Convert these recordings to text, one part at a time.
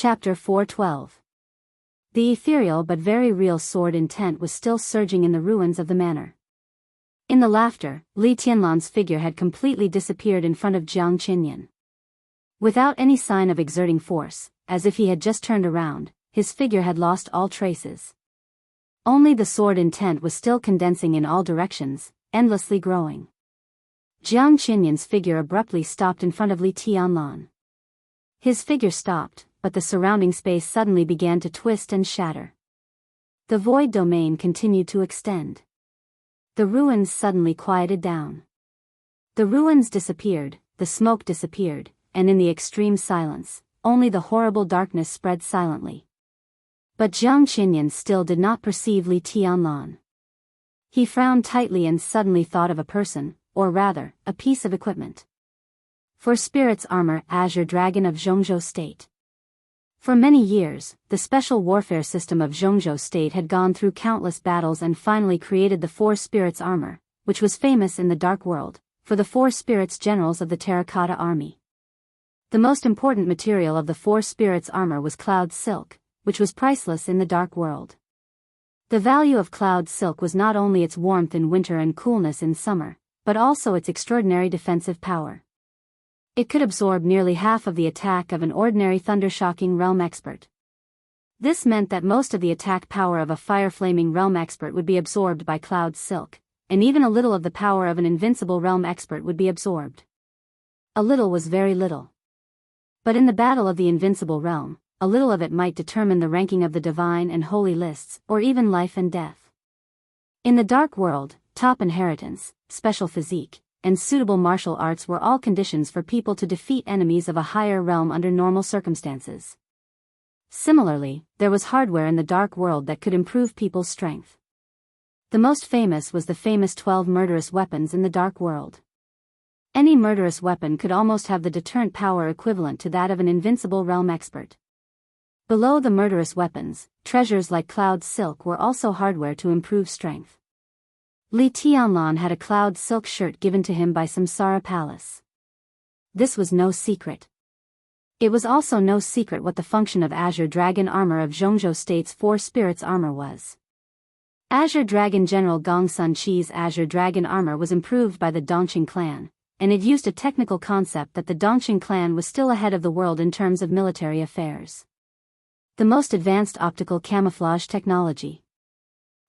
Chapter 412. The ethereal but very real sword intent was still surging in the ruins of the manor. In the laughter, Li Tianlan's figure had completely disappeared in front of Jiang Qinyan. Without any sign of exerting force, as if he had just turned around, his figure had lost all traces. Only the sword intent was still condensing in all directions, endlessly growing. Jiang Qinyan's figure abruptly stopped in front of Li Tianlan. His figure stopped, but the surrounding space suddenly began to twist and shatter. The void domain continued to extend. The ruins suddenly quieted down. The ruins disappeared, the smoke disappeared, and in the extreme silence, only the horrible darkness spread silently. But Jiang Qinyan still did not perceive Li Tianlan. He frowned tightly and suddenly thought of a person, or rather, a piece of equipment. For Spirit's Armor, Azure Dragon of Jianghu State. For many years, the special warfare system of Jianghu State had gone through countless battles and finally created the 4 Spirits Armor, which was famous in the Dark World, for the 4 Spirits Generals of the Terracotta Army. The most important material of the 4 Spirits Armor was Cloud Silk, which was priceless in the Dark World. The value of Cloud Silk was not only its warmth in winter and coolness in summer, but also its extraordinary defensive power. It could absorb nearly half of the attack of an ordinary thunder-shocking realm expert. This meant that most of the attack power of a fire-flaming realm expert would be absorbed by Cloud Silk, and even a little of the power of an invincible realm expert would be absorbed. A little was very little. But in the battle of the invincible realm, a little of it might determine the ranking of the divine and holy lists, or even life and death. In the Dark World, top inheritance, special physique, and suitable martial arts were all conditions for people to defeat enemies of a higher realm under normal circumstances. Similarly, there was hardware in the Dark World that could improve people's strength. The most famous was the famous 12 murderous weapons in the Dark World. Any murderous weapon could almost have the deterrent power equivalent to that of an invincible realm expert. Below the murderous weapons, treasures like Cloud Silk were also hardware to improve strength. Li Tianlan had a Cloud Silk shirt given to him by Samsara Palace. This was no secret. It was also no secret what the function of Azure Dragon Armor of Jianghu State's 4 Spirits Armor was. Azure Dragon General Gong Sun Qi's Azure Dragon Armor was improved by the Dongqing clan, and it used a technical concept that the Dongqing clan was still ahead of the world in terms of military affairs. The most advanced optical camouflage technology.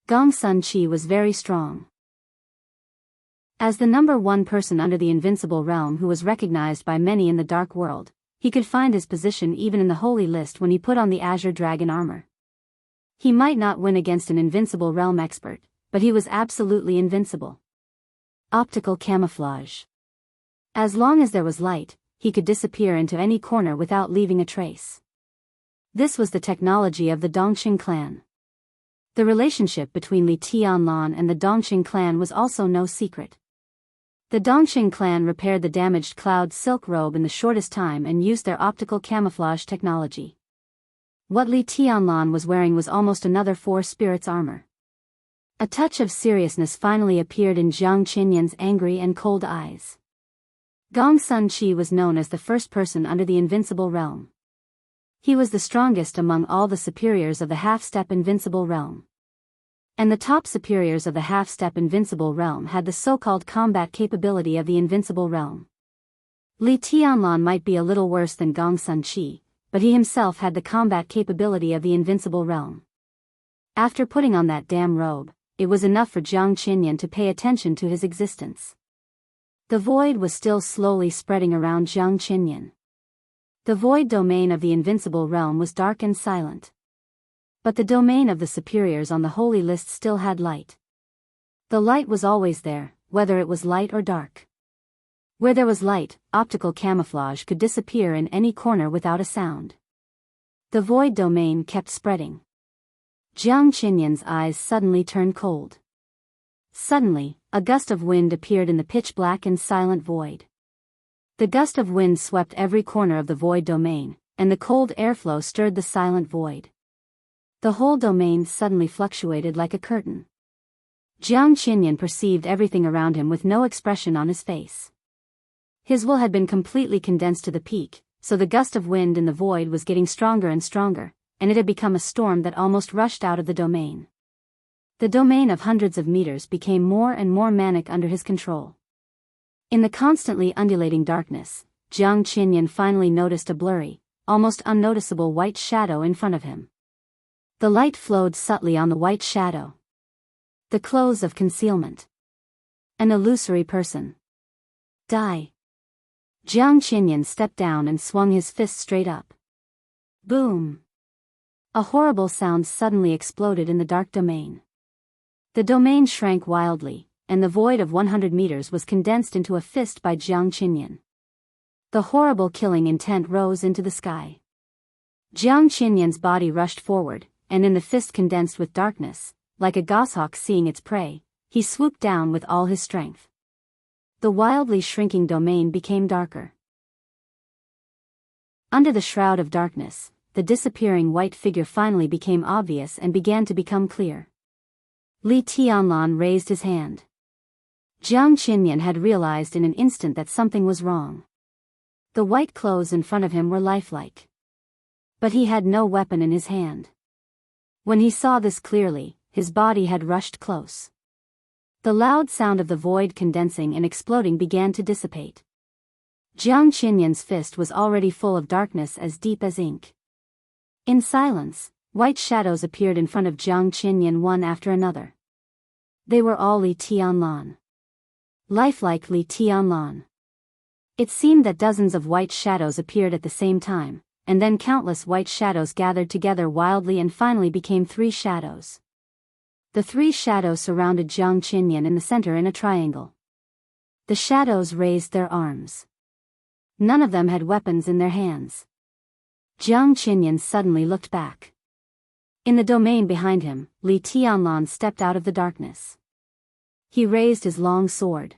Gong Sun Qi was very strong. As the number 1 person under the invincible realm who was recognized by many in the Dark World, he could find his position even in the holy list when he put on the Azure Dragon Armor. He might not win against an invincible realm expert, but he was absolutely invincible. Optical camouflage. As long as there was light, he could disappear into any corner without leaving a trace. This was the technology of the Dongqing clan. The relationship between Li Tianlan and the Dongqing clan was also no secret. The Dongqing clan repaired the damaged Cloud Silk robe in the shortest time and used their optical camouflage technology. What Li Tianlan was wearing was almost another 4 Spirits Armor. A touch of seriousness finally appeared in Jiang Qinyan's angry and cold eyes. Gong Sun Qi was known as the first person under the invincible realm. He was the strongest among all the superiors of the half-step invincible realm. And the top superiors of the half-step invincible realm had the so-called combat capability of the invincible realm. Li Tianlan might be a little worse than Gong Sun Qi, but he himself had the combat capability of the invincible realm. After putting on that damn robe, it was enough for Jiang Qinyan to pay attention to his existence. The void was still slowly spreading around Jiang Qinyan. The void domain of the invincible realm was dark and silent. But the domain of the superiors on the holy list still had light. The light was always there, whether it was light or dark. Where there was light, optical camouflage could disappear in any corner without a sound. The void domain kept spreading. Jiang Qinyan's eyes suddenly turned cold. Suddenly, a gust of wind appeared in the pitch-black and silent void. The gust of wind swept every corner of the void domain, and the cold airflow stirred the silent void. The whole domain suddenly fluctuated like a curtain. Jiang Qinyan perceived everything around him with no expression on his face. His will had been completely condensed to the peak, so the gust of wind in the void was getting stronger and stronger, and it had become a storm that almost rushed out of the domain. The domain of hundreds of meters became more and more manic under his control. In the constantly undulating darkness, Jiang Qinyan finally noticed a blurry, almost unnoticeable white shadow in front of him. The light flowed subtly on the white shadow. The clothes of concealment. An illusory person. Die. Jiang Qinyan stepped down and swung his fist straight up. Boom. A horrible sound suddenly exploded in the dark domain. The domain shrank wildly, and the void of 100 meters was condensed into a fist by Jiang Qinyan. The horrible killing intent rose into the sky. Jiang Qinyan's body rushed forward, and in the fist condensed with darkness, like a goshawk seeing its prey, he swooped down with all his strength. The wildly shrinking domain became darker. Under the shroud of darkness, the disappearing white figure finally became obvious and began to become clear. Li Tianlan raised his hand. Jiang Qinyan had realized in an instant that something was wrong. The white clothes in front of him were lifelike. But he had no weapon in his hand. When he saw this clearly, his body had rushed close. The loud sound of the void condensing and exploding began to dissipate. Jiang Qinyan's fist was already full of darkness as deep as ink. In silence, white shadows appeared in front of Jiang Qinyan one after another. They were all Li Tianlan. Lifelike Li Tianlan. It seemed that dozens of white shadows appeared at the same time, and then countless white shadows gathered together wildly and finally became 3 shadows. The 3 shadows surrounded Jiang Qinyan in the center in a triangle. The shadows raised their arms. None of them had weapons in their hands. Jiang Qinyan suddenly looked back. In the domain behind him, Li Tianlan stepped out of the darkness. He raised his long sword.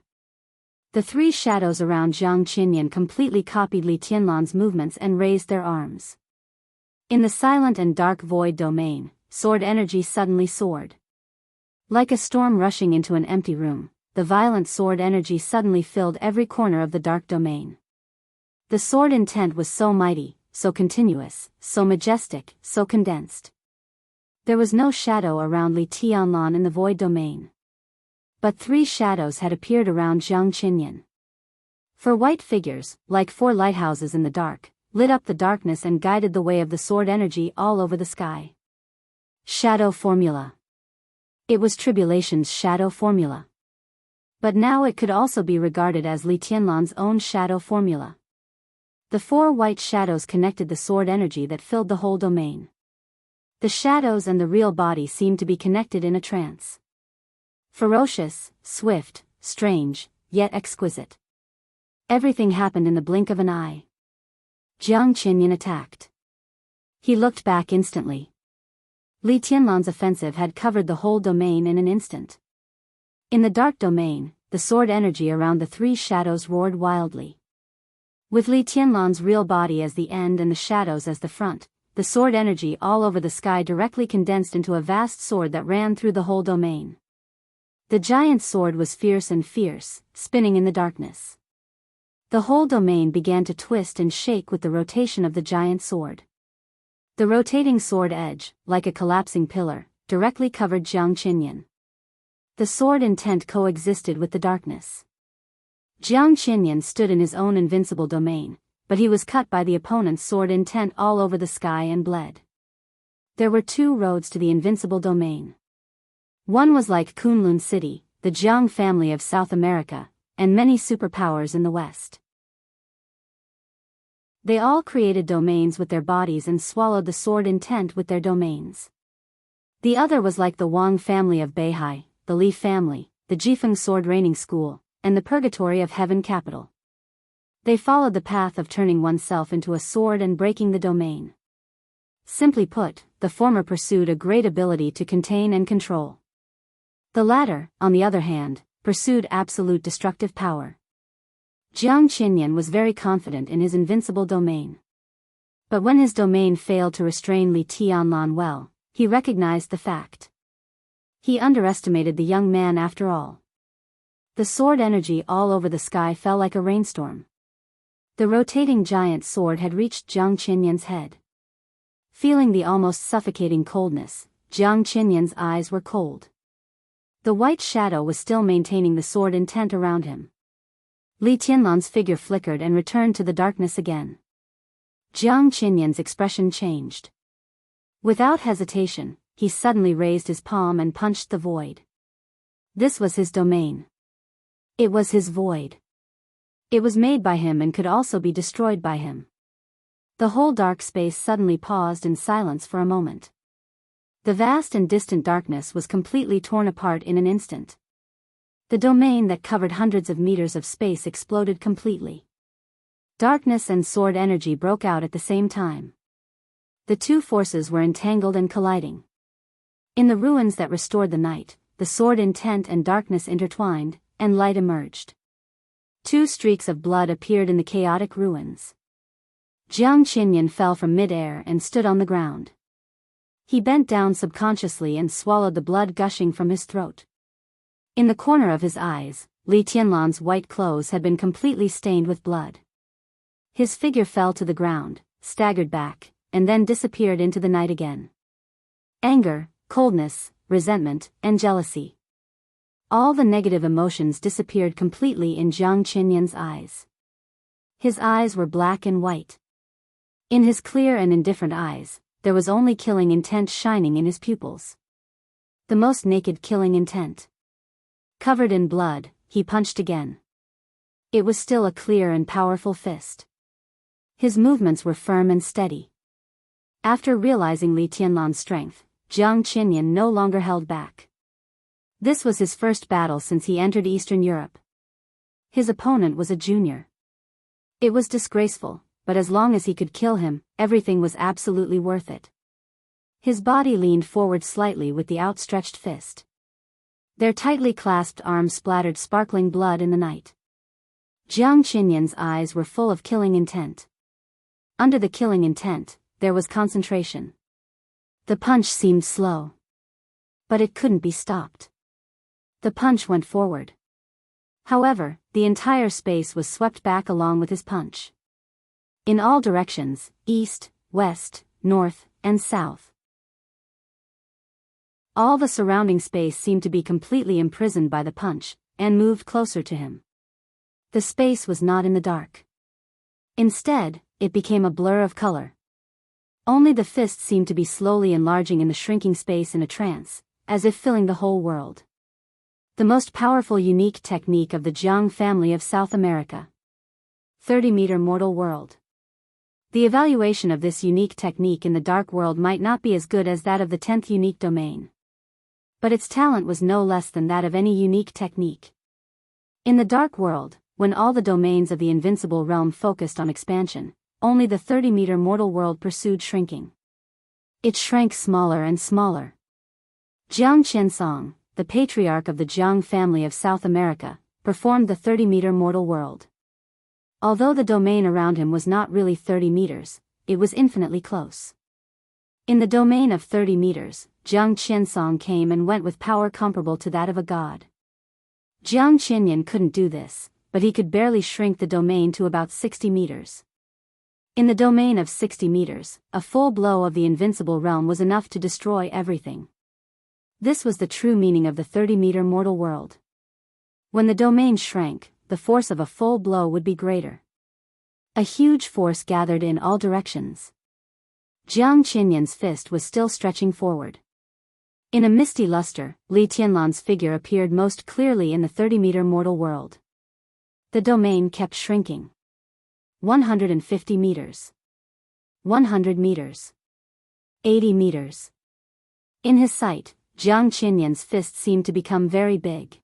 The 3 shadows around Jiang Qinyan completely copied Li Tianlan's movements and raised their arms. In the silent and dark void domain, sword energy suddenly soared. Like a storm rushing into an empty room, the violent sword energy suddenly filled every corner of the dark domain. The sword intent was so mighty, so continuous, so majestic, so condensed. There was no shadow around Li Tianlan in the void domain. But 3 shadows had appeared around Jiang Qinyan. 4 white figures, like 4 lighthouses in the dark, lit up the darkness and guided the way of the sword energy all over the sky. Shadow Formula. It was Tribulation's shadow formula. But now it could also be regarded as Li Tianlan's own shadow formula. The 4 white shadows connected the sword energy that filled the whole domain. The shadows and the real body seemed to be connected in a trance. Ferocious, swift, strange, yet exquisite. Everything happened in the blink of an eye. Jiang Qinyan attacked. He looked back instantly. Li Tianlan's offensive had covered the whole domain in an instant. In the dark domain, the sword energy around the 3 shadows roared wildly. With Li Tianlan's real body as the end and the shadows as the front, the sword energy all over the sky directly condensed into a vast sword that ran through the whole domain. The giant sword was fierce and fierce, spinning in the darkness. The whole domain began to twist and shake with the rotation of the giant sword. The rotating sword edge, like a collapsing pillar, directly covered Jiang Qinyan. The sword intent coexisted with the darkness. Jiang Qinyan stood in his own invincible domain, but he was cut by the opponent's sword intent all over the sky and bled. There were 2 roads to the invincible domain. One was like Kunlun City, the Jiang family of South America, and many superpowers in the West. They all created domains with their bodies and swallowed the sword intent with their domains. The other was like the Wang family of Beihai, the Li family, the Jifeng sword reigning school, and the purgatory of heaven capital. They followed the path of turning oneself into a sword and breaking the domain. Simply put, the former pursued a great ability to contain and control. The latter, on the other hand, pursued absolute destructive power. Jiang Qinyan was very confident in his invincible domain. But when his domain failed to restrain Li Tianlan well, he recognized the fact. He underestimated the young man after all. The sword energy all over the sky fell like a rainstorm. The rotating giant sword had reached Jiang Qinyan's head. Feeling the almost suffocating coldness, Jiang Qinyan's eyes were cold. The white shadow was still maintaining the sword intent around him. Li Tianlan's figure flickered and returned to the darkness again. Jiang Qinyan's expression changed. Without hesitation, he suddenly raised his palm and punched the void. This was his domain. It was his void. It was made by him and could also be destroyed by him. The whole dark space suddenly paused in silence for a moment. The vast and distant darkness was completely torn apart in an instant. The domain that covered hundreds of meters of space exploded completely. Darkness and sword energy broke out at the same time. The two forces were entangled and colliding. In the ruins that restored the night, the sword intent and darkness intertwined, and light emerged. Two streaks of blood appeared in the chaotic ruins. Jiang Qinyan fell from mid-air and stood on the ground. He bent down subconsciously and swallowed the blood gushing from his throat. In the corner of his eyes, Li Tianlan's white clothes had been completely stained with blood. His figure fell to the ground, staggered back, and then disappeared into the night again. Anger, coldness, resentment, and jealousy. All the negative emotions disappeared completely in Jiang Qinyan's eyes. His eyes were black and white. In his clear and indifferent eyes, there was only killing intent shining in his pupils. The most naked killing intent. Covered in blood, he punched again. It was still a clear and powerful fist. His movements were firm and steady. After realizing Li Tianlan's strength, Jiang Qinyan no longer held back. This was his first battle since he entered Eastern Europe. His opponent was a junior. It was disgraceful, but as long as he could kill him, everything was absolutely worth it. His body leaned forward slightly with the outstretched fist. Their tightly clasped arms splattered sparkling blood in the night. Jiang Qinyan's eyes were full of killing intent. Under the killing intent, there was concentration. The punch seemed slow. But it couldn't be stopped. The punch went forward. However, the entire space was swept back along with his punch. In all directions, east, west, north, and south. All the surrounding space seemed to be completely imprisoned by the punch, and moved closer to him. The space was not in the dark. Instead, it became a blur of color. Only the fist seemed to be slowly enlarging in the shrinking space in a trance, as if filling the whole world. The most powerful unique technique of the Jiang family of South America. 30-meter mortal world. The evaluation of this unique technique in the dark world might not be as good as that of the 10th unique domain. But its talent was no less than that of any unique technique. In the dark world, when all the domains of the invincible realm focused on expansion, only the 30-meter mortal world pursued shrinking. It shrank smaller and smaller. Jiang Qinsong, the patriarch of the Jiang family of South America, performed the 30-meter mortal world. Although the domain around him was not really 30 meters, it was infinitely close. In the domain of 30 meters, Jiang Qinsong came and went with power comparable to that of a god. Jiang Qinyan couldn't do this, but he could barely shrink the domain to about 60 meters. In the domain of 60 meters, a full blow of the invincible realm was enough to destroy everything. This was the true meaning of the 30-meter mortal world. When the domain shrank, the force of a full blow would be greater. A huge force gathered in all directions. Jiang Qinyan's fist was still stretching forward. In a misty luster, Li Tianlan's figure appeared most clearly in the 30-meter mortal world. The domain kept shrinking. 150 meters. 100 meters. 80 meters. In his sight, Jiang Qinyan's fist seemed to become very big.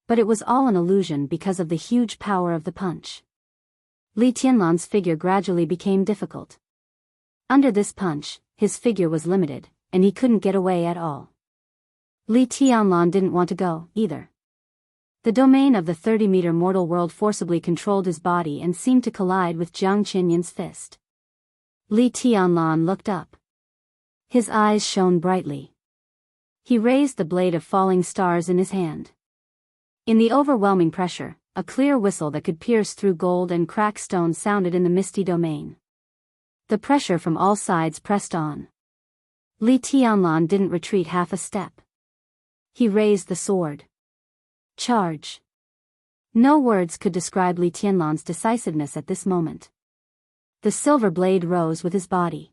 But it was all an illusion because of the huge power of the punch. Li Tianlan's figure gradually became difficult. Under this punch, his figure was limited, and he couldn't get away at all. Li Tianlan didn't want to go, either. The domain of the 30-meter mortal world forcibly controlled his body and seemed to collide with Jiang Qinyan's fist. Li Tianlan looked up. His eyes shone brightly. He raised the blade of falling stars in his hand. In the overwhelming pressure, a clear whistle that could pierce through gold and crack stone sounded in the misty domain. The pressure from all sides pressed on. Li Tianlan didn't retreat half a step. He raised the sword. Charge! No words could describe Li Tianlan's decisiveness at this moment. The silver blade rose with his body.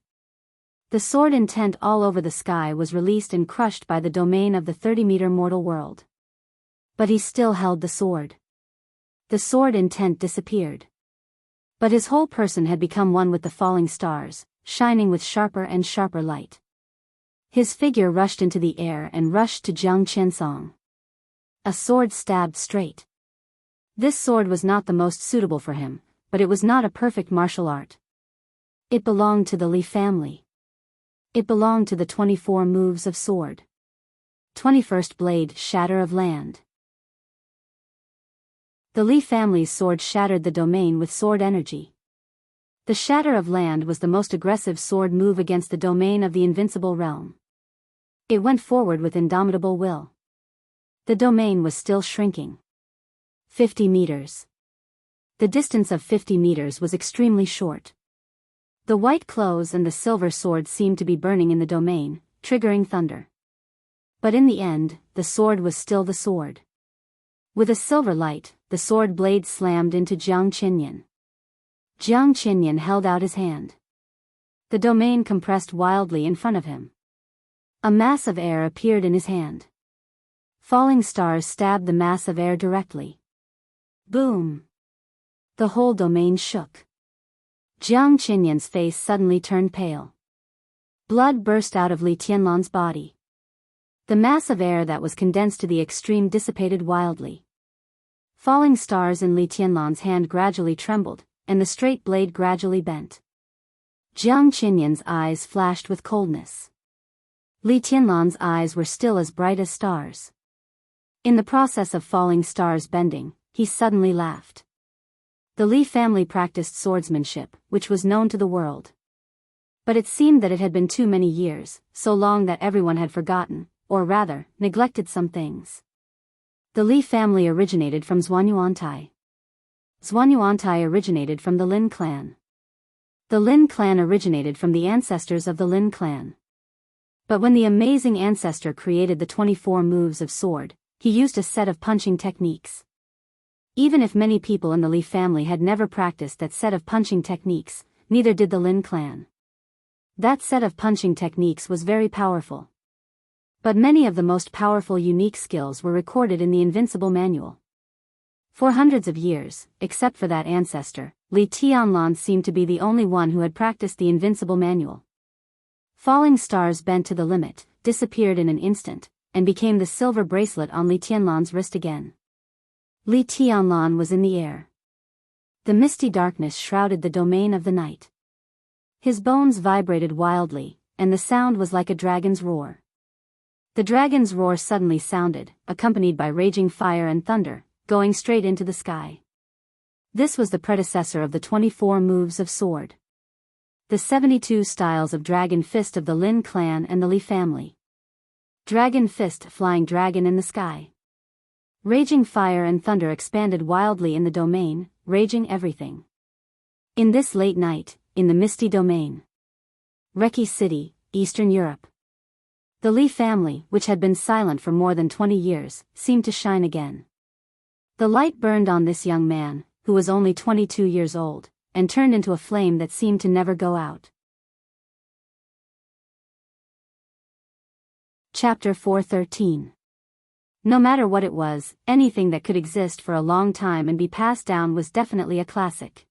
The sword intent all over the sky was released and crushed by the domain of the 30-meter mortal world. But he still held the sword. The sword intent disappeared. But his whole person had become one with the falling stars, shining with sharper and sharper light. His figure rushed into the air and rushed to Jiang Qiansong. A sword stabbed straight. This sword was not the most suitable for him, but it was not a perfect martial art. It belonged to the Li family. It belonged to the 24 moves of sword. 21st blade, shatter of land. The Li family's sword shattered the domain with sword energy. The shatter of land was the most aggressive sword move against the domain of the invincible realm. It went forward with indomitable will. The domain was still shrinking. 50 meters. The distance of 50 meters was extremely short. The white clothes and the silver sword seemed to be burning in the domain, triggering thunder. But in the end, the sword was still the sword. With a silver light, the sword blade slammed into Jiang Qinyan. Jiang Qinyan held out his hand. The domain compressed wildly in front of him. A mass of air appeared in his hand. Falling stars stabbed the mass of air directly. Boom! The whole domain shook. Jiang Qinyan's face suddenly turned pale. Blood burst out of Li Tianlan's body. The mass of air that was condensed to the extreme dissipated wildly. Falling stars in Li Tianlan's hand gradually trembled, and the straight blade gradually bent. Jiang Qinyan's eyes flashed with coldness. Li Tianlan's eyes were still as bright as stars. In the process of falling stars bending, he suddenly laughed. The Li family practiced swordsmanship, which was known to the world. But it seemed that it had been too many years, so long that everyone had forgotten, or rather, neglected some things. The Li family originated from Zhuanyuantai. Zhuanyuantai originated from the Lin clan. The Lin clan originated from the ancestors of the Lin clan. But when the amazing ancestor created the 24 moves of sword, he used a set of punching techniques. Even if many people in the Li family had never practiced that set of punching techniques, neither did the Lin clan. That set of punching techniques was very powerful. But many of the most powerful unique skills were recorded in the Invincible Manual. For hundreds of years, except for that ancestor, Li Tianlan seemed to be the only one who had practiced the Invincible Manual. Falling stars bent to the limit, disappeared in an instant, and became the silver bracelet on Li Tianlan's wrist again. Li Tianlan was in the air. The misty darkness shrouded the domain of the night. His bones vibrated wildly, and the sound was like a dragon's roar. The dragon's roar suddenly sounded, accompanied by raging fire and thunder, going straight into the sky. This was the predecessor of the 24 moves of sword. The 72 styles of Dragon Fist of the Lin clan and the Li family. Dragon Fist, flying dragon in the sky. Raging fire and thunder expanded wildly in the domain, raging everything. In this late night, in the misty domain. Reki City, Eastern Europe. The Li family, which had been silent for more than 20 years, seemed to shine again. The light burned on this young man, who was only 22 years old, and turned into a flame that seemed to never go out. Chapter 413. No matter what it was, anything that could exist for a long time and be passed down was definitely a classic.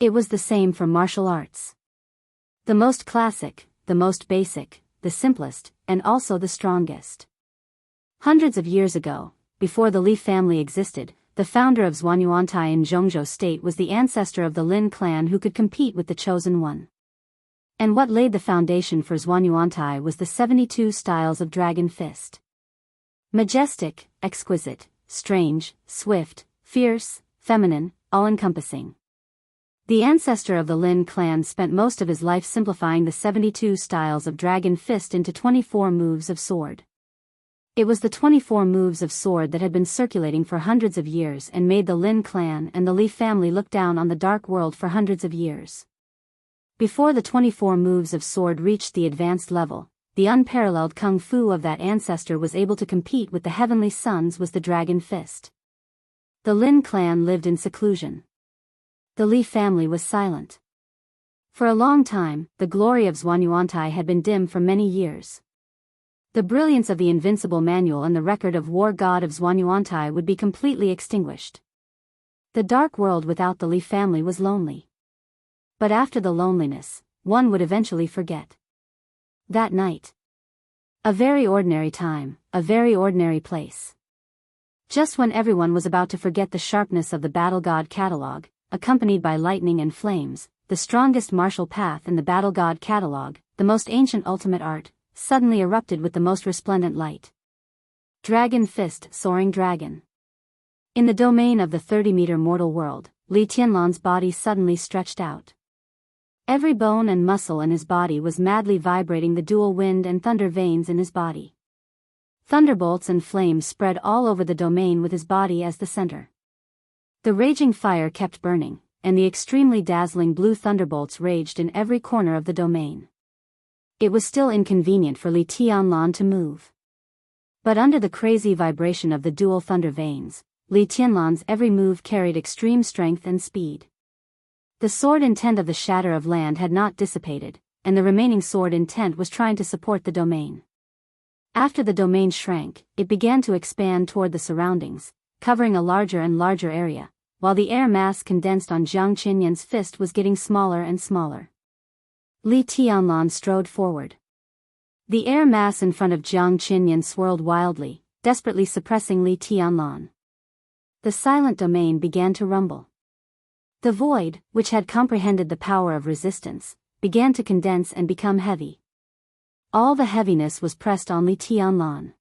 It was the same for martial arts. The most classic, the most basic, the simplest, and also the strongest. Hundreds of years ago, before the Li family existed, the founder of Zhuanyuantai in Zhongzhou state was the ancestor of the Lin clan who could compete with the chosen one. And what laid the foundation for Zhuanyuantai was the 72 styles of Dragon Fist. Majestic, exquisite, strange, swift, fierce, feminine, all-encompassing. The ancestor of the Lin clan spent most of his life simplifying the 72 styles of Dragon Fist into 24 moves of sword. It was the 24 moves of sword that had been circulating for hundreds of years and made the Lin clan and the Li family look down on the dark world for hundreds of years. Before the 24 moves of sword reached the advanced level, the unparalleled kung fu of that ancestor was able to compete with the heavenly suns was the dragon fist. The Lin clan lived in seclusion. The Li family was silent. For a long time, the glory of Xuanyuantai had been dim for many years. The brilliance of the invincible manual and the record of war god of Xuanyuantai would be completely extinguished. The dark world without the Li family was lonely. But after the loneliness, one would eventually forget. That night. A very ordinary time, a very ordinary place. Just when everyone was about to forget the sharpness of the battle god catalog, accompanied by lightning and flames, the strongest martial path in the battle god catalog, the most ancient ultimate art, suddenly erupted with the most resplendent light. Dragon Fist, Soaring Dragon. In the domain of the 30-meter mortal world, Li Tianlan's body suddenly stretched out. Every bone and muscle in his body was madly vibrating the dual wind and thunder veins in his body. Thunderbolts and flames spread all over the domain with his body as the center. The raging fire kept burning, and the extremely dazzling blue thunderbolts raged in every corner of the domain. It was still inconvenient for Li Tianlan to move. But under the crazy vibration of the dual thunder veins, Li Tianlan's every move carried extreme strength and speed. The sword intent of the shatter of land had not dissipated, and the remaining sword intent was trying to support the domain. After the domain shrank, it began to expand toward the surroundings, covering a larger and larger area, while the air mass condensed on Jiang Qinyan's fist was getting smaller and smaller. Li Tianlan strode forward. The air mass in front of Jiang Qinyan swirled wildly, desperately suppressing Li Tianlan. The silent domain began to rumble. The void, which had comprehended the power of resistance, began to condense and become heavy. All the heaviness was pressed on Li Tianlan.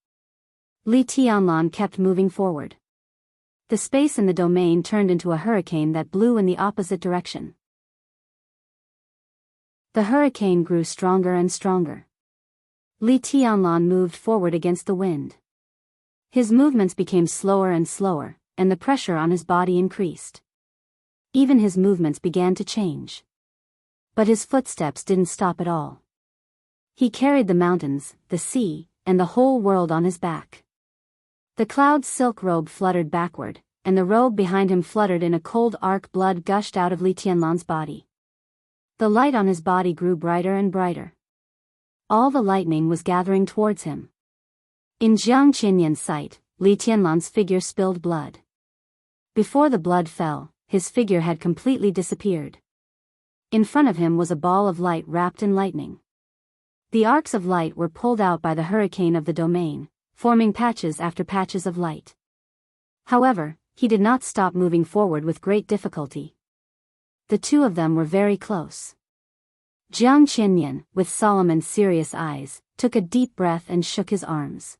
Li Tianlan kept moving forward. The space in the domain turned into a hurricane that blew in the opposite direction. The hurricane grew stronger and stronger. Li Tianlan moved forward against the wind. His movements became slower and slower, and the pressure on his body increased. Even his movements began to change. But his footsteps didn't stop at all. He carried the mountains, the sea, and the whole world on his back. The cloud's silk robe fluttered backward, and the robe behind him fluttered in a cold arc. Blood gushed out of Li Tianlan's body. The light on his body grew brighter and brighter. All the lightning was gathering towards him. In Jiang Qinyan's sight, Li Tianlan's figure spilled blood. Before the blood fell, his figure had completely disappeared. In front of him was a ball of light wrapped in lightning. The arcs of light were pulled out by the hurricane of the domain, forming patches after patches of light. However, he did not stop moving forward with great difficulty. The two of them were very close. Jiang Qinyan, with solemn and serious eyes, took a deep breath and shook his arms.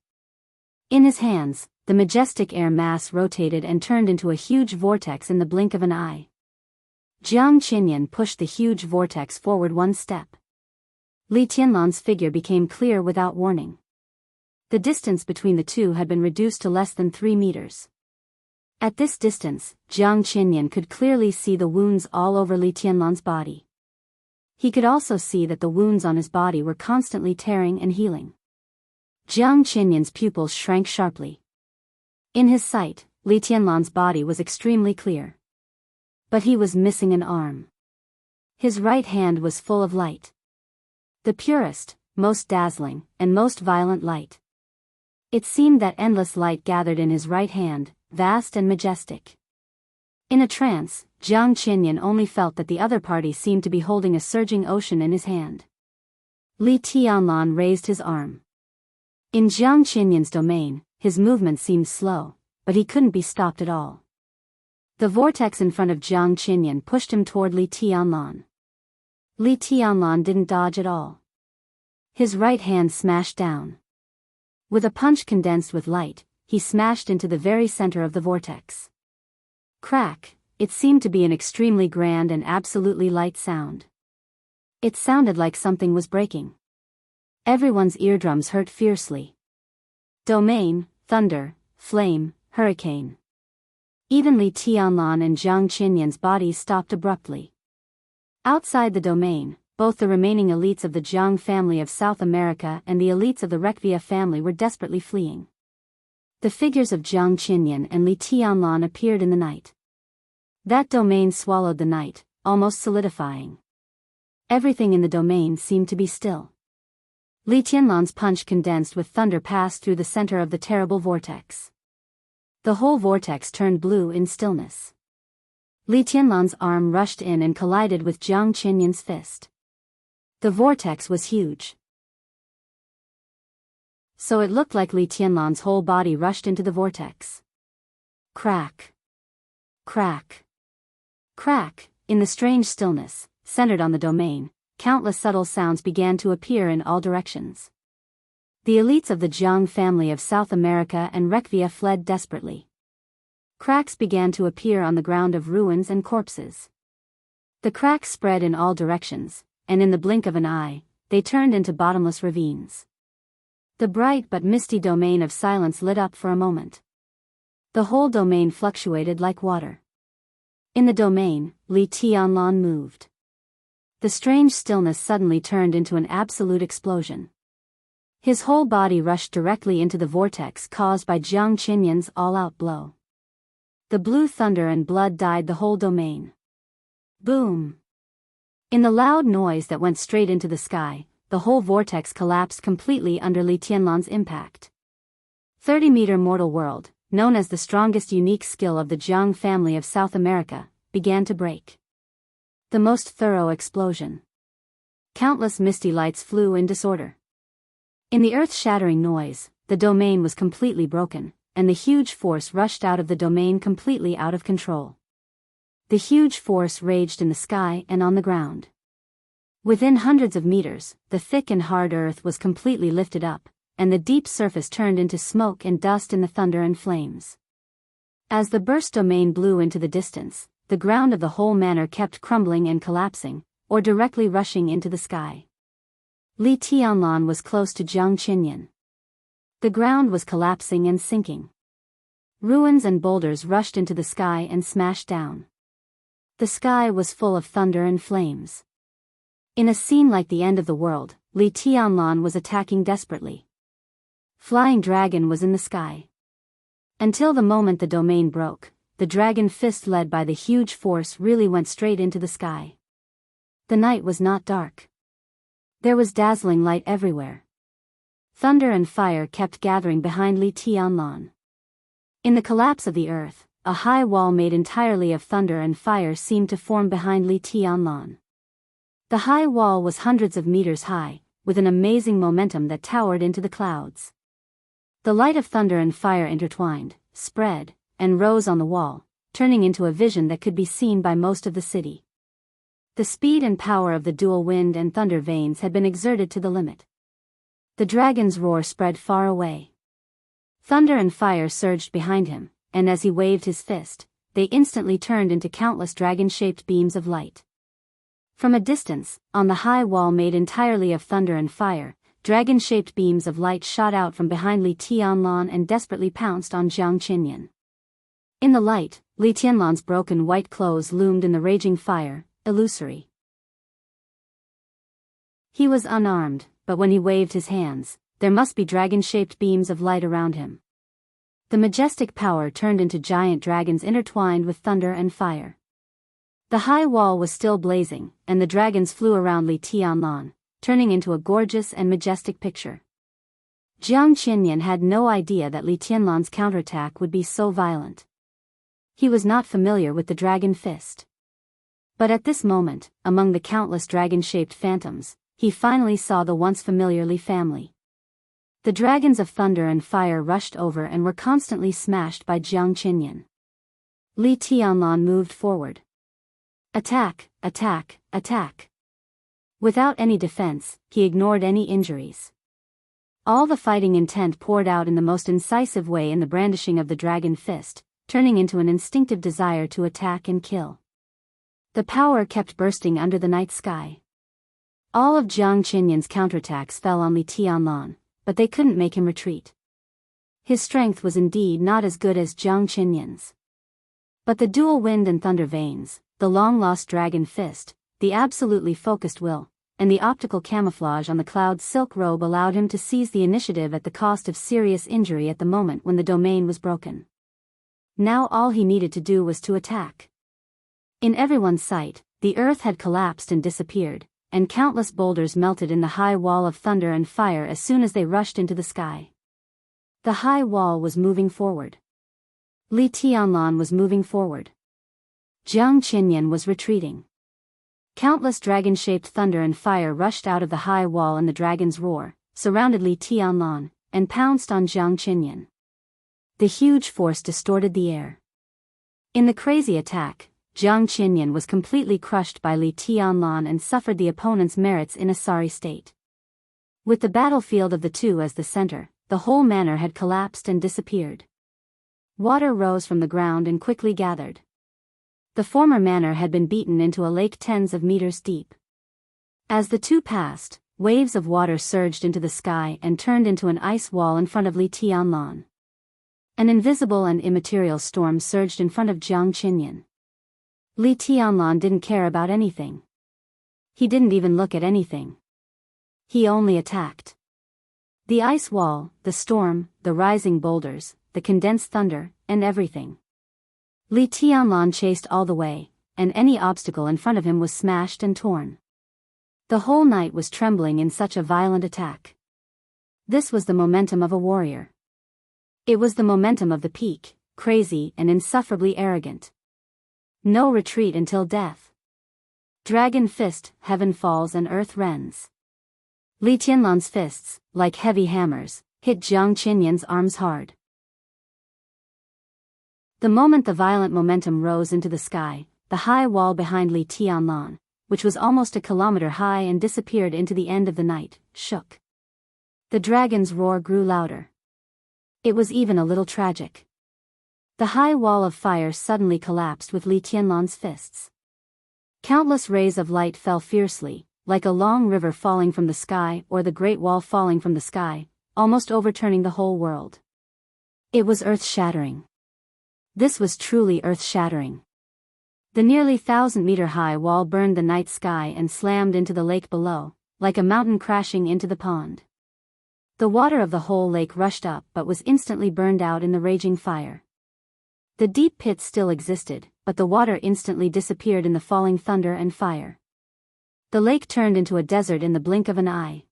In his hands, the majestic air mass rotated and turned into a huge vortex in the blink of an eye. Jiang Qinyan pushed the huge vortex forward one step. Li Tianlan's figure became clear without warning. The distance between the two had been reduced to less than 3 meters. At this distance, Jiang Qinyan could clearly see the wounds all over Li Tianlan's body. He could also see that the wounds on his body were constantly tearing and healing. Jiang Qinyan's pupils shrank sharply. In his sight, Li Tianlan's body was extremely clear. But he was missing an arm. His right hand was full of light. The purest, most dazzling, and most violent light. It seemed that endless light gathered in his right hand, vast and majestic. In a trance, Jiang Qinyan only felt that the other party seemed to be holding a surging ocean in his hand. Li Tianlan raised his arm. In Jiang Qinyan's domain, his movement seemed slow, but he couldn't be stopped at all. The vortex in front of Jiang Qinyan pushed him toward Li Tianlan. Li Tianlan didn't dodge at all. His right hand smashed down. With a punch condensed with light, he smashed into the very center of the vortex. Crack, it seemed to be an extremely grand and absolutely light sound. It sounded like something was breaking. Everyone's eardrums hurt fiercely. Domain, thunder, flame, hurricane. Even Li Tianlan and Jiang Qinyan's bodies stopped abruptly. Outside the domain, both the remaining elites of the Jiang family of South America and the elites of the Wuxia family were desperately fleeing. The figures of Jiang Qinyan and Li Tianlan appeared in the night. That domain swallowed the night, almost solidifying. Everything in the domain seemed to be still. Li Tianlan's punch condensed with thunder passed through the center of the terrible vortex. The whole vortex turned blue in stillness. Li Tianlan's arm rushed in and collided with Jiang Qinyan's fist. The vortex was huge. So it looked like Li Tianlan's whole body rushed into the vortex. Crack. Crack. Crack. In the strange stillness, centered on the domain, countless subtle sounds began to appear in all directions. The elites of the Jiang family of South America and Wuxia fled desperately. Cracks began to appear on the ground of ruins and corpses. The cracks spread in all directions, and in the blink of an eye, they turned into bottomless ravines. The bright but misty domain of silence lit up for a moment. The whole domain fluctuated like water. In the domain, Li Tianlan moved. The strange stillness suddenly turned into an absolute explosion. His whole body rushed directly into the vortex caused by Jiang Qinyan's all-out blow. The blue thunder and blood dyed the whole domain. Boom! In the loud noise that went straight into the sky, the whole vortex collapsed completely under Li Tianlan's impact. 30-meter mortal world, known as the strongest unique skill of the Jiang family of South America, began to break. The most thorough explosion. Countless misty lights flew in disorder. In the earth-shattering noise, the domain was completely broken, and the huge force rushed out of the domain completely out of control. The huge force raged in the sky and on the ground. Within hundreds of meters, the thick and hard earth was completely lifted up, and the deep surface turned into smoke and dust in the thunder and flames. As the burst domain blew into the distance, the ground of the whole manor kept crumbling and collapsing, or directly rushing into the sky. Li Tianlan was close to Jiang Qinyan. The ground was collapsing and sinking. Ruins and boulders rushed into the sky and smashed down. The sky was full of thunder and flames. In a scene like the end of the world, Li Tianlan was attacking desperately. Flying dragon was in the sky. Until the moment the domain broke, the dragon fist led by the huge force really went straight into the sky. The night was not dark. There was dazzling light everywhere. Thunder and fire kept gathering behind Li Tianlan. In the collapse of the earth, a high wall made entirely of thunder and fire seemed to form behind Li Tianlan. The high wall was hundreds of meters high, with an amazing momentum that towered into the clouds. The light of thunder and fire intertwined, spread, and rose on the wall, turning into a vision that could be seen by most of the city. The speed and power of the dual wind and thunder veins had been exerted to the limit. The dragon's roar spread far away. Thunder and fire surged behind him, and as he waved his fist, they instantly turned into countless dragon-shaped beams of light. From a distance, on the high wall made entirely of thunder and fire, dragon-shaped beams of light shot out from behind Li Tianlan and desperately pounced on Jiang Qinyan. In the light, Li Tianlan's broken white clothes loomed in the raging fire, illusory. He was unarmed, but when he waved his hands, there must be dragon-shaped beams of light around him. The majestic power turned into giant dragons intertwined with thunder and fire. The high wall was still blazing, and the dragons flew around Li Tianlan, turning into a gorgeous and majestic picture. Jiang Qinyan had no idea that Li Tianlan's counterattack would be so violent. He was not familiar with the dragon fist. But at this moment, among the countless dragon-shaped phantoms, he finally saw the once familiar Li family. The dragons of thunder and fire rushed over and were constantly smashed by Jiang Qinyan. Li Tianlan moved forward. Attack, attack, attack. Without any defense, he ignored any injuries. All the fighting intent poured out in the most incisive way in the brandishing of the dragon fist, turning into an instinctive desire to attack and kill. The power kept bursting under the night sky. All of Jiang Qinyan's counterattacks fell on Li Tianlan, but they couldn't make him retreat. His strength was indeed not as good as Jiang Qinyan's. But the dual wind and thunder veins, the long-lost dragon fist, the absolutely focused will, and the optical camouflage on the cloud's silk robe allowed him to seize the initiative at the cost of serious injury at the moment when the domain was broken. Now all he needed to do was to attack. In everyone's sight, the earth had collapsed and disappeared, and countless boulders melted in the high wall of thunder and fire as soon as they rushed into the sky. The high wall was moving forward. Li Tianlan was moving forward. Jiang Qinyan was retreating. Countless dragon-shaped thunder and fire rushed out of the high wall and the dragon's roar, surrounded Li Tianlan, and pounced on Jiang Qinyan. The huge force distorted the air. In the crazy attack, Jiang Qinyan was completely crushed by Li Tianlan and suffered the opponent's merits in a sorry state. With the battlefield of the two as the center, the whole manor had collapsed and disappeared. Water rose from the ground and quickly gathered. The former manor had been beaten into a lake tens of meters deep. As the two passed, waves of water surged into the sky and turned into an ice wall in front of Li Tianlan. An invisible and immaterial storm surged in front of Jiang Qinyan. Li Tianlan didn't care about anything. He didn't even look at anything. He only attacked. The ice wall, the storm, the rising boulders, the condensed thunder, and everything. Li Tianlan chased all the way, and any obstacle in front of him was smashed and torn. The whole night was trembling in such a violent attack. This was the momentum of a warrior. It was the momentum of the peak, crazy and insufferably arrogant. No retreat until death. Dragon fist, heaven falls and earth rends. Li Tianlan's fists, like heavy hammers, hit Jiang Qinyan's arms hard. The moment the violent momentum rose into the sky, the high wall behind Li Tianlan, which was almost a kilometer high and disappeared into the end of the night, shook. The dragon's roar grew louder. It was even a little tragic. The high wall of fire suddenly collapsed with Li Tianlan's fists. Countless rays of light fell fiercely, like a long river falling from the sky or the Great Wall falling from the sky, almost overturning the whole world. It was earth-shattering. This was truly earth-shattering. The nearly 1,000-meter-high wall burned the night sky and slammed into the lake below, like a mountain crashing into the pond. The water of the whole lake rushed up but was instantly burned out in the raging fire. The deep pit still existed, but the water instantly disappeared in the falling thunder and fire. The lake turned into a desert in the blink of an eye.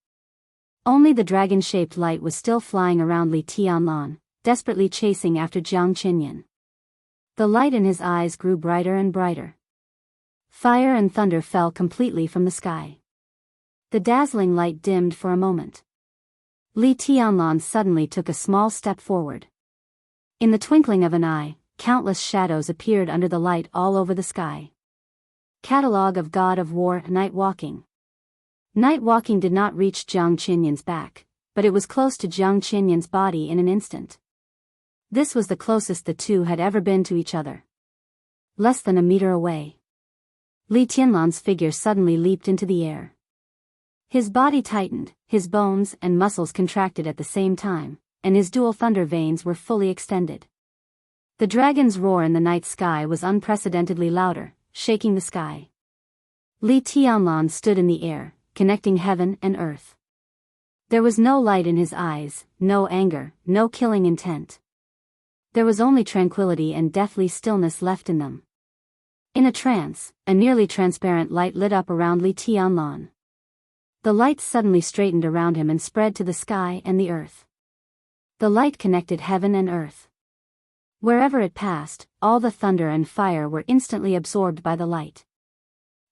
Only the dragon-shaped light was still flying around Li Tianlan, desperately chasing after Jiang Qinyan. The light in his eyes grew brighter and brighter. Fire and thunder fell completely from the sky. The dazzling light dimmed for a moment. Li Tianlan suddenly took a small step forward. In the twinkling of an eye, countless shadows appeared under the light all over the sky. Catalogue of God of War, Night Walking. Night walking did not reach Jiang Qinyan's back, but it was close to Jiang Qinyan's body in an instant. This was the closest the two had ever been to each other. Less than a meter away. Li Tianlan's figure suddenly leaped into the air. His body tightened, his bones and muscles contracted at the same time, and his dual thunder veins were fully extended. The dragon's roar in the night sky was unprecedentedly louder, shaking the sky. Li Tianlan stood in the air, connecting heaven and earth. There was no light in his eyes, no anger, no killing intent. There was only tranquility and deathly stillness left in them. In a trance, a nearly transparent light lit up around Li Tianlan. The light suddenly straightened around him and spread to the sky and the earth. The light connected heaven and earth. Wherever it passed, all the thunder and fire were instantly absorbed by the light.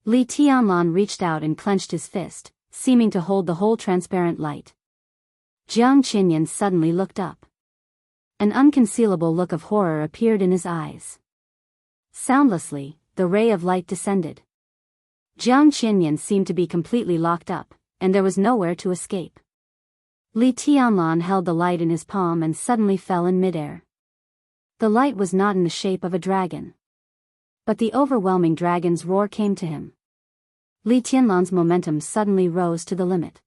Li Tianlan reached out and clenched his fist, seeming to hold the whole transparent light. Jiang Qinyan suddenly looked up. An unconcealable look of horror appeared in his eyes. Soundlessly, the ray of light descended. Jiang Qinyan seemed to be completely locked up, and there was nowhere to escape. Li Tianlan held the light in his palm and suddenly fell in midair. The light was not in the shape of a dragon. But the overwhelming dragon's roar came to him. Li Tianlan's momentum suddenly rose to the limit.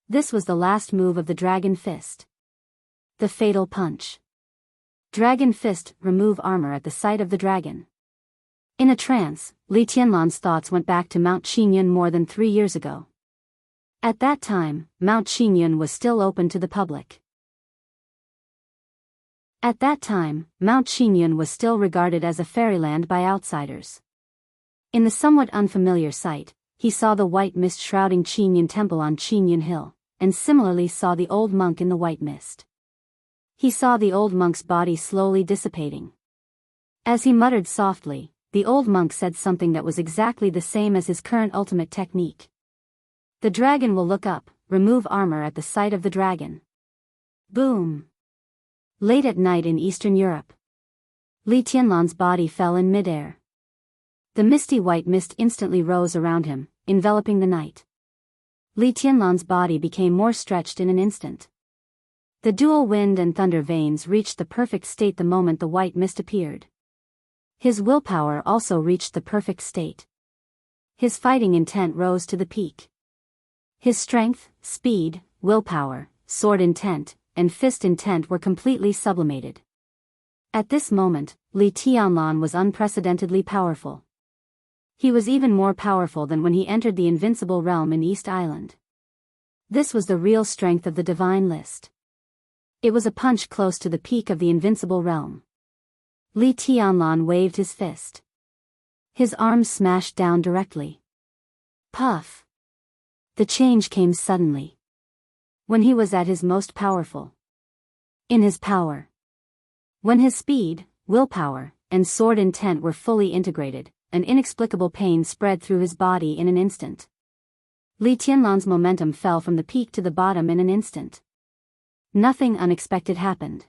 This was the last move of the dragon fist. The fatal punch. Dragon fist, remove armor at the sight of the dragon. In a trance, Li Tianlan's thoughts went back to Mount Qingyun more than 3 years ago. At that time, Mount Qingyun was still open to the public. At that time, Mount Qingyun was still regarded as a fairyland by outsiders. In the somewhat unfamiliar sight, he saw the white mist shrouding Qingyun Temple on Qingyun Hill, and similarly saw the old monk in the white mist. He saw the old monk's body slowly dissipating. As he muttered softly, the old monk said something that was exactly the same as his current ultimate technique. The dragon will look up, remove armor at the sight of the dragon. Boom! Late at night in Eastern Europe. Li Tianlan's body fell in midair. The misty white mist instantly rose around him, enveloping the night. Li Tianlan's body became more stretched in an instant. The dual wind and thunder veins reached the perfect state the moment the white mist appeared. His willpower also reached the perfect state. His fighting intent rose to the peak. His strength, speed, willpower, sword intent, and fist intent were completely sublimated. At this moment, Li Tianlan was unprecedentedly powerful. He was even more powerful than when he entered the invincible realm in East Island. This was the real strength of the divine list. It was a punch close to the peak of the invincible realm. Li Tianlan waved his fist. His arms smashed down directly. Puff! The change came suddenly. When he was at his most powerful. In his power. When his speed, willpower, and sword intent were fully integrated, an inexplicable pain spread through his body in an instant. Li Tianlan's momentum fell from the peak to the bottom in an instant. Nothing unexpected happened.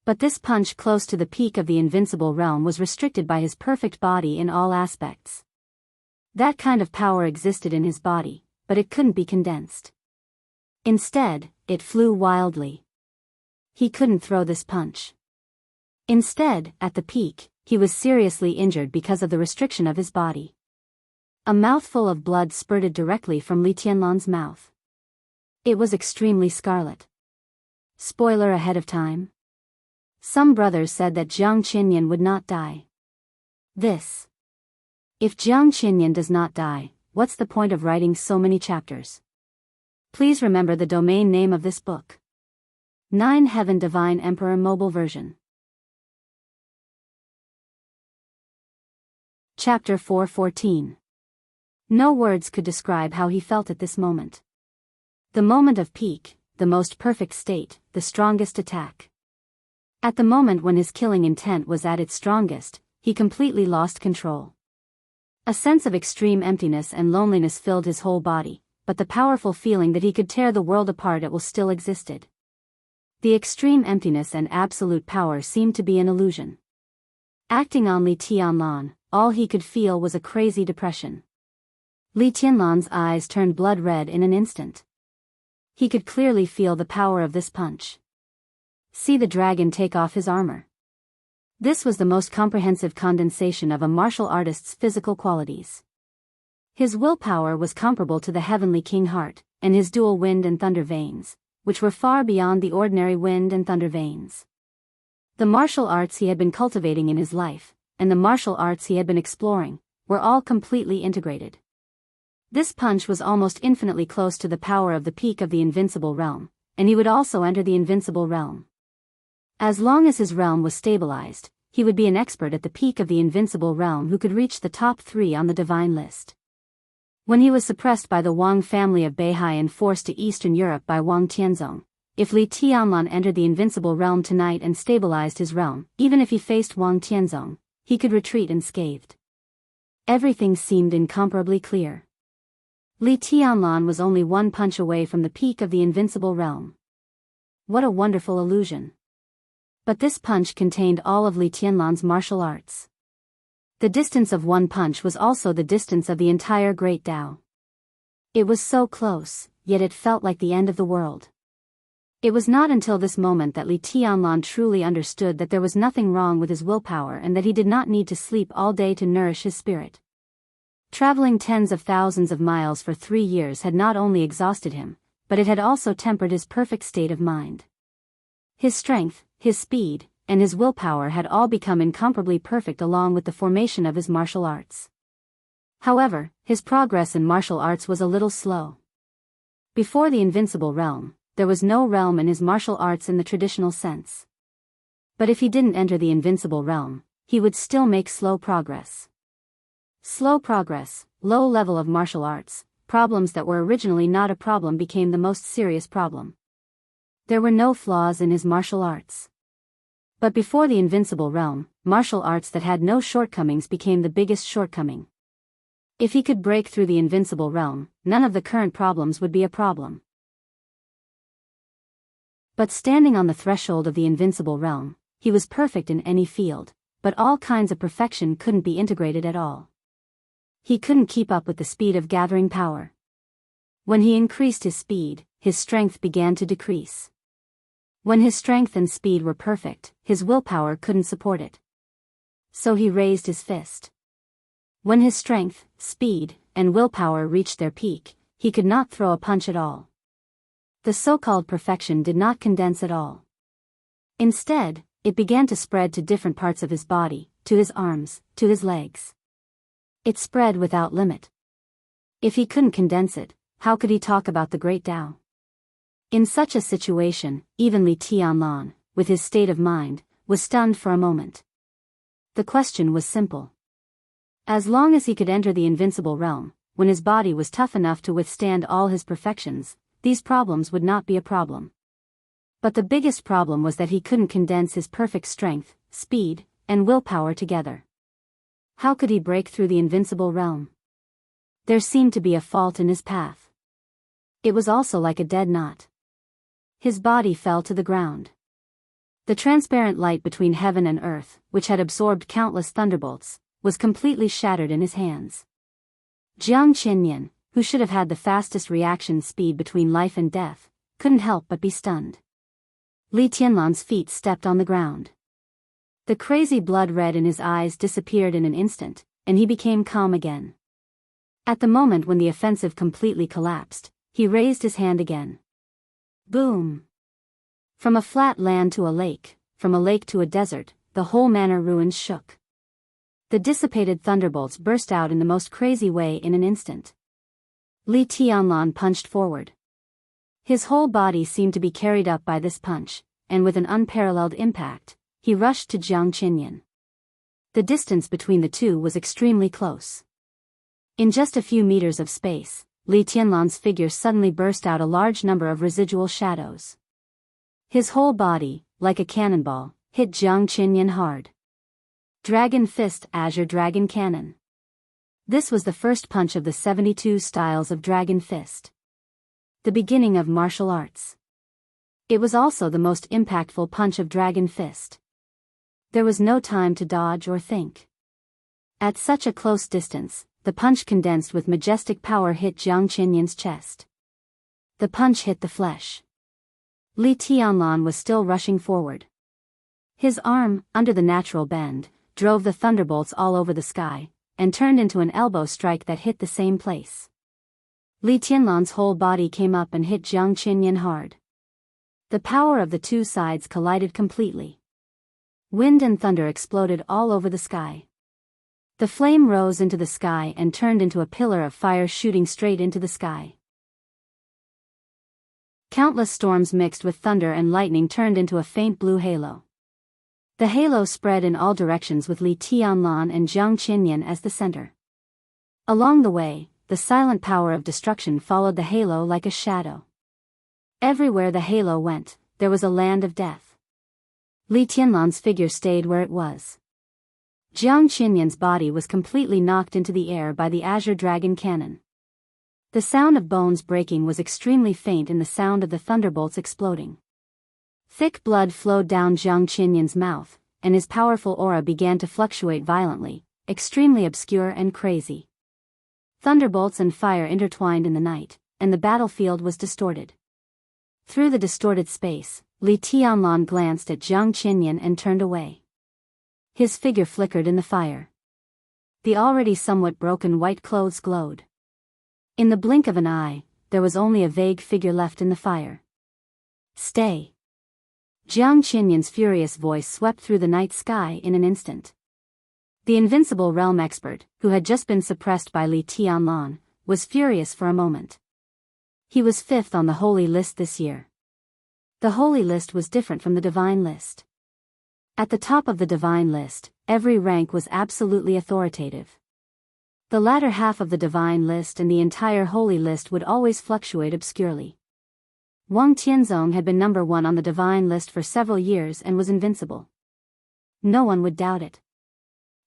But this punch close to the peak of the invincible realm was restricted by his perfect body in all aspects. That kind of power existed in his body, but it couldn't be condensed. Instead, it flew wildly. He couldn't throw this punch. Instead, at the peak, he was seriously injured because of the restriction of his body. A mouthful of blood spurted directly from Li Tianlan's mouth. It was extremely scarlet. Spoiler ahead of time. Some brothers said that Jiang Qinyan would not die. If Jiang Qinyan does not die, what's the point of writing so many chapters? Please remember the domain name of this book. 9 Heaven Divine Emperor Mobile Version. Chapter 4:14. No words could describe how he felt at this moment. The moment of peak, the most perfect state, the strongest attack. At the moment when his killing intent was at its strongest, he completely lost control. A sense of extreme emptiness and loneliness filled his whole body, but the powerful feeling that he could tear the world apart it will still existed. The extreme emptiness and absolute power seemed to be an illusion. Acting on Li Tianlan, all he could feel was a crazy depression. Li Tianlan's eyes turned blood red in an instant. He could clearly feel the power of this punch. See the dragon take off his armor. This was the most comprehensive condensation of a martial artist's physical qualities. His willpower was comparable to the heavenly king heart, and his dual wind and thunder veins, which were far beyond the ordinary wind and thunder veins. The martial arts he had been cultivating in his life, and the martial arts he had been exploring, were all completely integrated. This punch was almost infinitely close to the power of the peak of the invincible realm, and he would also enter the invincible realm. As long as his realm was stabilized, he would be an expert at the peak of the invincible realm who could reach the top 3 on the divine list. When he was suppressed by the Wang family of Beihai and forced to Eastern Europe by Wang Tianzong, if Li Tianlan entered the invincible realm tonight and stabilized his realm, even if he faced Wang Tianzong, he could retreat unscathed. Everything seemed incomparably clear. Li Tianlan was only one punch away from the peak of the invincible realm. What a wonderful illusion. But this punch contained all of Li Tianlan's martial arts. The distance of one punch was also the distance of the entire Great Tao. It was so close, yet it felt like the end of the world. It was not until this moment that Li Tianlan truly understood that there was nothing wrong with his willpower and that he did not need to sleep all day to nourish his spirit. Traveling tens of thousands of miles for 3 years had not only exhausted him, but it had also tempered his perfect state of mind. His strength, his speed, and his willpower had all become incomparably perfect along with the formation of his martial arts. However, his progress in martial arts was a little slow. Before the invincible realm, there was no realm in his martial arts in the traditional sense. But if he didn't enter the invincible realm, he would still make slow progress. Slow progress, low level of martial arts, problems that were originally not a problem became the most serious problem. There were no flaws in his martial arts. But before the invincible realm, martial arts that had no shortcomings became the biggest shortcoming. If he could break through the invincible realm, none of the current problems would be a problem. But standing on the threshold of the invincible realm, he was perfect in any field, but all kinds of perfection couldn't be integrated at all. He couldn't keep up with the speed of gathering power. When he increased his speed, his strength began to decrease. When his strength and speed were perfect, his willpower couldn't support it. So he raised his fist. When his strength, speed, and willpower reached their peak, he could not throw a punch at all. The so-called perfection did not condense at all. Instead, it began to spread to different parts of his body, to his arms, to his legs. It spread without limit. If he couldn't condense it, how could he talk about the great Tao? In such a situation, even Li Tianlan, with his state of mind, was stunned for a moment. The question was simple. As long as he could enter the invincible realm, when his body was tough enough to withstand all his perfections, these problems would not be a problem. But the biggest problem was that he couldn't condense his perfect strength, speed, and willpower together. How could he break through the invincible realm? There seemed to be a fault in his path. It was also like a dead knot. His body fell to the ground. The transparent light between heaven and earth, which had absorbed countless thunderbolts, was completely shattered in his hands. Jiang Qinyan, who should have had the fastest reaction speed between life and death, couldn't help but be stunned. Li Tianlan's feet stepped on the ground. The crazy blood red in his eyes disappeared in an instant, and he became calm again. At the moment when the offensive completely collapsed, he raised his hand again. Boom! From a flat land to a lake, from a lake to a desert, the whole manor ruins shook. The dissipated thunderbolts burst out in the most crazy way in an instant. Li Tianlan punched forward. His whole body seemed to be carried up by this punch, and with an unparalleled impact, he rushed to Jiang Qinyan. The distance between the two was extremely close. In just a few meters of space, Li Tianlan's figure suddenly burst out a large number of residual shadows. His whole body, like a cannonball, hit Jiang Qinyan hard. Dragon Fist Azure Dragon Cannon. This was the first punch of the 72 styles of Dragon Fist. The beginning of martial arts. It was also the most impactful punch of Dragon Fist. There was no time to dodge or think. At such a close distance, the punch condensed with majestic power hit Jiang Qinyan's chest. The punch hit the flesh. Li Tianlan was still rushing forward. His arm, under the natural bend, drove the thunderbolts all over the sky, and turned into an elbow strike that hit the same place. Li Tianlan's whole body came up and hit Jiang Qinyan hard. The power of the two sides collided completely. Wind and thunder exploded all over the sky. The flame rose into the sky and turned into a pillar of fire shooting straight into the sky. Countless storms mixed with thunder and lightning turned into a faint blue halo. The halo spread in all directions with Li Tianlan and Jiang Qinyan as the center. Along the way, the silent power of destruction followed the halo like a shadow. Everywhere the halo went, there was a land of death. Li Tianlan's figure stayed where it was. Jiang Qinyan's body was completely knocked into the air by the Azure Dragon Cannon. The sound of bones breaking was extremely faint in the sound of the thunderbolts exploding. Thick blood flowed down Jiang Qinyan's mouth, and his powerful aura began to fluctuate violently, extremely obscure and crazy. Thunderbolts and fire intertwined in the night, and the battlefield was distorted. Through the distorted space, Li Tianlan glanced at Jiang Qinyan and turned away. His figure flickered in the fire. The already somewhat broken white clothes glowed. In the blink of an eye, there was only a vague figure left in the fire. Stay! Jiang Qinyan's furious voice swept through the night sky in an instant. The invincible realm expert, who had just been suppressed by Li Tianlan, was furious for a moment. He was 5th on the holy list this year. The holy list was different from the divine list. At the top of the divine list, every rank was absolutely authoritative. The latter half of the divine list and the entire holy list would always fluctuate obscurely. Wang Tianzong had been number 1 on the divine list for several years and was invincible. No one would doubt it.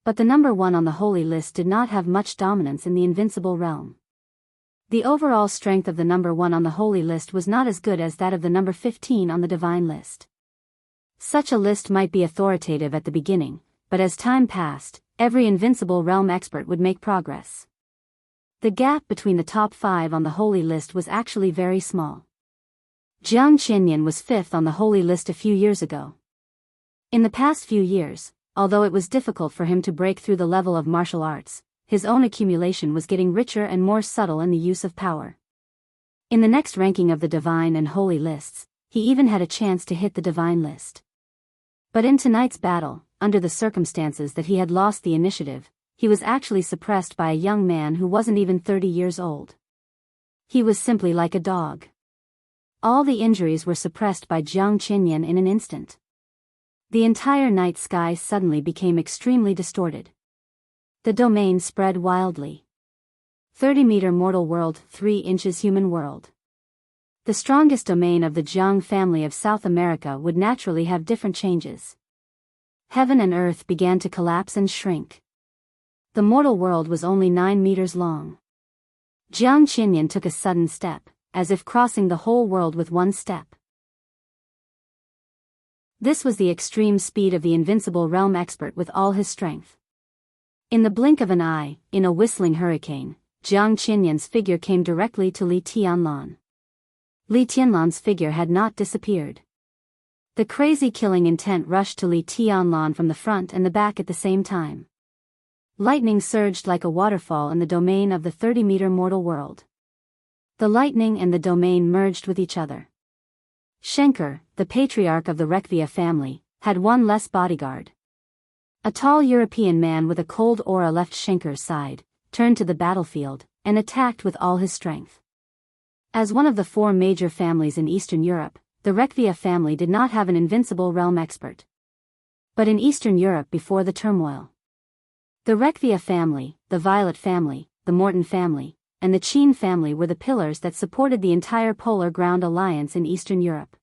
But the number 1 on the holy list did not have much dominance in the invincible realm. The overall strength of the number 1 on the holy list was not as good as that of the number 15 on the divine list. Such a list might be authoritative at the beginning, but as time passed, every invincible realm expert would make progress. The gap between the top 5 on the holy list was actually very small. Jiang Qinyan was 5th on the holy list a few years ago. In the past few years, although it was difficult for him to break through the level of martial arts, his own accumulation was getting richer and more subtle in the use of power. In the next ranking of the divine and holy lists, he even had a chance to hit the divine list. But in tonight's battle, under the circumstances that he had lost the initiative, he was actually suppressed by a young man who wasn't even 30 years old. He was simply like a dog. All the injuries were suppressed by Jiang Qinyan in an instant. The entire night sky suddenly became extremely distorted. The domain spread wildly. 30-meter mortal world, 3 inches human world. The strongest domain of the Jiang family of South America would naturally have different changes. Heaven and earth began to collapse and shrink. The mortal world was only 9 meters long. Jiang Qinyan took a sudden step, as if crossing the whole world with one step. This was the extreme speed of the invincible realm expert with all his strength. In the blink of an eye, in a whistling hurricane, Jiang Qinyan's figure came directly to Li Tianlan. Li Tianlan's figure had not disappeared. The crazy killing intent rushed to Li Tianlan from the front and the back at the same time. Lightning surged like a waterfall in the domain of the 30-meter mortal world. The lightning and the domain merged with each other. Schenker, the patriarch of the Rekvia family, had one less bodyguard. A tall European man with a cold aura left Schenker's side, turned to the battlefield, and attacked with all his strength. As one of the 4 major families in Eastern Europe, the Rekvia family did not have an invincible realm expert. But in Eastern Europe before the turmoil, the Rekvia family, the Violet family, the Morton family, and the Qin family were the pillars that supported the entire Polar Ground Alliance in Eastern Europe.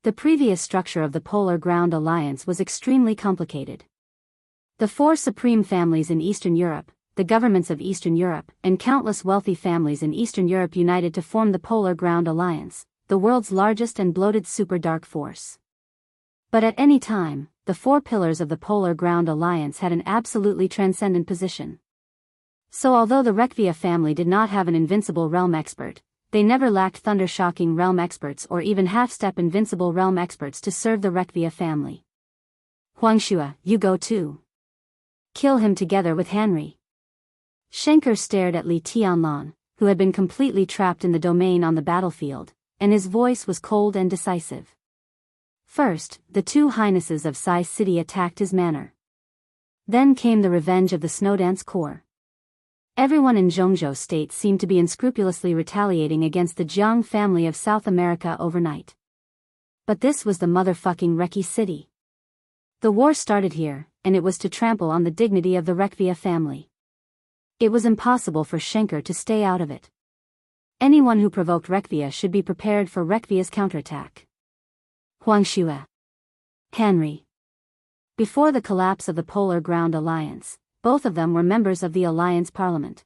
The previous structure of the Polar Ground Alliance was extremely complicated. The 4 supreme families in Eastern Europe, the governments of Eastern Europe, and countless wealthy families in Eastern Europe united to form the Polar Ground Alliance, the world's largest and bloated super dark force. But at any time, the 4 pillars of the Polar Ground Alliance had an absolutely transcendent position. So although the Rekvia family did not have an invincible realm expert, they never lacked thunder-shocking realm experts or even half-step invincible realm experts to serve the Rekvia family. Huangxue, you go too. Kill him together with Henry. Schenker stared at Li Tianlan, who had been completely trapped in the domain on the battlefield, and his voice was cold and decisive. First, the 2 highnesses of Sai City attacked his manor. Then came the revenge of the Snowdance Corps. Everyone in Zhongzhou State seemed to be unscrupulously retaliating against the Jiang family of South America overnight. But this was the motherfucking Reki city. The war started here, and it was to trample on the dignity of the Rekvia family. It was impossible for Schenker to stay out of it. Anyone who provoked Rekvia should be prepared for Rekvia's counterattack. Huangxue. Henry. Before the collapse of the Polar Ground Alliance, both of them were members of the Alliance Parliament.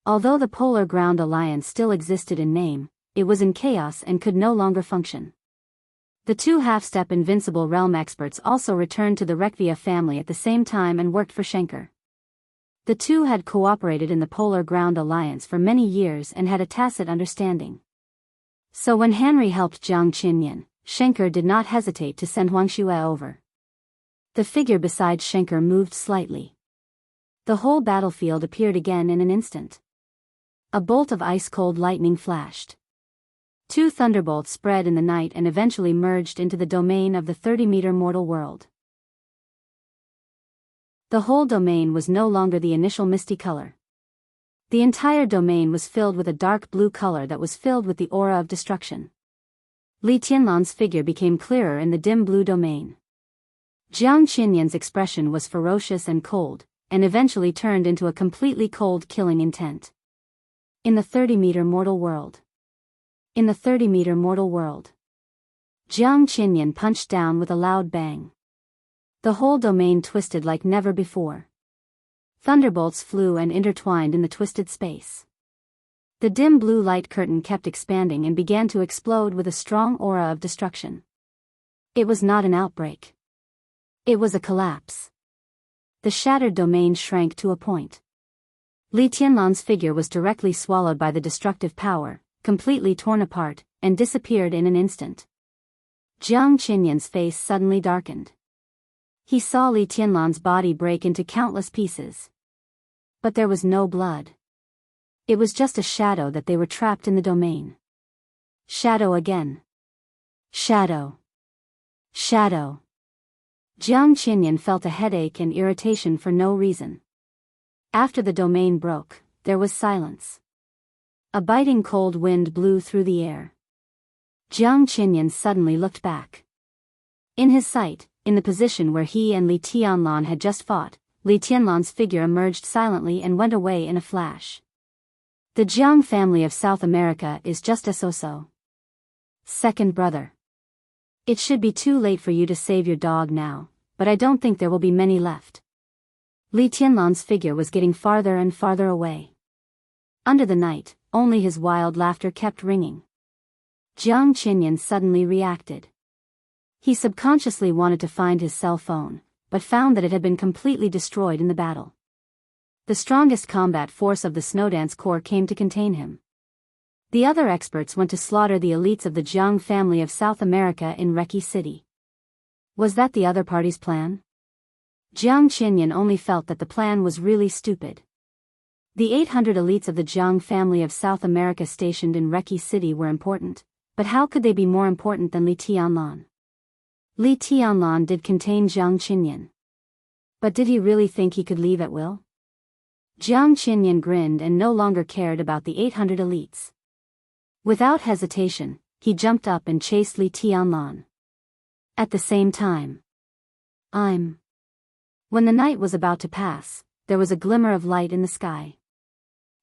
Although the Polar Ground Alliance still existed in name, it was in chaos and could no longer function. The 2 half-step invincible realm experts also returned to the Rekvia family at the same time and worked for Schenker. The 2 had cooperated in the Polar Ground Alliance for many years and had a tacit understanding. So when Henry helped Jiang Qinyan, Schenker did not hesitate to send Huangxue over. The figure beside Schenker moved slightly. The whole battlefield appeared again in an instant. A bolt of ice-cold lightning flashed. Two thunderbolts spread in the night and eventually merged into the domain of the 30-meter mortal world. The whole domain was no longer the initial misty color. The entire domain was filled with a dark blue color that was filled with the aura of destruction. Li Tianlan's figure became clearer in the dim blue domain. Jiang Qinyan's expression was ferocious and cold, and eventually turned into a completely cold killing intent. In the 30-meter mortal world. In the 30-meter mortal world. Jiang Qinyan punched down with a loud bang. The whole domain twisted like never before. Thunderbolts flew and intertwined in the twisted space. The dim blue light curtain kept expanding and began to explode with a strong aura of destruction. It was not an outbreak. It was a collapse. The shattered domain shrank to a point. Li Tianlan's figure was directly swallowed by the destructive power, completely torn apart, and disappeared in an instant. Jiang Qinyan's face suddenly darkened. He saw Li Tianlan's body break into countless pieces. But there was no blood. It was just a shadow that they were trapped in the domain. Shadow again. Shadow. Shadow. Jiang Qinyan felt a headache and irritation for no reason. After the domain broke, there was silence. A biting cold wind blew through the air. Jiang Qinyan suddenly looked back. In his sight, in the position where he and Li Tianlan had just fought, Li Tianlan's figure emerged silently and went away in a flash. The Jiang family of South America is just a so-so. Second brother. It should be too late for you to save your dog now, but I don't think there will be many left. Li Tianlan's figure was getting farther and farther away. Under the night, only his wild laughter kept ringing. Jiang Qinyan suddenly reacted. He subconsciously wanted to find his cell phone, but found that it had been completely destroyed in the battle. The strongest combat force of the Snowdance Corps came to contain him. The other experts went to slaughter the elites of the Jiang family of South America in Reki City. Was that the other party's plan? Jiang Qinyan only felt that the plan was really stupid. The 800 elites of the Jiang family of South America stationed in Reki City were important, but how could they be more important than Li Tianlan? Li Tianlan did contain Jiang Qinyan. But did he really think he could leave at will? Jiang Qinyan grinned and no longer cared about the 800 elites. Without hesitation, he jumped up and chased Li Tianlan. At the same time. When the night was about to pass, there was a glimmer of light in the sky.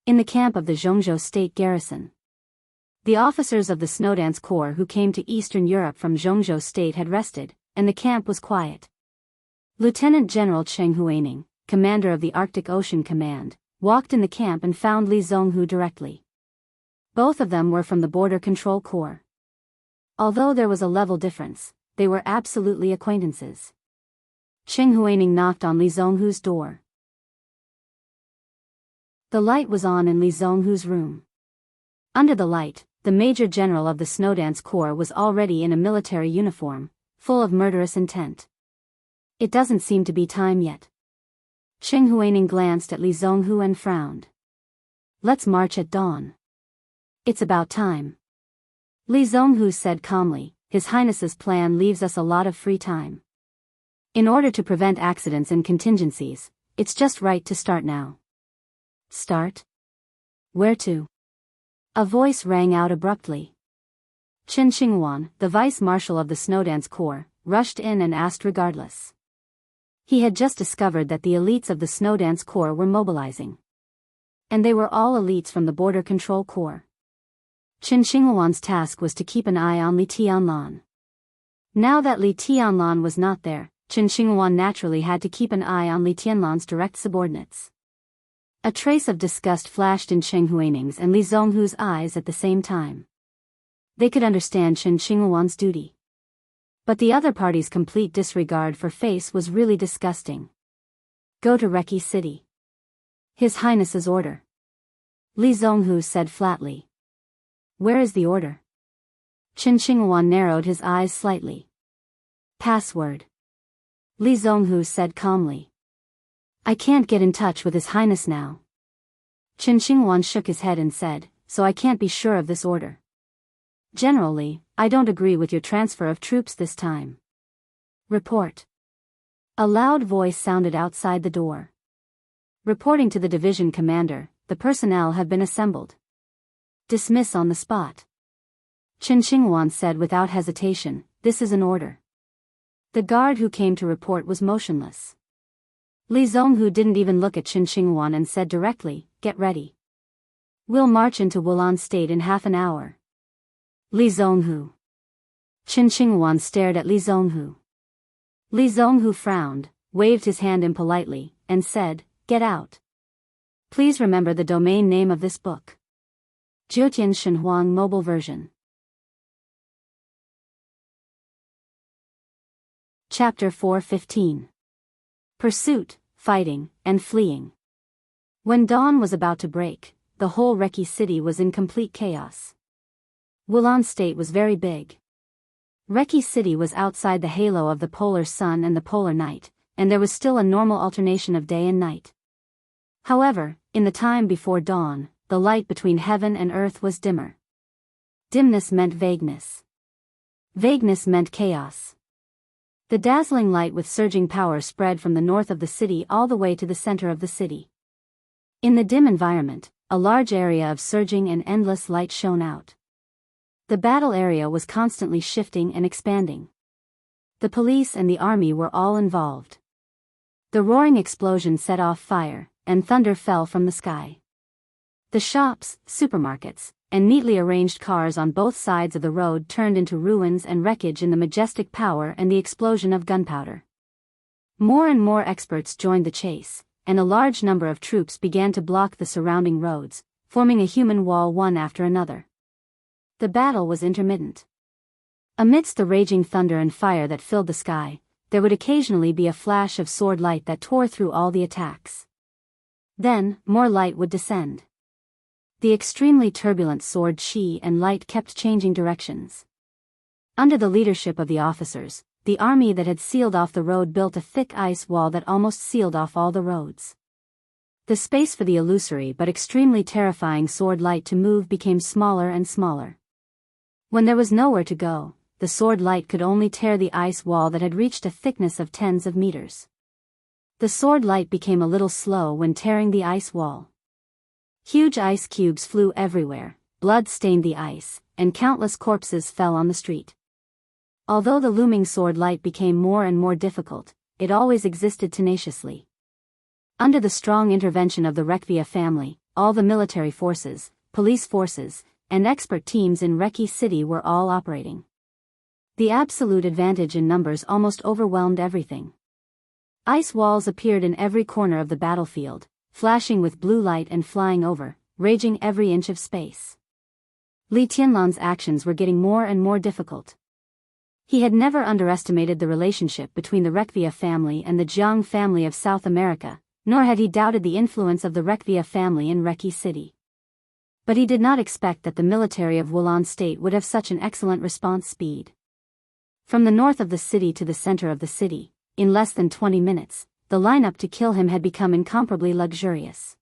In the camp of the Zhongzhou State Garrison. The officers of the Snowdance Corps who came to Eastern Europe from Zhongzhou State had rested, and the camp was quiet. Lieutenant General Cheng Huaining, commander of the Arctic Ocean Command, walked in the camp and found Li Zhonghu directly. Both of them were from the Border Control Corps. Although there was a level difference, they were absolutely acquaintances. Cheng Huaining knocked on Li Zhonghu's door. The light was on in Li Zhonghu's room. Under the light, the Major General of the Snowdance Corps was already in a military uniform, full of murderous intent. It doesn't seem to be time yet. Cheng Huaining glanced at Li Zhonghu and frowned. Let's march at dawn. It's about time. Li Zhonghu said calmly, His Highness's plan leaves us a lot of free time. In order to prevent accidents and contingencies, it's just right to start now. Start? Where to? A voice rang out abruptly. Chen Xinghuan, the Vice Marshal of the Snowdance Corps, rushed in and asked regardless. He had just discovered that the elites of the Snowdance Corps were mobilizing. And they were all elites from the Border Control Corps. Chen Xinghuan's task was to keep an eye on Li Tianlan. Now that Li Tianlan was not there, Chen Xinghuan naturally had to keep an eye on Li Tianlan's direct subordinates. A trace of disgust flashed in Cheng Huaining's and Li Zhonghu's eyes at the same time. They could understand Chen Xinghuan's duty. But the other party's complete disregard for face was really disgusting. Go to Reki City. His Highness's order. Li Zhonghu said flatly. Where is the order? Chen Xinghuan narrowed his eyes slightly. Password. Li Zhonghu said calmly. I can't get in touch with His Highness now. Chen Xinghuan shook his head and said, so I can't be sure of this order. Generally, I don't agree with your transfer of troops this time. Report. A loud voice sounded outside the door. Reporting to the division commander, the personnel have been assembled. Dismiss on the spot. Qin Xinghuan said without hesitation, this is an order. The guard who came to report was motionless. Li Zonghu didn't even look at Qin Xinghuan and said directly, get ready. We'll march into Wulan State in half an hour. Li Zonghu. Qin Xinghuan stared at Li Zonghu. Li Zonghu frowned, waved his hand impolitely, and said, get out. Please remember the domain name of this book. Jiutian Shenhuang Mobile Version. Chapter 4:15. Pursuit, Fighting, and Fleeing. When dawn was about to break, the whole Reki city was in complete chaos. Wulan State was very big. Reki city was outside the halo of the polar sun and the polar night, and there was still a normal alternation of day and night. However, in the time before dawn, the light between heaven and earth was dimmer. Dimness meant vagueness. Vagueness meant chaos. The dazzling light with surging power spread from the north of the city all the way to the center of the city. In the dim environment, a large area of surging and endless light shone out. The battle area was constantly shifting and expanding. The police and the army were all involved. The roaring explosion set off fire, and thunder fell from the sky. The shops, supermarkets, and neatly arranged cars on both sides of the road turned into ruins and wreckage in the majestic power and the explosion of gunpowder. More and more experts joined the chase, and a large number of troops began to block the surrounding roads, forming a human wall one after another. The battle was intermittent. Amidst the raging thunder and fire that filled the sky, there would occasionally be a flash of sword light that tore through all the attacks. Then, more light would descend. The extremely turbulent sword chi and light kept changing directions. Under the leadership of the officers, the army that had sealed off the road built a thick ice wall that almost sealed off all the roads. The space for the illusory but extremely terrifying sword light to move became smaller and smaller. When there was nowhere to go, the sword light could only tear the ice wall that had reached a thickness of tens of meters. The sword light became a little slow when tearing the ice wall. Huge ice cubes flew everywhere, blood stained the ice, and countless corpses fell on the street. Although the looming sword light became more and more difficult, it always existed tenaciously. Under the strong intervention of the Rekvia family, all the military forces, police forces, and expert teams in Reki City were all operating. The absolute advantage in numbers almost overwhelmed everything. Ice walls appeared in every corner of the battlefield, flashing with blue light and flying over, raging every inch of space. Li Tianlan's actions were getting more and more difficult. He had never underestimated the relationship between the Rekvia family and the Jiang family of South America, nor had he doubted the influence of the Rekvia family in Reki City. But he did not expect that the military of Wulan State would have such an excellent response speed. From the north of the city to the center of the city, in less than 20 minutes, the lineup to kill him had become incomparably luxurious.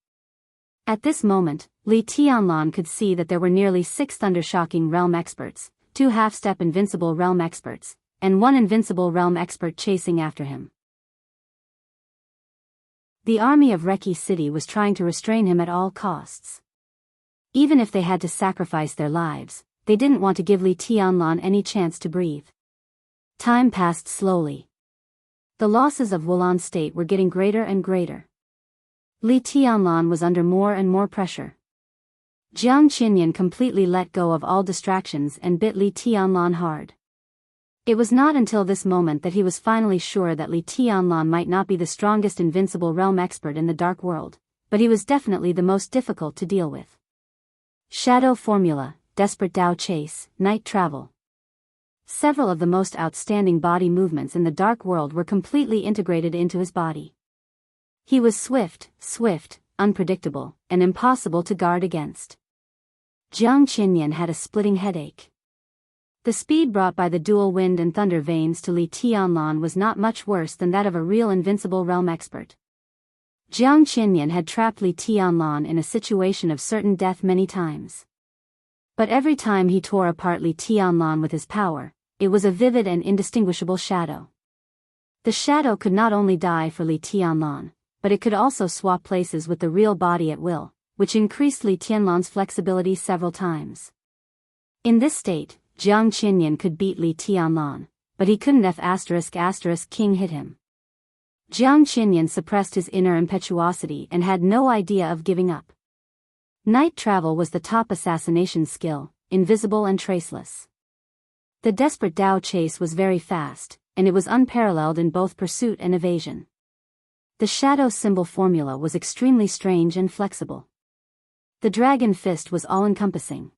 At this moment, Li Tianlan could see that there were nearly 6 Thundershocking Realm experts, 2 half-step Invincible Realm experts, and 1 Invincible Realm expert chasing after him. The army of Reki City was trying to restrain him at all costs. Even if they had to sacrifice their lives, they didn't want to give Li Tianlan any chance to breathe. Time passed slowly. The losses of Wulan State were getting greater and greater. Li Tianlan was under more and more pressure. Jiang Qinyan completely let go of all distractions and bit Li Tianlan hard. It was not until this moment that he was finally sure that Li Tianlan might not be the strongest Invincible Realm expert in the Dark World, but he was definitely the most difficult to deal with. Shadow Formula, Desperate Dao Chase, Night Travel. Several of the most outstanding body movements in the Dark World were completely integrated into his body. He was swift, unpredictable, and impossible to guard against. Jiang Qinyan had a splitting headache. The speed brought by the dual wind and thunder veins to Li Tianlan was not much worse than that of a real Invincible Realm expert. Jiang Qinyan had trapped Li Tianlan in a situation of certain death many times. But every time he tore apart Li Tianlan with his power, it was a vivid and indistinguishable shadow. The shadow could not only die for Li Tianlan, but it could also swap places with the real body at will, which increased Li Tianlan's flexibility several times. In this state, Jiang Qinyan could beat Li Tianlan, but he couldn't King hit him. Jiang Qinyan suppressed his inner impetuosity and had no idea of giving up. Night travel was the top assassination skill, invisible and traceless. The desperate Dao chase was very fast, and it was unparalleled in both pursuit and evasion. The shadow symbol formula was extremely strange and flexible. The dragon fist was all-encompassing.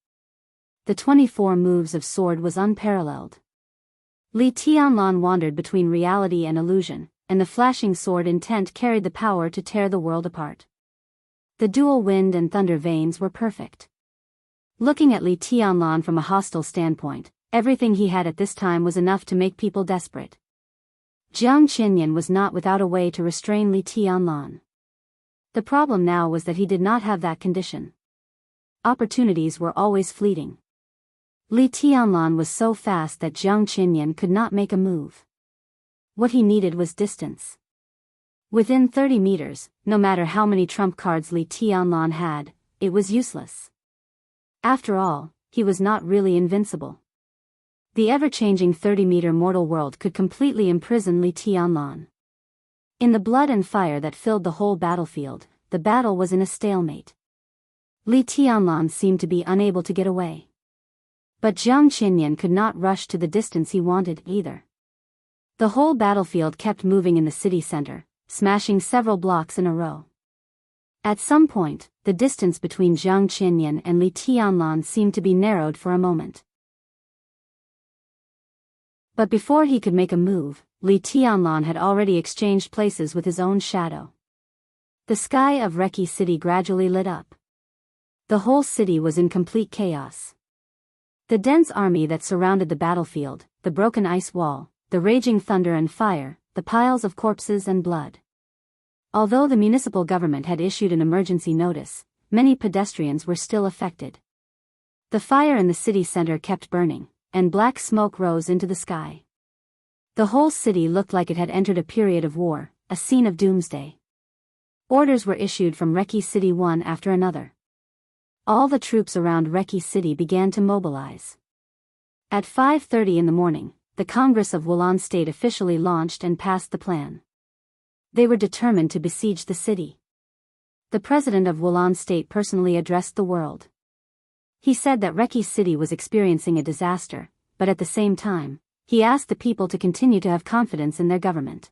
The 24 moves of sword was unparalleled. Li Tianlan wandered between reality and illusion, and the flashing sword intent carried the power to tear the world apart. The dual wind and thunder veins were perfect. Looking at Li Tianlan from a hostile standpoint, everything he had at this time was enough to make people desperate. Jiang Qinyan was not without a way to restrain Li Tianlan. The problem now was that he did not have that condition. Opportunities were always fleeting. Li Tianlan was so fast that Jiang Qinyan could not make a move. What he needed was distance. Within 30 meters, no matter how many trump cards Li Tianlan had, it was useless. After all, he was not really invincible. The ever-changing 30-meter mortal world could completely imprison Li Tianlan. In the blood and fire that filled the whole battlefield, the battle was in a stalemate. Li Tianlan seemed to be unable to get away. But Jiang Qinyan could not rush to the distance he wanted either. The whole battlefield kept moving in the city center, smashing several blocks in a row. At some point, the distance between Jiang Qinyan and Li Tianlan seemed to be narrowed for a moment. But before he could make a move, Li Tianlan had already exchanged places with his own shadow. The sky of Reki City gradually lit up. The whole city was in complete chaos. The dense army that surrounded the battlefield, the broken ice wall, the raging thunder and fire, the piles of corpses and blood. Although the municipal government had issued an emergency notice, many pedestrians were still affected. The fire in the city center kept burning, and black smoke rose into the sky. The whole city looked like it had entered a period of war, a scene of doomsday. Orders were issued from Reki City one after another. All the troops around Reki City began to mobilize. At 5:30 in the morning, the Congress of Wulan State officially launched and passed the plan. They were determined to besiege the city. The president of Wulan State personally addressed the world. He said that Reki City was experiencing a disaster, but at the same time, he asked the people to continue to have confidence in their government.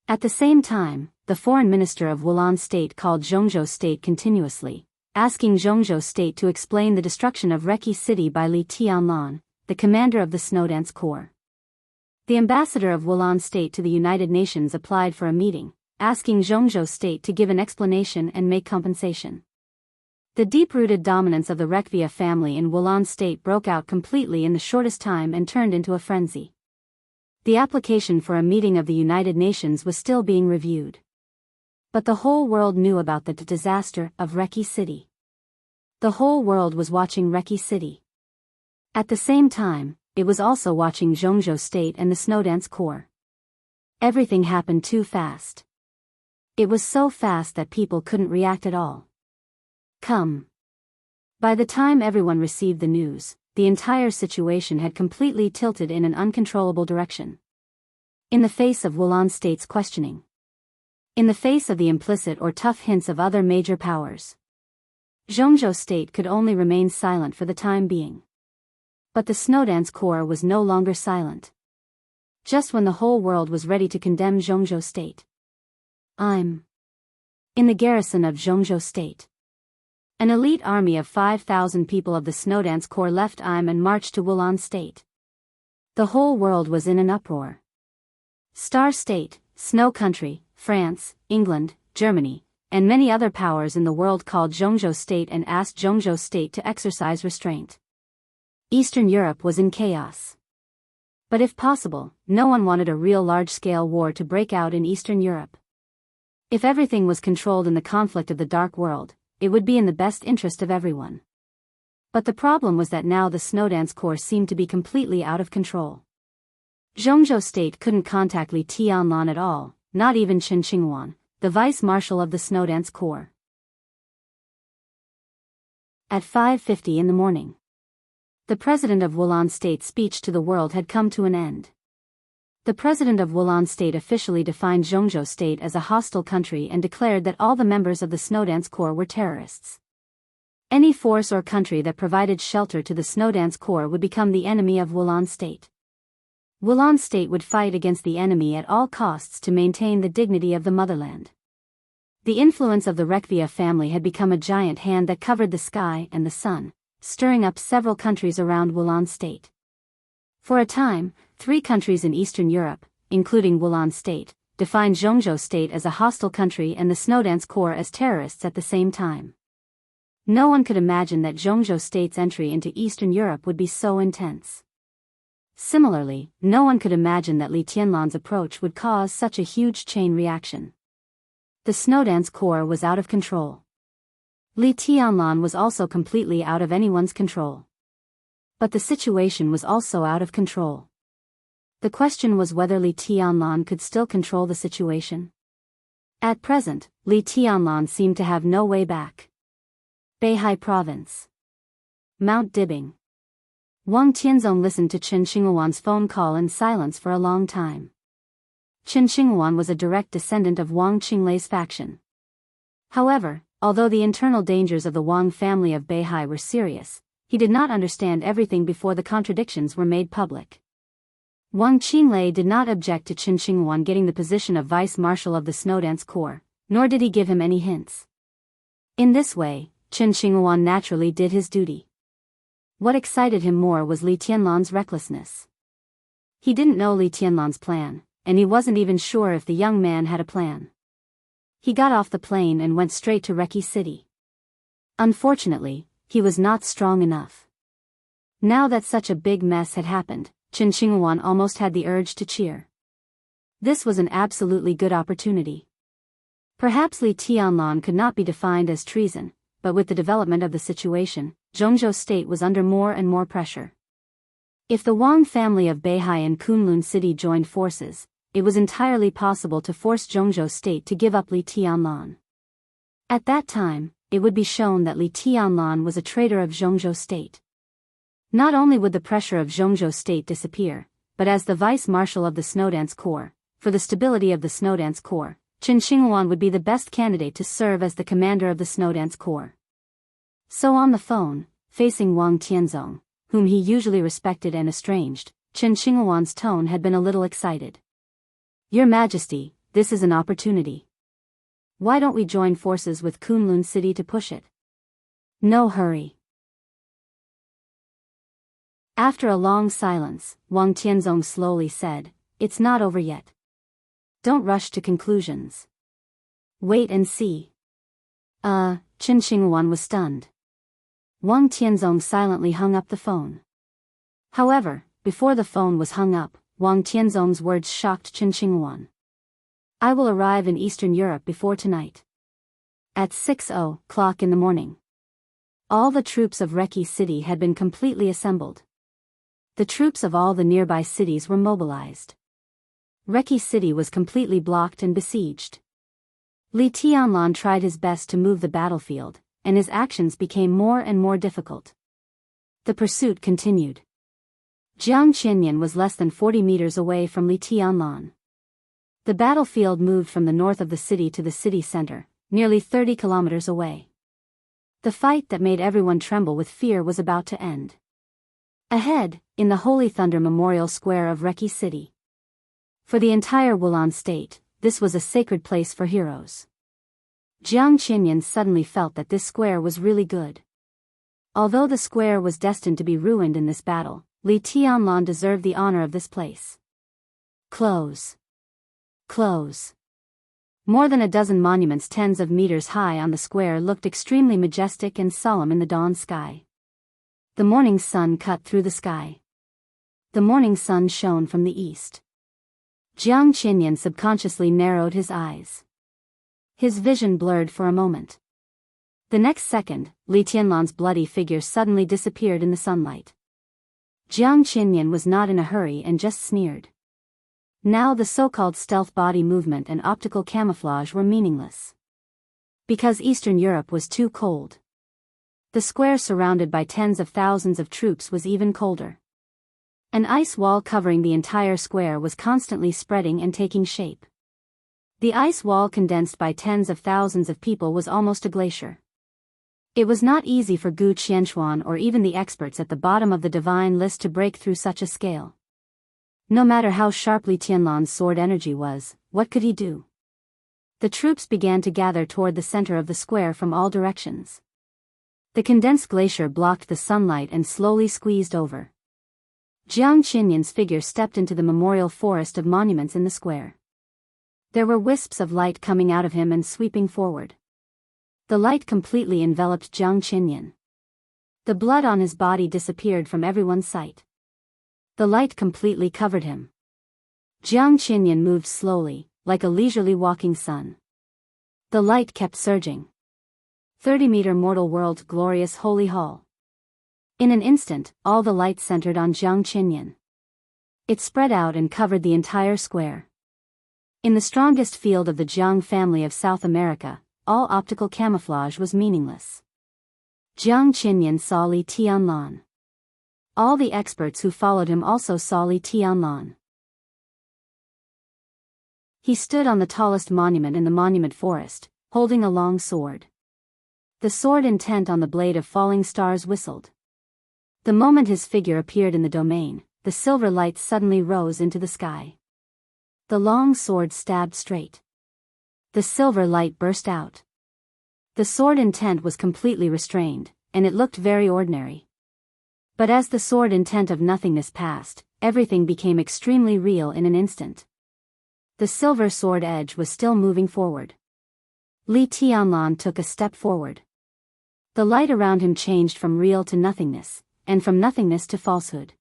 At the same time, the foreign minister of Wulan State called Zhongzhou State continuously, asking Zhongzhou State to explain the destruction of Reki City by Li Tianlan, the commander of the Snowdance Corps. The ambassador of Wulan State to the United Nations applied for a meeting, asking Zhongzhou State to give an explanation and make compensation. The deep-rooted dominance of the Rekvia family in Wulan State broke out completely in the shortest time and turned into a frenzy. The application for a meeting of the United Nations was still being reviewed. But the whole world knew about the disaster of Reki City. The whole world was watching Reki City. At the same time, it was also watching Zhongzhou State and the Snowdance Corps. Everything happened too fast. It was so fast that people couldn't react at all. By the time everyone received the news, the entire situation had completely tilted in an uncontrollable direction. In the face of Wulan State's questioning. In the face of the implicit or tough hints of other major powers. Zhongzhou State could only remain silent for the time being. But the Snowdance Corps was no longer silent. Just when the whole world was ready to condemn Zhongzhou State. In the garrison of Zhongzhou State. An elite army of 5,000 people of the Snowdance Corps left and marched to Wulan State. The whole world was in an uproar. Star State, Snow Country, France, England, Germany, and many other powers in the world called Zhongzhou State and asked Zhongzhou State to exercise restraint. Eastern Europe was in chaos. But if possible, no one wanted a real large-scale war to break out in Eastern Europe. If everything was controlled in the conflict of the Dark World, it would be in the best interest of everyone. But the problem was that now the Snowdance Corps seemed to be completely out of control. Jianghu State couldn't contact Li Tianlan at all, not even Chen Qinghuan, the vice-marshal of the Snowdance Corps. At 5:50 in the morning, the president of Wulan State's speech to the world had come to an end. The president of Wulan State officially defined Jianghu State as a hostile country and declared that all the members of the Snowdance Corps were terrorists. Any force or country that provided shelter to the Snowdance Corps would become the enemy of Wulan State. Wulan State would fight against the enemy at all costs to maintain the dignity of the motherland. The influence of the Rekvia family had become a giant hand that covered the sky and the sun, stirring up several countries around Wulan State. For a time, 3 countries in Eastern Europe, including Wulan State, defined Jianghu State as a hostile country and the Snowdance Corps as terrorists at the same time. No one could imagine that Jianghu State's entry into Eastern Europe would be so intense. Similarly, no one could imagine that Li Tianlan's approach would cause such a huge chain reaction. The Snowdance Corps was out of control. Li Tianlan was also completely out of anyone's control. But the situation was also out of control. The question was whether Li Tianlan could still control the situation. At present, Li Tianlan seemed to have no way back. Beihai Province. Mount Dibing. Wang Tianzong listened to Chen Qinghuan's phone call in silence for a long time. Chen Qinghuan was a direct descendant of Wang Qinglei's faction. However, although the internal dangers of the Wang family of Beihai were serious, he did not understand everything before the contradictions were made public. Wang Qinglei did not object to Chen Qinghuan getting the position of vice-marshal of the Snowdance Corps, nor did he give him any hints. In this way, Chen Qinghuan naturally did his duty. What excited him more was Li Tianlan's recklessness. He didn't know Li Tianlan's plan, and he wasn't even sure if the young man had a plan. He got off the plane and went straight to Reki City. Unfortunately, he was not strong enough. Now that such a big mess had happened, Chen Qinghuan almost had the urge to cheer. This was an absolutely good opportunity. Perhaps Li Tianlan could not be defined as treason, but with the development of the situation, Jianghu State was under more and more pressure. If the Wang family of Beihai and Kunlun City joined forces, it was entirely possible to force Jianghu State to give up Li Tianlan. At that time, it would be shown that Li Tianlan was a traitor of Jianghu State. Not only would the pressure of Jianghu State disappear, but as the vice-marshal of the Snowdance Corps, for the stability of the Snowdance Corps, Chen Qinghuan would be the best candidate to serve as the commander of the Snowdance Corps. So on the phone, facing Wang Tianzong, whom he usually respected and estranged, Chen Qinghuan's tone had been a little excited. Your Majesty, this is an opportunity. Why don't we join forces with Kunlun City to push it? No hurry. After a long silence, Wang Tianzong slowly said, "It's not over yet. Don't rush to conclusions. Wait and see." Chen Qinghuan was stunned. Wang Tianzong silently hung up the phone. However, before the phone was hung up, Wang Tianzong's words shocked Chen Qinghuan. "I will arrive in Eastern Europe before tonight. At 6:00 in the morning." All the troops of Reki City had been completely assembled. The troops of all the nearby cities were mobilized. Reki City was completely blocked and besieged. Li Tianlan tried his best to move the battlefield, and his actions became more and more difficult. The pursuit continued. Jiang Qianyan was less than 40 meters away from Li Tianlan. The battlefield moved from the north of the city to the city center, nearly 30 kilometers away. The fight that made everyone tremble with fear was about to end. Ahead, in the Holy Thunder Memorial Square of Reki City. For the entire Wulan State, this was a sacred place for heroes. Jiang Qianyan suddenly felt that this square was really good. Although the square was destined to be ruined in this battle, Li Tianlan deserved the honor of this place. Close. More than a dozen monuments tens of meters high on the square looked extremely majestic and solemn in the dawn sky. The morning sun cut through the sky. The morning sun shone from the east. Jiang Qianyan subconsciously narrowed his eyes. His vision blurred for a moment. The next second, Li Tianlan's bloody figure suddenly disappeared in the sunlight. Jiang Qinyan was not in a hurry and just sneered. Now the so-called stealth body movement and optical camouflage were meaningless. Because Eastern Europe was too cold. The square surrounded by tens of thousands of troops was even colder. An ice wall covering the entire square was constantly spreading and taking shape. The ice wall condensed by tens of thousands of people was almost a glacier. It was not easy for Gu Qianxuan or even the experts at the bottom of the divine list to break through such a scale. No matter how sharply Tianlan's sword energy was, what could he do? The troops began to gather toward the center of the square from all directions. The condensed glacier blocked the sunlight and slowly squeezed over. Jiang Qinyan's figure stepped into the memorial forest of monuments in the square. There were wisps of light coming out of him and sweeping forward. The light completely enveloped Jiang Qinyan. The blood on his body disappeared from everyone's sight. The light completely covered him. Jiang Qinyan moved slowly, like a leisurely walking sun. The light kept surging. 30-meter mortal world glorious holy hall. In an instant, all the light centered on Jiang Qinyan. It spread out and covered the entire square. In the strongest field of the Jiang family of South America, all optical camouflage was meaningless. Jiang Qinyan saw Li Tianlan. All the experts who followed him also saw Li Tianlan. He stood on the tallest monument in the monument forest, holding a long sword. The sword intent on the blade of falling stars whistled. The moment his figure appeared in the domain, the silver light suddenly rose into the sky. The long sword stabbed straight. The silver light burst out. The sword intent was completely restrained, and it looked very ordinary. But as the sword intent of nothingness passed, everything became extremely real in an instant. The silver sword edge was still moving forward. Li Tianlan took a step forward. The light around him changed from real to nothingness, and from nothingness to falsehood.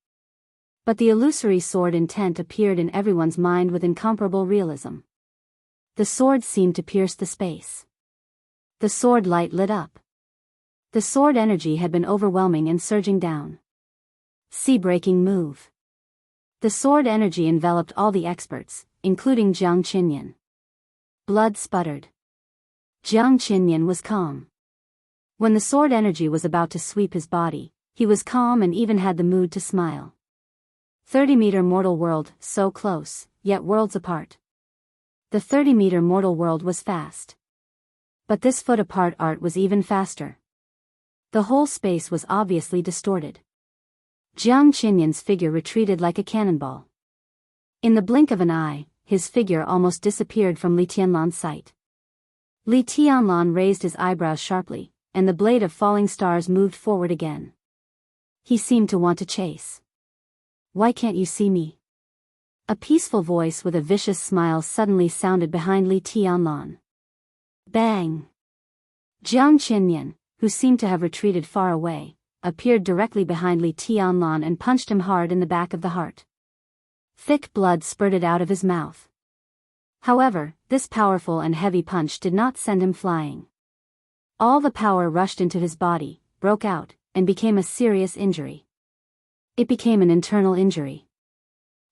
But the illusory sword intent appeared in everyone's mind with incomparable realism. The sword seemed to pierce the space. The sword light lit up. The sword energy had been overwhelming and surging down. Sea-breaking move. The sword energy enveloped all the experts, including Jiang Qinyan. Blood sputtered. Jiang Qinyan was calm. When the sword energy was about to sweep his body, he was calm and even had the mood to smile. 30-meter mortal world, so close, yet worlds apart. The 30-meter mortal world was fast. But this foot-apart art was even faster. The whole space was obviously distorted. Jiang Qinyan's figure retreated like a cannonball. In the blink of an eye, his figure almost disappeared from Li Tianlan's sight. Li Tianlan raised his eyebrows sharply, and the blade of falling stars moved forward again. He seemed to want to chase. "Why can't you see me?" A peaceful voice with a vicious smile suddenly sounded behind Li Tianlan. Bang! Jiang Qinyan, who seemed to have retreated far away, appeared directly behind Li Tianlan and punched him hard in the back of the heart. Thick blood spurted out of his mouth. However, this powerful and heavy punch did not send him flying. All the power rushed into his body, broke out, and became a serious injury. It became an internal injury.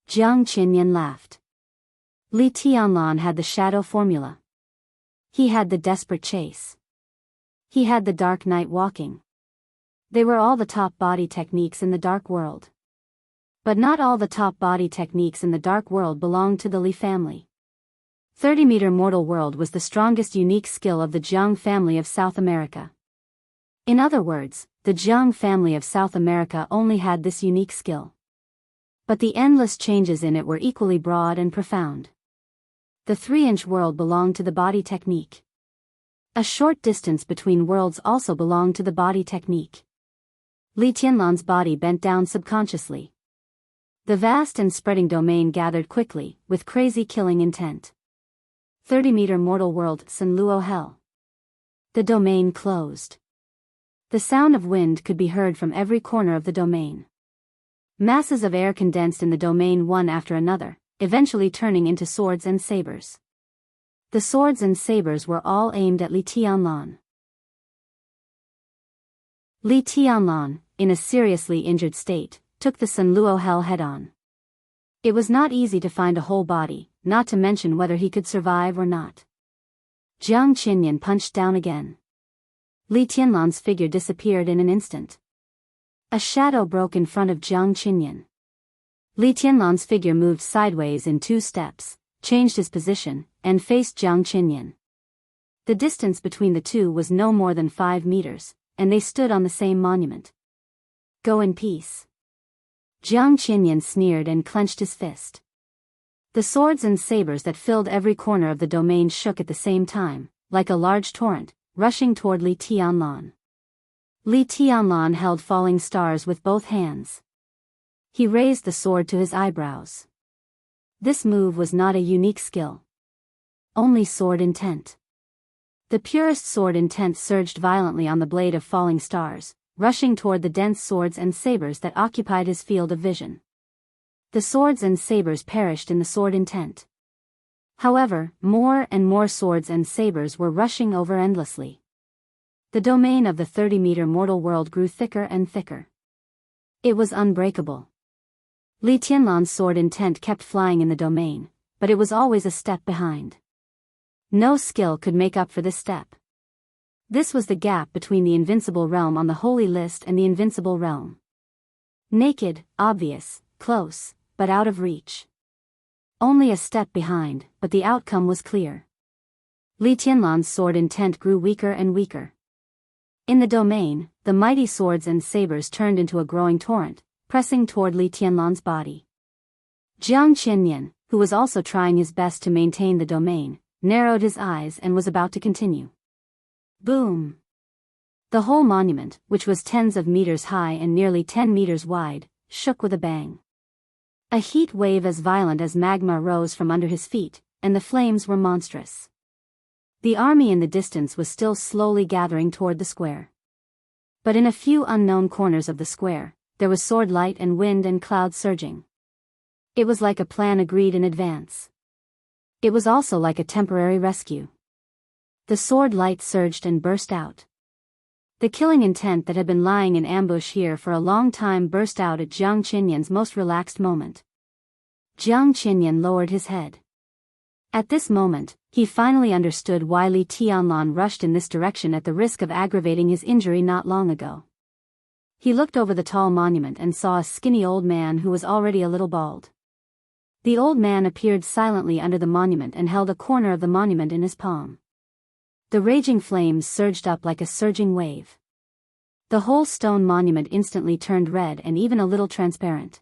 Jiang Qinyan laughed. Li Tianlan had the shadow formula. He had the desperate chase. He had the dark night walking. They were all the top body techniques in the dark world. But not all the top body techniques in the dark world belonged to the Li family. 30-meter mortal world was the strongest unique skill of the Jiang family of South America. In other words, the Jiang family of South America only had this unique skill. But the endless changes in it were equally broad and profound. The 3-inch world belonged to the body technique. A short distance between worlds also belonged to the body technique. Li Tianlan's body bent down subconsciously. The vast and spreading domain gathered quickly, with crazy killing intent. 30-meter mortal world, San Luo Hell. The domain closed. The sound of wind could be heard from every corner of the domain. Masses of air condensed in the domain one after another, eventually turning into swords and sabers. The swords and sabers were all aimed at Li Tianlan. Li Tianlan, in a seriously injured state, took the Sunluo hell head-on. It was not easy to find a whole body, not to mention whether he could survive or not. Jiang Qinyan punched down again. Li Tianlan's figure disappeared in an instant. A shadow broke in front of Jiang Qinyan. Li Tianlan's figure moved sideways in 2 steps, changed his position, and faced Jiang Qinyan. The distance between the two was no more than 5 meters, and they stood on the same monument. Go in peace. Jiang Qinyan sneered and clenched his fist. The swords and sabers that filled every corner of the domain shook at the same time, like a large torrent, rushing toward Li Tianlan. Li Tianlan held falling stars with both hands. He raised the sword to his eyebrows. This move was not a unique skill. Only sword intent. The purest sword intent surged violently on the blade of falling stars, rushing toward the dense swords and sabers that occupied his field of vision. The swords and sabers perished in the sword intent. However, more and more swords and sabers were rushing over endlessly. The domain of the 30-meter mortal world grew thicker and thicker. It was unbreakable. Li Tianlan's sword intent kept flying in the domain, but it was always a step behind. No skill could make up for this step. This was the gap between the invincible realm on the holy list and the invincible realm. Naked, obvious, close, but out of reach. Only a step behind, but the outcome was clear. Li Tianlan's sword intent grew weaker and weaker. In the domain, the mighty swords and sabers turned into a growing torrent, pressing toward Li Tianlan's body. Jiang Qinyan, who was also trying his best to maintain the domain, narrowed his eyes and was about to continue. Boom! The whole monument, which was tens of meters high and nearly 10 meters wide, shook with a bang. A heat wave as violent as magma rose from under his feet, and the flames were monstrous. The army in the distance was still slowly gathering toward the square. But in a few unknown corners of the square, there was sword light and wind and cloud surging. It was like a plan agreed in advance. It was also like a temporary rescue. The sword light surged and burst out. The killing intent that had been lying in ambush here for a long time burst out at Jiang Qinyan's most relaxed moment. Jiang Qinyan lowered his head. At this moment, he finally understood why Li Tianlan rushed in this direction at the risk of aggravating his injury not long ago. He looked over the tall monument and saw a skinny old man who was already a little bald. The old man appeared silently under the monument and held a corner of the monument in his palm. The raging flames surged up like a surging wave. The whole stone monument instantly turned red and even a little transparent.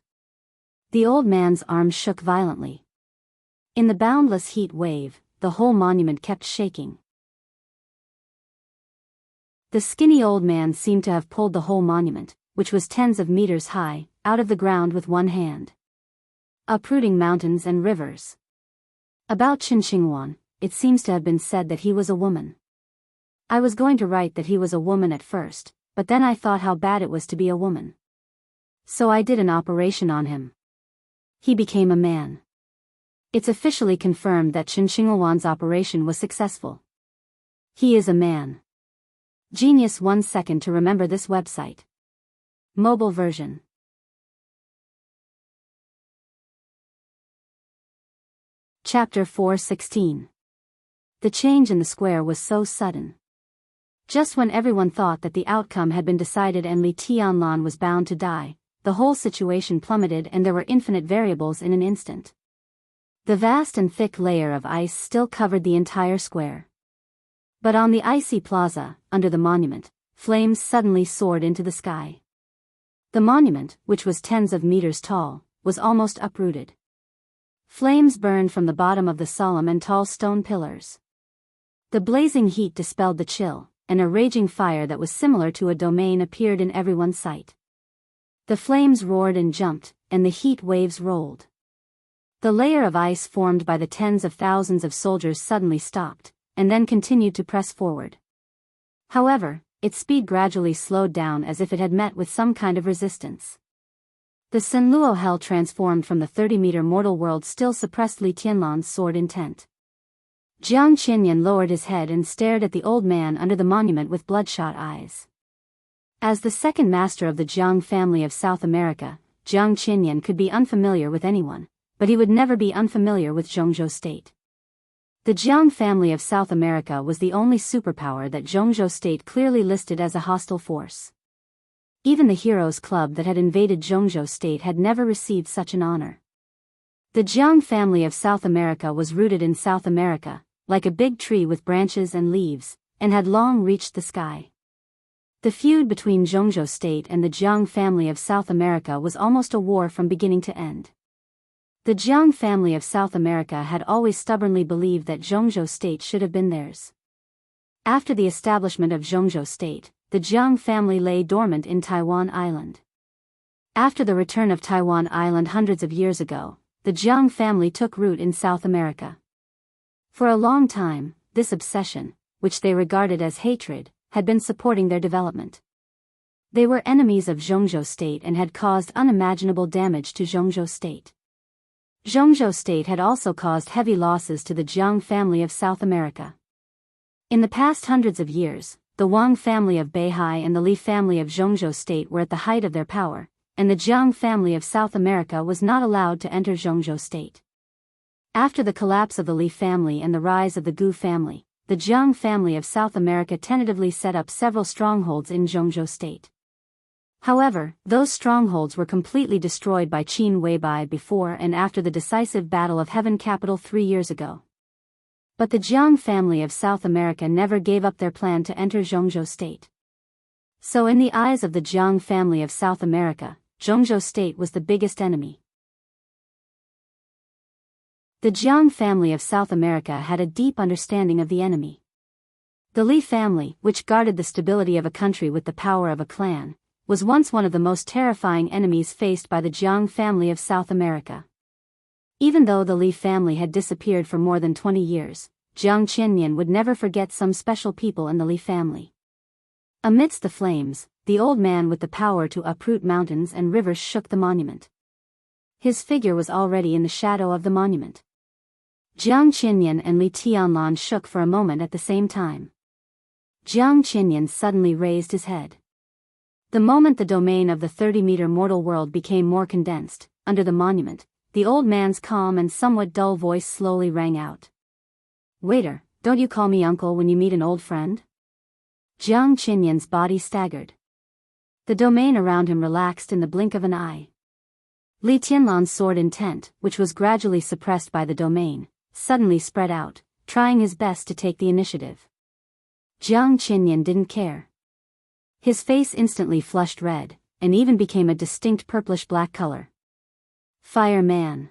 The old man's arms shook violently. In the boundless heat wave, the whole monument kept shaking. The skinny old man seemed to have pulled the whole monument, which was tens of meters high, out of the ground with one hand. Uprooting mountains and rivers. About Qinxingwan, it seems to have been said that he was a woman. I was going to write that he was a woman at first, but then I thought how bad it was to be a woman. So I did an operation on him. He became a man. It's officially confirmed that Qinxingwan's operation was successful. He is a man. Genius. 1 second to remember this website. Mobile version. Chapter 4:16. The change in the square was so sudden. Just when everyone thought that the outcome had been decided and Li Tianlan was bound to die, the whole situation plummeted and there were infinite variables in an instant. The vast and thick layer of ice still covered the entire square. But on the icy plaza, under the monument, flames suddenly soared into the sky. The monument, which was tens of meters tall, was almost uprooted. Flames burned from the bottom of the solemn and tall stone pillars. The blazing heat dispelled the chill, and a raging fire that was similar to a domain appeared in everyone's sight. The flames roared and jumped, and the heat waves rolled. The layer of ice formed by the tens of thousands of soldiers suddenly stopped, and then continued to press forward. However, its speed gradually slowed down as if it had met with some kind of resistance. The Sunluo hell transformed from the 30-meter mortal world still suppressed Li Tianlan's sword intent. Jiang Qinyan lowered his head and stared at the old man under the monument with bloodshot eyes. As the second master of the Jiang family of South America, Jiang Qinyan could be unfamiliar with anyone, but he would never be unfamiliar with Zhongzhou State. The Jiang family of South America was the only superpower that Zhongzhou State clearly listed as a hostile force. Even the Heroes Club that had invaded Zhongzhou State had never received such an honor. The Jiang family of South America was rooted in South America, like a big tree with branches and leaves, and had long reached the sky. The feud between Zhongzhou State and the Jiang family of South America was almost a war from beginning to end. The Jiang family of South America had always stubbornly believed that Zhongzhou State should have been theirs. After the establishment of Zhongzhou State, the Jiang family lay dormant in Taiwan Island. After the return of Taiwan Island hundreds of years ago, the Jiang family took root in South America. For a long time, this obsession, which they regarded as hatred, had been supporting their development. They were enemies of Zhongzhou State and had caused unimaginable damage to Zhongzhou State. Zhongzhou State had also caused heavy losses to the Jiang family of South America. In the past hundreds of years, the Wang family of Beihai and the Li family of Zhongzhou State were at the height of their power, and the Jiang family of South America was not allowed to enter Zhongzhou State. After the collapse of the Li family and the rise of the Gu family, the Jiang family of South America tentatively set up several strongholds in Zhongzhou State. However, those strongholds were completely destroyed by Qin Weibai before and after the decisive Battle of Heaven Capital 3 years ago. But the Jiang family of South America never gave up their plan to enter Zhongzhou State. So in the eyes of the Jiang family of South America, Zhongzhou State was the biggest enemy. The Jiang family of South America had a deep understanding of the enemy. The Li family, which guarded the stability of a country with the power of a clan, was once one of the most terrifying enemies faced by the Jiang family of South America. Even though the Li family had disappeared for more than 20 years, Jiang Qinyan would never forget some special people in the Li family. Amidst the flames, the old man with the power to uproot mountains and rivers shook the monument. His figure was already in the shadow of the monument. Jiang Qinyan and Li Tianlan shook for a moment at the same time. Jiang Qinyan suddenly raised his head. The moment the domain of the 30-meter mortal world became more condensed, under the monument, the old man's calm and somewhat dull voice slowly rang out. "Waiter, don't you call me uncle when you meet an old friend?" Jiang Qinyan's body staggered. The domain around him relaxed in the blink of an eye. Li Tianlan's sword intent, which was gradually suppressed by the domain, suddenly spread out, trying his best to take the initiative. Jiang Qinyan didn't care. His face instantly flushed red, and even became a distinct purplish-black color. "Fire man."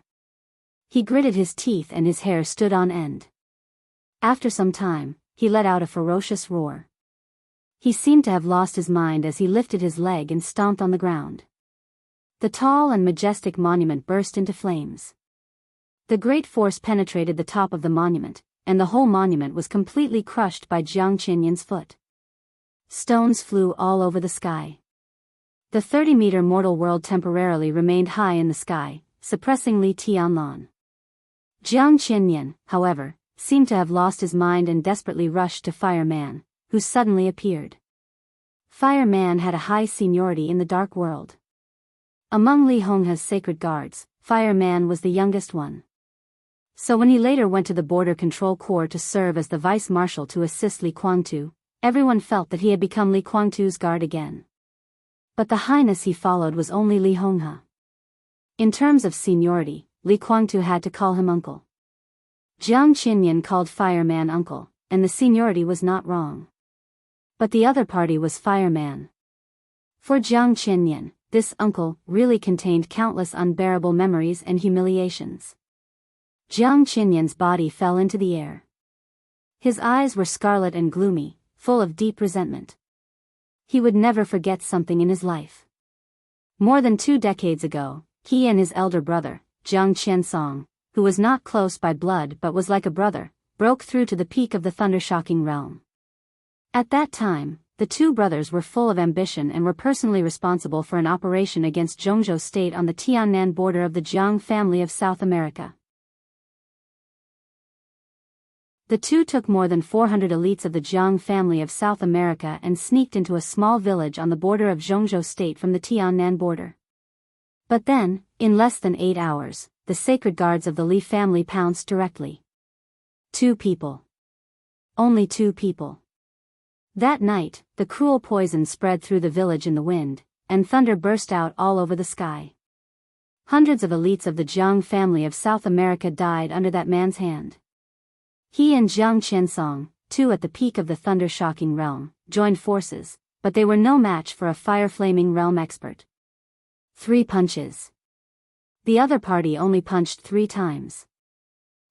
He gritted his teeth and his hair stood on end. After some time, he let out a ferocious roar. He seemed to have lost his mind as he lifted his leg and stomped on the ground. The tall and majestic monument burst into flames. The great force penetrated the top of the monument, and the whole monument was completely crushed by Jiang Qinyan's foot. Stones flew all over the sky. The 30-meter mortal world temporarily remained high in the sky, suppressing Li Tianlan. Jiang Qinyan, however, seemed to have lost his mind and desperately rushed to Fire Man, who suddenly appeared. Fire Man had a high seniority in the dark world. Among Li Honghe's sacred guards, Fire Man was the youngest one. So when he later went to the Border Control Corps to serve as the vice marshal to assist Li Guangtu, everyone felt that he had become Li Guangtu's guard again. But the highness he followed was only Li Honghe. In terms of seniority, Li Guangtu had to call him uncle. Jiang Qinyan called Fireman uncle, and the seniority was not wrong. But the other party was Fireman. For Jiang Qinyan, this uncle really contained countless unbearable memories and humiliations. Jiang Qinyan's body fell into the air. His eyes were scarlet and gloomy, full of deep resentment. He would never forget something in his life. More than 2 decades ago, he and his elder brother, Jiang Qiansong, who was not close by blood but was like a brother, broke through to the peak of the thunder-shocking realm. At that time, the 2 brothers were full of ambition and were personally responsible for an operation against Zhongzhou State on the Tiannan border of the Jiang family of South America. The two took more than 400 elites of the Jiang family of South America and sneaked into a small village on the border of Jianghu state from the Tiannan border. But then, in less than 8 hours, the sacred guards of the Li family pounced directly. 2 people. Only 2 people. That night, the cruel poison spread through the village in the wind, and thunder burst out all over the sky. Hundreds of elites of the Jiang family of South America died under that man's hand. He and Wuxia Xianxia, two at the peak of the thunder-shocking realm, joined forces, but they were no match for a fire-flaming realm expert. 3 punches. The other party only punched 3 times.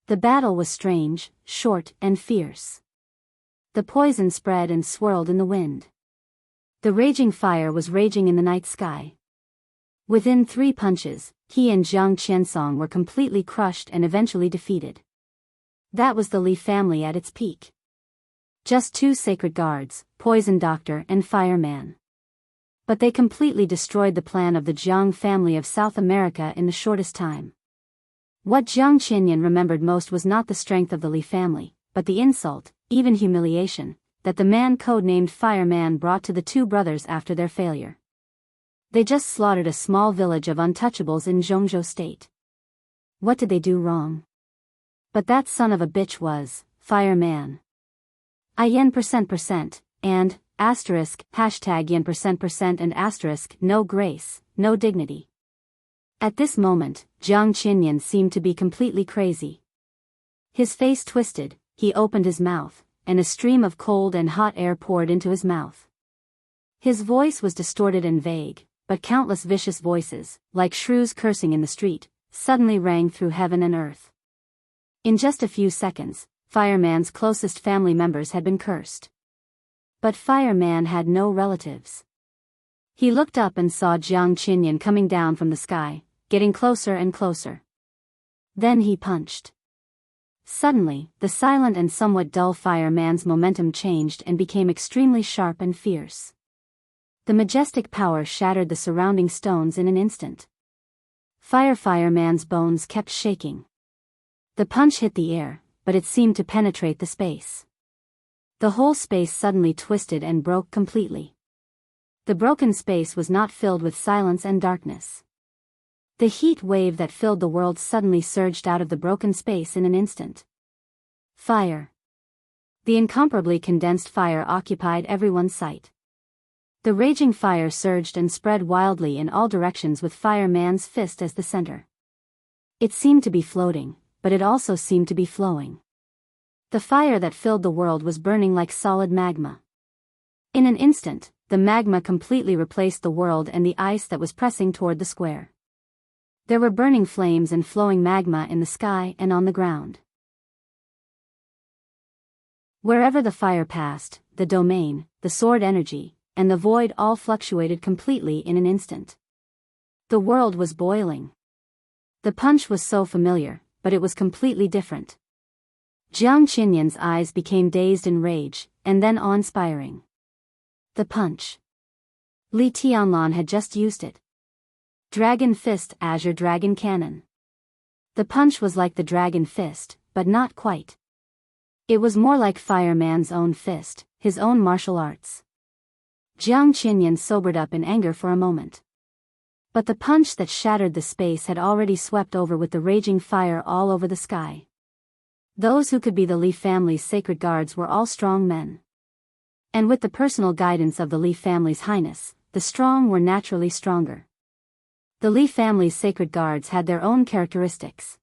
The battle was strange, short, and fierce. The poison spread and swirled in the wind. The raging fire was raging in the night sky. Within 3 punches, he and Wuxia Xianxia were completely crushed and eventually defeated. That was the Li family at its peak. Just 2 sacred guards, poison doctor and fireman. But they completely destroyed the plan of the Jiang family of South America in the shortest time. What Jiang Qinyan remembered most was not the strength of the Li family, but the insult, even humiliation, that the man codenamed Fireman brought to the 2 brothers after their failure. They just slaughtered a small village of untouchables in Jianghu state. What did they do wrong? But that son of a bitch was, Fireman. yen%%, and, *, and no grace, no dignity. At this moment, Jiang Qinyan seemed to be completely crazy. His face twisted, he opened his mouth, and a stream of cold and hot air poured into his mouth. His voice was distorted and vague, but countless vicious voices, like shrews cursing in the street, suddenly rang through heaven and earth. In just a few seconds, Fireman's closest family members had been cursed. But Fireman had no relatives. He looked up and saw Jiang Qinyan coming down from the sky, getting closer and closer. Then he punched. Suddenly, the silent and somewhat dull Fireman's momentum changed and became extremely sharp and fierce. The majestic power shattered the surrounding stones in an instant. Fireman's bones kept shaking. The punch hit the air, but it seemed to penetrate the space. The whole space suddenly twisted and broke completely. The broken space was not filled with silence and darkness. The heat wave that filled the world suddenly surged out of the broken space in an instant. Fire. The incomparably condensed fire occupied everyone's sight. The raging fire surged and spread wildly in all directions with Fireman's fist as the center. It seemed to be floating, but it also seemed to be flowing. The fire that filled the world was burning like solid magma. In an instant, the magma completely replaced the world and the ice that was pressing toward the square. There were burning flames and flowing magma in the sky and on the ground. Wherever the fire passed, the domain, the sword energy, and the void all fluctuated completely in an instant. The world was boiling. The punch was so familiar, but it was completely different. Jiang Qinyan's eyes became dazed in rage, and then awe-inspiring. The punch. Li Tianlan had just used it. Dragon Fist Azure Dragon Cannon. The punch was like the Dragon Fist, but not quite. It was more like Fireman's own fist, his own martial arts. Jiang Qinyan sobered up in anger for a moment. But the punch that shattered the space had already swept over with the raging fire all over the sky. Those who could be the Li family's sacred guards were all strong men. And with the personal guidance of the Li family's highness, the strong were naturally stronger. The Li family's sacred guards had their own characteristics.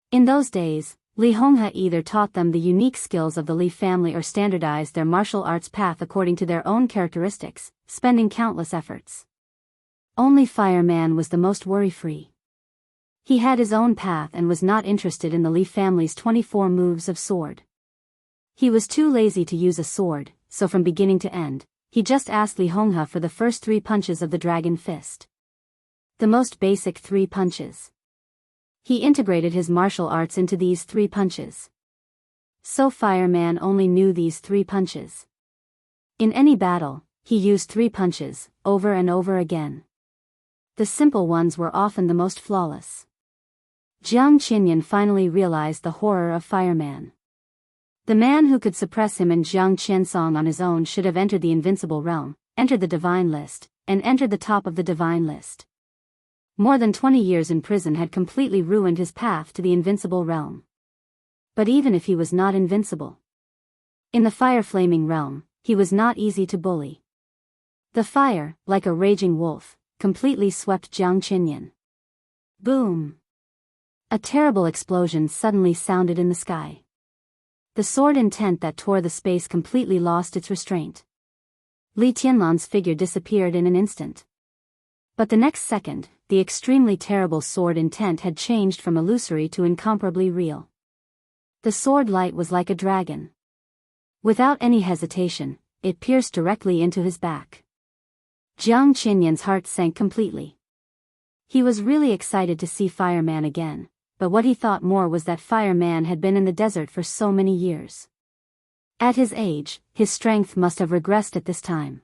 In those days, Li Honghe either taught them the unique skills of the Li family or standardized their martial arts path according to their own characteristics, spending countless efforts. Only Fireman was the most worry-free. He had his own path and was not interested in the Li family's 24 moves of sword. He was too lazy to use a sword, so from beginning to end, he just asked Li Honghe for the first 3 punches of the Dragon Fist. The most basic 3 punches. He integrated his martial arts into these 3 punches. So Fireman only knew these 3 punches. In any battle, he used 3 punches, over and over again. The simple ones were often the most flawless. Jiang Qinyan finally realized the horror of Fireman. The man who could suppress him and Jiang Qiansong on his own should have entered the invincible realm, entered the divine list, and entered the top of the divine list. More than 20 years in prison had completely ruined his path to the invincible realm. But even if he was not invincible, in the fire-flaming realm, he was not easy to bully. The fire, like a raging wolf, completely swept Jiang Qinyan. Boom! A terrible explosion suddenly sounded in the sky. The sword intent that tore the space completely lost its restraint. Li Tianlan's figure disappeared in an instant. But the next second, the extremely terrible sword intent had changed from illusory to incomparably real. The sword light was like a dragon. Without any hesitation, it pierced directly into his back. Jiang Qinyan's heart sank completely. He was really excited to see Fireman again, but what he thought more was that Fireman had been in the desert for so many years. At his age, his strength must have regressed at this time.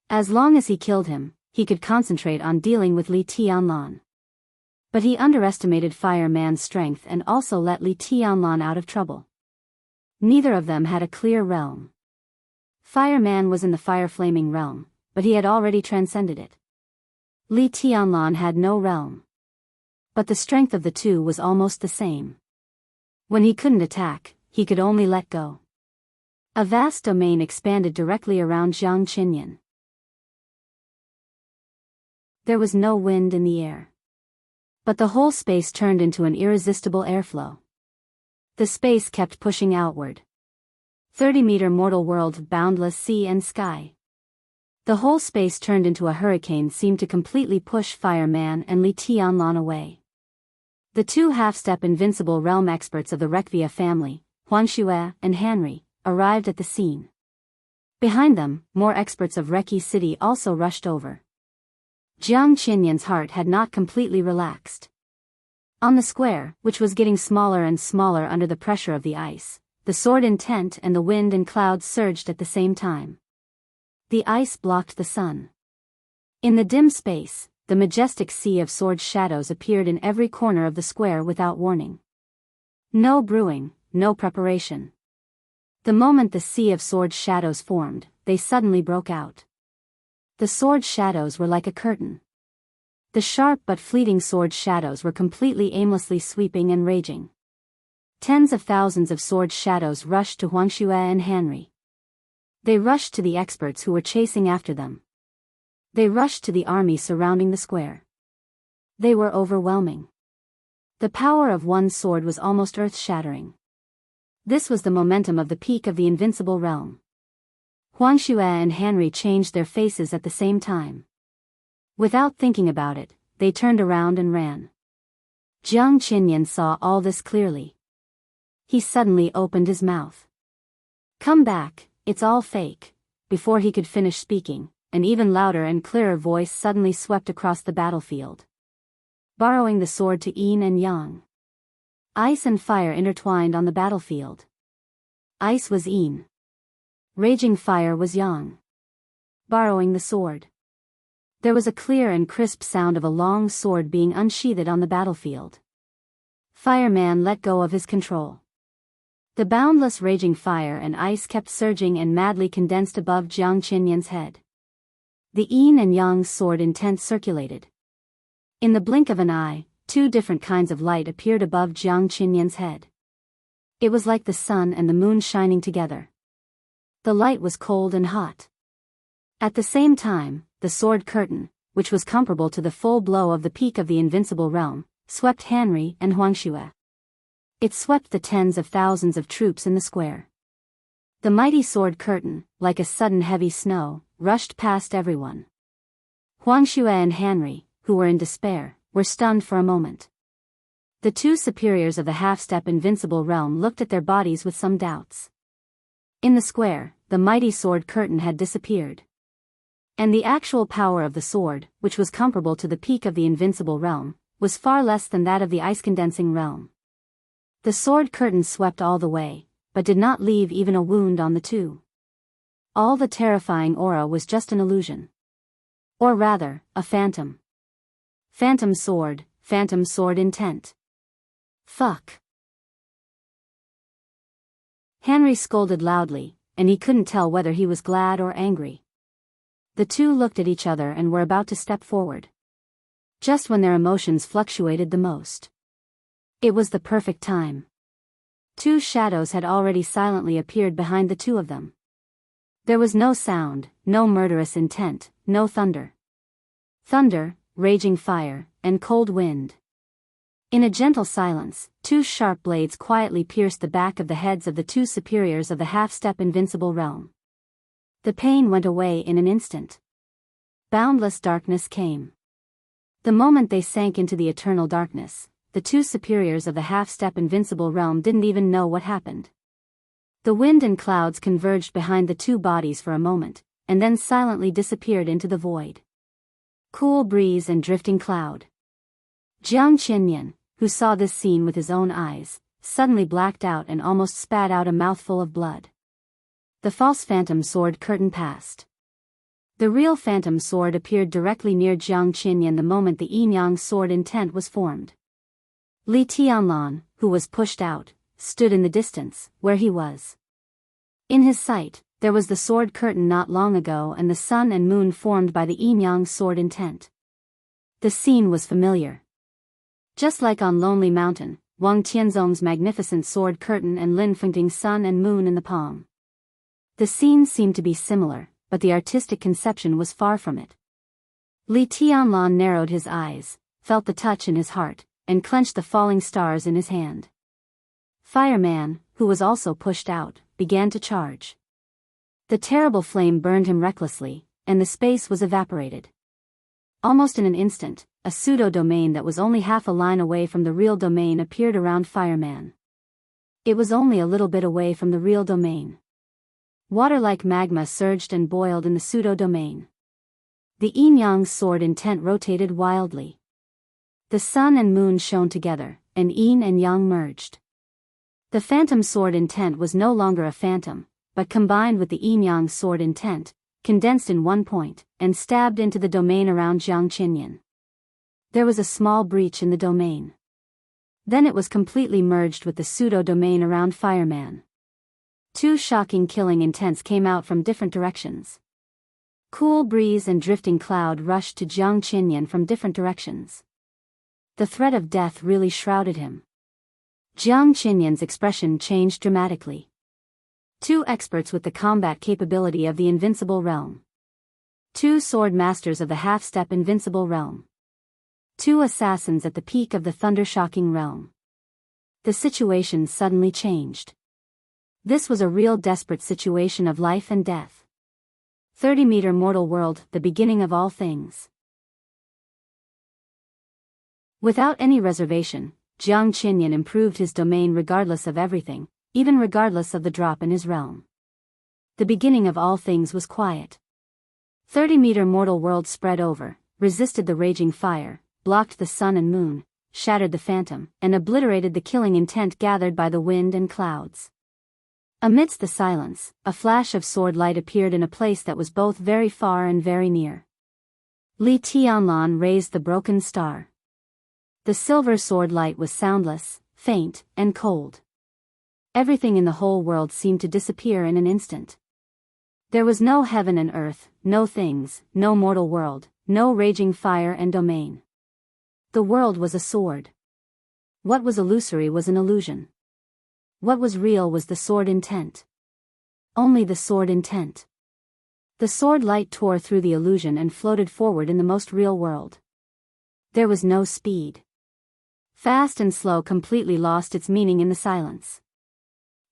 As long as he killed him, he could concentrate on dealing with Li Tianlan. But he underestimated Fireman's strength and also let Li Tianlan out of trouble. Neither of them had a clear realm. Fireman was in the fire-flaming realm, but he had already transcended it. Li Tianlan had no realm. But the strength of the two was almost the same. When he couldn't attack, he could only let go. A vast domain expanded directly around Jiang Qinyan. There was no wind in the air. But the whole space turned into an irresistible airflow. The space kept pushing outward. 30-meter mortal world of boundless sea and sky. The whole space turned into a hurricane seemed to completely push Fireman and Li Tianlan away. The two half-step invincible realm experts of the Rekvia family, Huanxue and Henry, arrived at the scene. Behind them, more experts of Reki City also rushed over. Jiang Qinyan's heart had not completely relaxed. On the square, which was getting smaller and smaller under the pressure of the ice, the sword intent and the wind and clouds surged at the same time. The ice blocked the sun. In the dim space, the majestic sea of sword shadows appeared in every corner of the square without warning. No brewing, no preparation. The moment the sea of sword shadows formed, they suddenly broke out. The sword shadows were like a curtain. The sharp but fleeting sword shadows were completely aimlessly sweeping and raging. Tens of thousands of sword shadows rushed to Huanxue and Henry. They rushed to the experts who were chasing after them. They rushed to the army surrounding the square. They were overwhelming. The power of one sword was almost earth-shattering. This was the momentum of the peak of the invincible realm. Huanxue and Henry changed their faces at the same time. Without thinking about it, they turned around and ran. Jiang Qinyan saw all this clearly. He suddenly opened his mouth. "Come back, it's all fake." Before he could finish speaking, an even louder and clearer voice suddenly swept across the battlefield. Borrowing the sword to yin and yang. Ice and fire intertwined on the battlefield. Ice was yin. Raging fire was yang. Borrowing the sword. There was a clear and crisp sound of a long sword being unsheathed on the battlefield. Fireman let go of his control. The boundless raging fire and ice kept surging and madly condensed above Jiang Qinyan's head. The yin and yang sword intent circulated. In the blink of an eye, two different kinds of light appeared above Jiang Qinyan's head. It was like the sun and the moon shining together. The light was cold and hot. At the same time, the sword curtain, which was comparable to the full blow of the peak of the invincible realm, swept Henry and Huanxue. It swept the tens of thousands of troops in the square. The mighty sword curtain, like a sudden heavy snow, rushed past everyone. Huanxue and Henry, who were in despair, were stunned for a moment. The two superiors of the half-step invincible realm looked at their bodies with some doubts. In the square, the mighty sword curtain had disappeared. And the actual power of the sword, which was comparable to the peak of the invincible realm, was far less than that of the ice-condensing realm. The sword curtain swept all the way, but did not leave even a wound on the two. All the terrifying aura was just an illusion. Or rather, a phantom. Phantom sword intent. Fuck. Henry scolded loudly, and he couldn't tell whether he was glad or angry. The two looked at each other and were about to step forward. Just when their emotions fluctuated the most. It was the perfect time. Two shadows had already silently appeared behind the two of them. There was no sound, no murderous intent, no thunder. Thunder, raging fire, and cold wind. In a gentle silence, two sharp blades quietly pierced the back of the heads of the two superiors of the half-step invincible realm. The pain went away in an instant. Boundless darkness came. The moment they sank into the eternal darkness, the two superiors of the half-step invincible realm didn't even know what happened. The wind and clouds converged behind the two bodies for a moment, and then silently disappeared into the void. Cool breeze and drifting cloud. Jiang Qinyan, who saw this scene with his own eyes, suddenly blacked out and almost spat out a mouthful of blood. The false phantom sword curtain passed. The real phantom sword appeared directly near Jiang Qinyan the moment the yin-yang sword intent was formed. Li Tianlan, who was pushed out, stood in the distance, where he was. In his sight, there was the sword curtain not long ago and the sun and moon formed by the yin-yang sword intent. The scene was familiar. Just like on Lonely Mountain, Wang Tianzong's magnificent sword curtain and Lin Fengting's sun and moon in the palm. The scene seemed to be similar, but the artistic conception was far from it. Li Tianlan narrowed his eyes, felt the touch in his heart, and clenched the falling stars in his hand. Fireman, who was also pushed out, began to charge. The terrible flame burned him recklessly, and the space was evaporated. Almost in an instant, a pseudo-domain that was only half a line away from the real domain appeared around Fireman. It was only a little bit away from the real domain. Water like magma surged and boiled in the pseudo-domain. The yin-yang sword intent rotated wildly. The sun and moon shone together, and yin and yang merged. The phantom sword intent was no longer a phantom, but combined with the yin-yang sword intent, condensed in one point, and stabbed into the domain around Jiang Qinyan. There was a small breach in the domain. Then it was completely merged with the pseudo-domain around Fireman. Two shocking killing intents came out from different directions. Cool breeze and drifting cloud rushed to Jiang Qinyan from different directions. The threat of death really shrouded him. Jiang Qinyan's expression changed dramatically. Two experts with the combat capability of the invincible realm. Two sword masters of the half-step invincible realm. Two assassins at the peak of the thunder-shocking realm. The situation suddenly changed. This was a real desperate situation of life and death. 30-meter mortal world, the beginning of all things. Without any reservation, Jiang Qinyan improved his domain regardless of everything, even regardless of the drop in his realm. The beginning of all things was quiet. 30-meter mortal world spread over, resisted the raging fire, blocked the sun and moon, shattered the phantom, and obliterated the killing intent gathered by the wind and clouds. Amidst the silence, a flash of sword light appeared in a place that was both very far and very near. Li Tianlan raised the broken star. The silver sword light was soundless, faint, and cold. Everything in the whole world seemed to disappear in an instant. There was no heaven and earth, no things, no mortal world, no raging fire and domain. The world was a sword. What was illusory was an illusion. What was real was the sword intent. Only the sword intent. The sword light tore through the illusion and floated forward in the most real world. There was no speed. Fast and slow completely lost its meaning in the silence.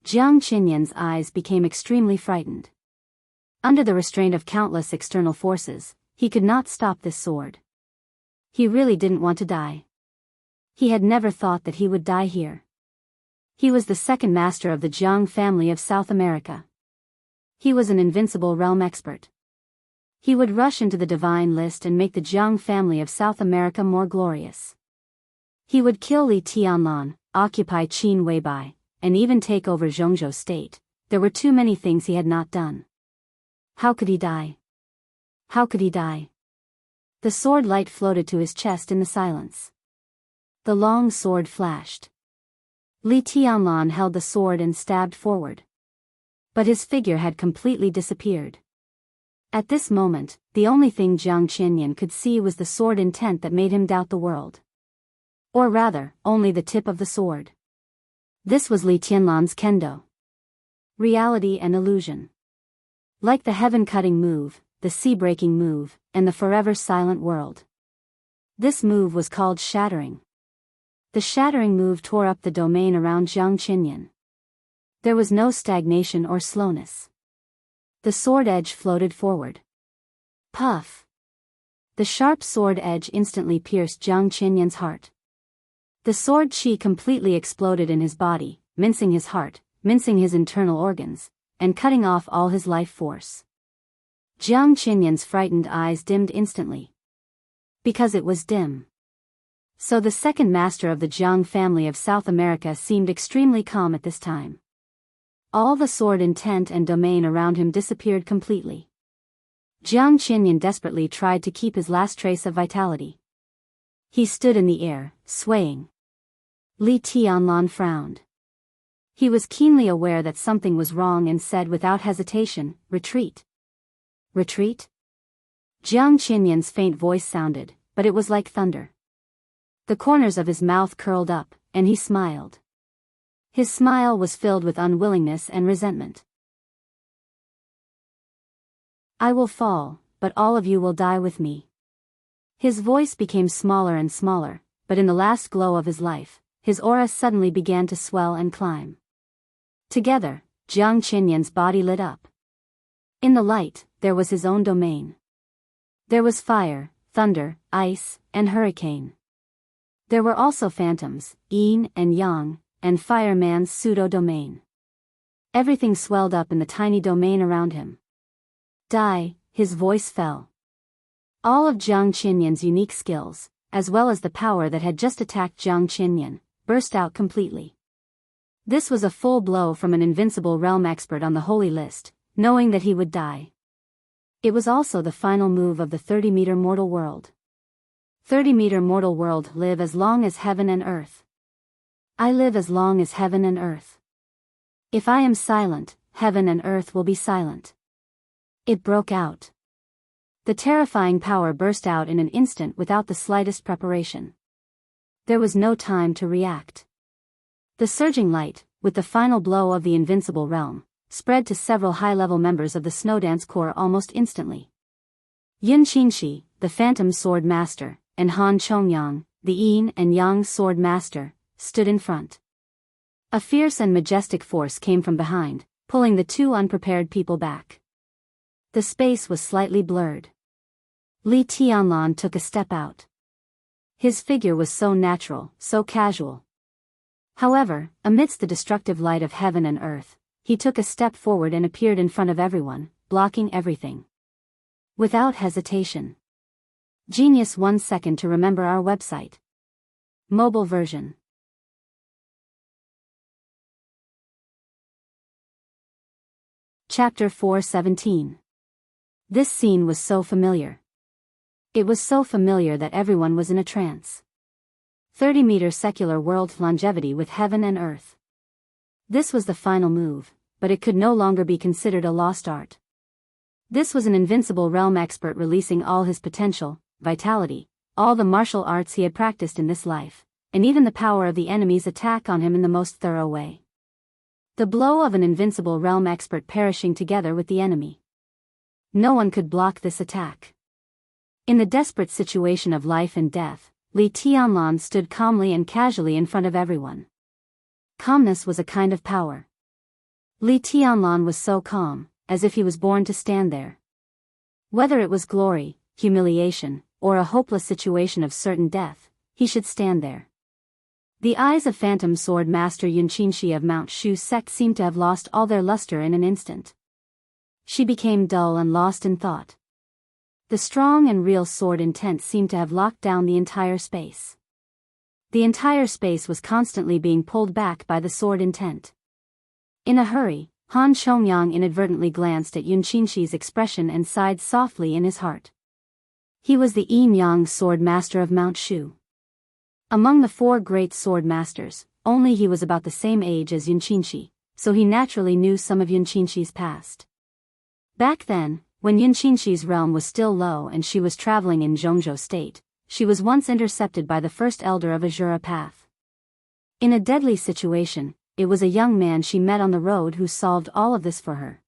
Jiang Qinyan's eyes became extremely frightened. Under the restraint of countless external forces, he could not stop this sword. He really didn't want to die. He had never thought that he would die here. He was the second master of the Jiang family of South America. He was an invincible realm expert. He would rush into the divine list and make the Jiang family of South America more glorious. He would kill Li Tianlan, occupy Qin Weibai, and even take over Zhongzhou state. There were too many things he had not done. How could he die? How could he die? The sword light floated to his chest in the silence. The long sword flashed. Li Tianlan held the sword and stabbed forward. But his figure had completely disappeared. At this moment, the only thing Jiang Qinyan could see was the sword intent that made him doubt the world. Or rather, only the tip of the sword. This was Li Tianlan's kendo. Reality and illusion. Like the heaven-cutting move, the sea-breaking move, and the forever silent world. This move was called shattering. The shattering move tore up the domain around Jiang Qinyan. There was no stagnation or slowness. The sword edge floated forward. Puff! The sharp sword edge instantly pierced Jiang Qinyan's heart. The sword qi completely exploded in his body, mincing his heart, mincing his internal organs, and cutting off all his life force. Jiang Qinyan's frightened eyes dimmed instantly. Because it was dim. So the second master of the Jiang family of South America seemed extremely calm at this time. All the sword intent and domain around him disappeared completely. Jiang Qinyan desperately tried to keep his last trace of vitality. He stood in the air, swaying. Li Tianlan frowned. He was keenly aware that something was wrong and said without hesitation, "Retreat." Retreat? Jiang Qinyan's faint voice sounded, but it was like thunder. The corners of his mouth curled up, and he smiled. His smile was filled with unwillingness and resentment. "I will fall, but all of you will die with me." His voice became smaller and smaller, but in the last glow of his life, his aura suddenly began to swell and climb. Together, Jiang Qinyan's body lit up. In the light, there was his own domain. There was fire, thunder, ice, and hurricane. There were also phantoms, yin and yang, and fireman's pseudo-domain. Everything swelled up in the tiny domain around him. Die, his voice fell. All of Jiang Qinyan's unique skills, as well as the power that had just attacked Jiang Qinyan, burst out completely. This was a full blow from an invincible realm expert on the holy list, knowing that he would die. It was also the final move of the 30-meter mortal world. 30-meter mortal world live as long as heaven and earth. I live as long as heaven and earth. If I am silent, heaven and earth will be silent. It broke out. The terrifying power burst out in an instant without the slightest preparation. There was no time to react. The surging light, with the final blow of the invincible realm, spread to several high-level members of the Snowdance Corps almost instantly. Yin Qinxi, the Phantom Sword Master, and Han Chongyang, the Yin and Yang Sword Master, stood in front. A fierce and majestic force came from behind, pulling the two unprepared people back. The space was slightly blurred. Li Tianlan took a step out. His figure was so natural, so casual. However, amidst the destructive light of heaven and earth, he took a step forward and appeared in front of everyone, blocking everything. Without hesitation. Genius 1 second to remember our website. Mobile version. Chapter 4:17. This scene was so familiar. It was so familiar that everyone was in a trance. 30-meter secular world longevity with heaven and earth. This was the final move, but it could no longer be considered a lost art. This was an invincible realm expert releasing all his potential, vitality, all the martial arts he had practiced in this life, and even the power of the enemy's attack on him in the most thorough way. The blow of an invincible realm expert perishing together with the enemy. No one could block this attack. In the desperate situation of life and death, Li Tianlan stood calmly and casually in front of everyone. Calmness was a kind of power. Li Tianlan was so calm, as if he was born to stand there. Whether it was glory, humiliation, or a hopeless situation of certain death, he should stand there. The eyes of Phantom Sword Master Yin Qinxi of Mount Shu sect seemed to have lost all their luster in an instant. She became dull and lost in thought. The strong and real sword intent seemed to have locked down the entire space. The entire space was constantly being pulled back by the sword intent. In a hurry, Han Chongyang inadvertently glanced at Yun Qinxi's expression and sighed softly in his heart. He was the Yin-Yang sword master of Mount Shu. Among the 4 great sword masters, only he was about the same age as Yun Qinxi, so he naturally knew some of Yunqinxi's past. Back then, when Yunqinxi's realm was still low and she was traveling in Jianghu state, she was once intercepted by the first elder of Azura Path. In a deadly situation, it was a young man she met on the road who solved all of this for her.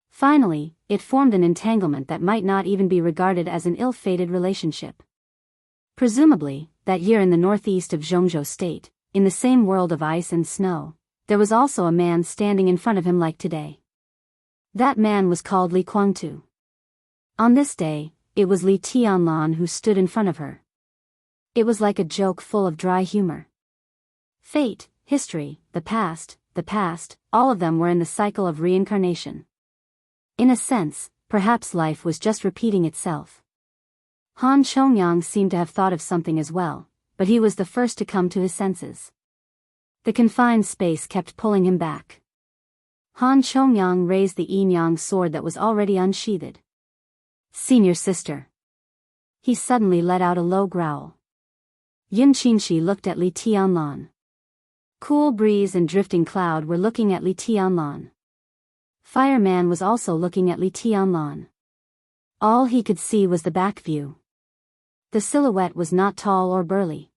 Finally, it formed an entanglement that might not even be regarded as an ill-fated relationship. Presumably, that year in the northeast of Jianghu state, in the same world of ice and snow, there was also a man standing in front of him like today. That man was called Li Guangtu. On this day, it was Li Tianlan who stood in front of her. It was like a joke full of dry humor. Fate, history, the past, all of them were in the cycle of reincarnation. In a sense, perhaps life was just repeating itself. Han Chongyang seemed to have thought of something as well, but he was the first to come to his senses. The confined space kept pulling him back. Han Chongyang raised the yin-yang sword that was already unsheathed. "Senior sister." He suddenly let out a low growl. Yunqinxi looked at Li Tianlan. Cool breeze and drifting cloud were looking at Li Tianlan. Fireman was also looking at Li Tianlan. All he could see was the back view. The silhouette was not tall or burly.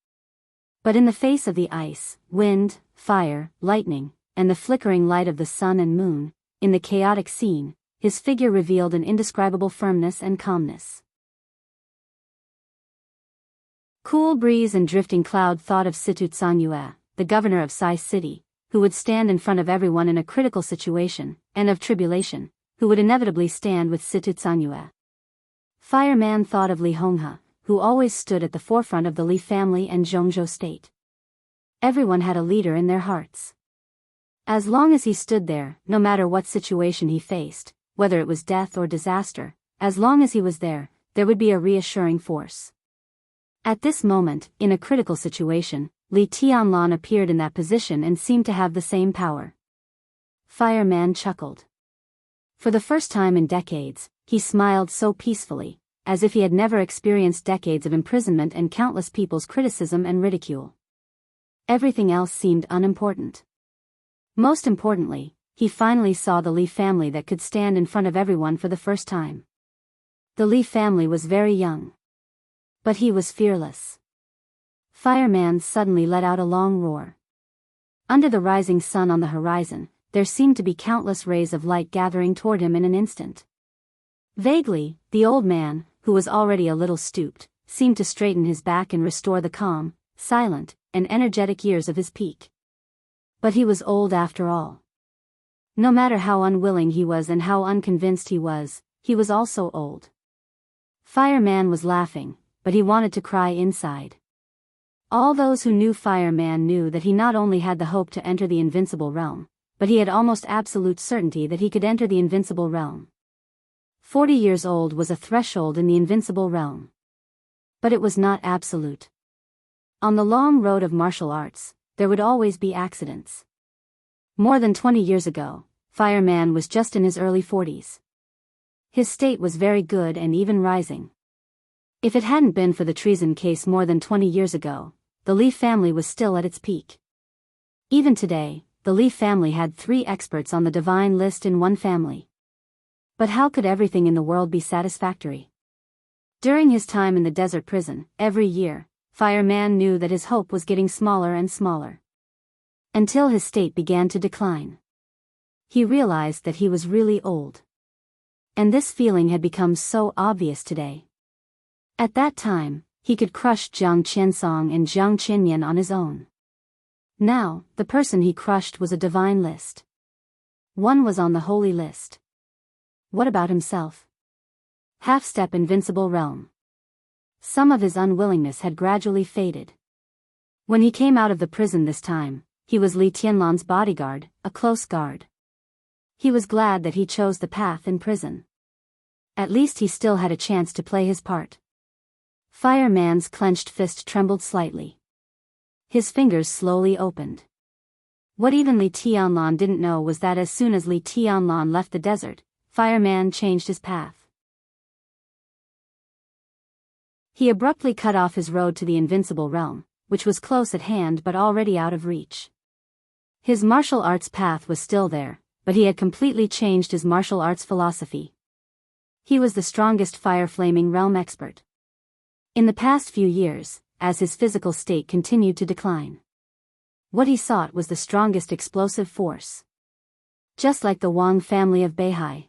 But in the face of the ice, wind, fire, lightning, and the flickering light of the sun and moon, in the chaotic scene, his figure revealed an indescribable firmness and calmness. Cool breeze and drifting cloud thought of Situ Tsanyue, the governor of Sai City, who would stand in front of everyone in a critical situation, and of tribulation, who would inevitably stand with Situ Tsanyue. Fireman thought of Li Honghe, who always stood at the forefront of the Li family and Jianghu state. Everyone had a leader in their hearts. As long as he stood there, no matter what situation he faced, whether it was death or disaster, as long as he was there, there would be a reassuring force. At this moment, in a critical situation, Li Tianlan appeared in that position and seemed to have the same power. Fireman chuckled. For the first time in decades, he smiled so peacefully, as if he had never experienced decades of imprisonment and countless people's criticism and ridicule. Everything else seemed unimportant. Most importantly, he finally saw the Li family that could stand in front of everyone for the first time. The Li family was very young. But he was fearless. Fireman suddenly let out a long roar. Under the rising sun on the horizon, there seemed to be countless rays of light gathering toward him in an instant. Vaguely, the old man, who was already a little stooped, seemed to straighten his back and restore the calm, silent, and energetic years of his peak. But he was old after all. No matter how unwilling he was and how unconvinced he was also old. Fireman was laughing, but he wanted to cry inside. All those who knew Fireman knew that he not only had the hope to enter the invincible realm, but he had almost absolute certainty that he could enter the invincible realm. 40 years old was a threshold in the invincible realm. But it was not absolute. On the long road of martial arts, there would always be accidents. More than 20 years ago, Fireman was just in his early 40s. His state was very good and even rising. If it hadn't been for the treason case more than 20 years ago, the Li family was still at its peak. Even today, the Li family had 3 experts on the divine list in one family. But how could everything in the world be satisfactory? During his time in the desert prison, every year, Fireman knew that his hope was getting smaller and smaller. Until his state began to decline. He realized that he was really old. And this feeling had become so obvious today. At that time, he could crush Jiang Qinsong and Jiang Qinyan on his own. Now, the person he crushed was a divine list. One was on the holy list. What about himself? Half-step invincible realm. Some of his unwillingness had gradually faded. When he came out of the prison this time, he was Li Tianlan's bodyguard, a close guard. He was glad that he chose the path in prison. At least he still had a chance to play his part. Fireman's clenched fist trembled slightly. His fingers slowly opened. What even Li Tianlan didn't know was that as soon as Li Tianlan left the desert, Fireman changed his path. He abruptly cut off his road to the invincible realm, which was close at hand but already out of reach. His martial arts path was still there, but he had completely changed his martial arts philosophy. He was the strongest fire-flaming realm expert. In the past few years, as his physical state continued to decline, what he sought was the strongest explosive force. Just like the Wang family of Beihai.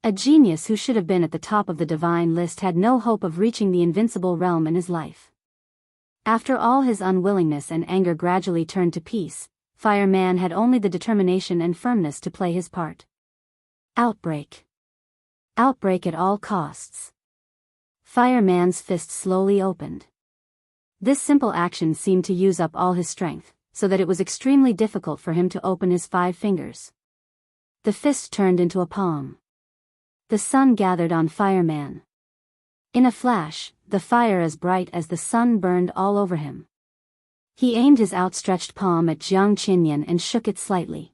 A genius who should have been at the top of the divine list had no hope of reaching the invincible realm in his life. After all his unwillingness and anger gradually turned to peace, Fireman had only the determination and firmness to play his part. Outbreak. Outbreak at all costs. Fireman's fist slowly opened. This simple action seemed to use up all his strength, so that it was extremely difficult for him to open his 5 fingers. The fist turned into a palm. The sun gathered on Fireman. In a flash, the fire as bright as the sun burned all over him. He aimed his outstretched palm at Jiang Qinyan and shook it slightly.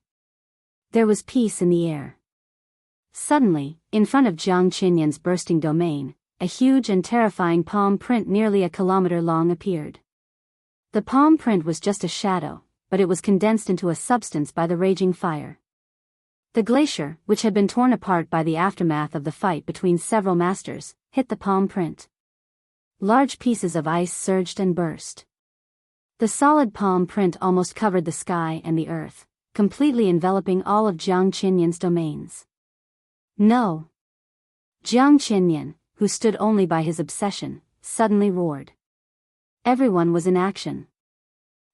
There was peace in the air. Suddenly, in front of Jiang Qinyan's bursting domain, a huge and terrifying palm print nearly a kilometer long appeared. The palm print was just a shadow, but it was condensed into a substance by the raging fire. The glacier, which had been torn apart by the aftermath of the fight between several masters, hit the palm print. Large pieces of ice surged and burst. The solid palm print almost covered the sky and the earth, completely enveloping all of Jiang Qinyan's domains. No! Jiang Qinyan, who stood only by his obsession, suddenly roared. Everyone was in action.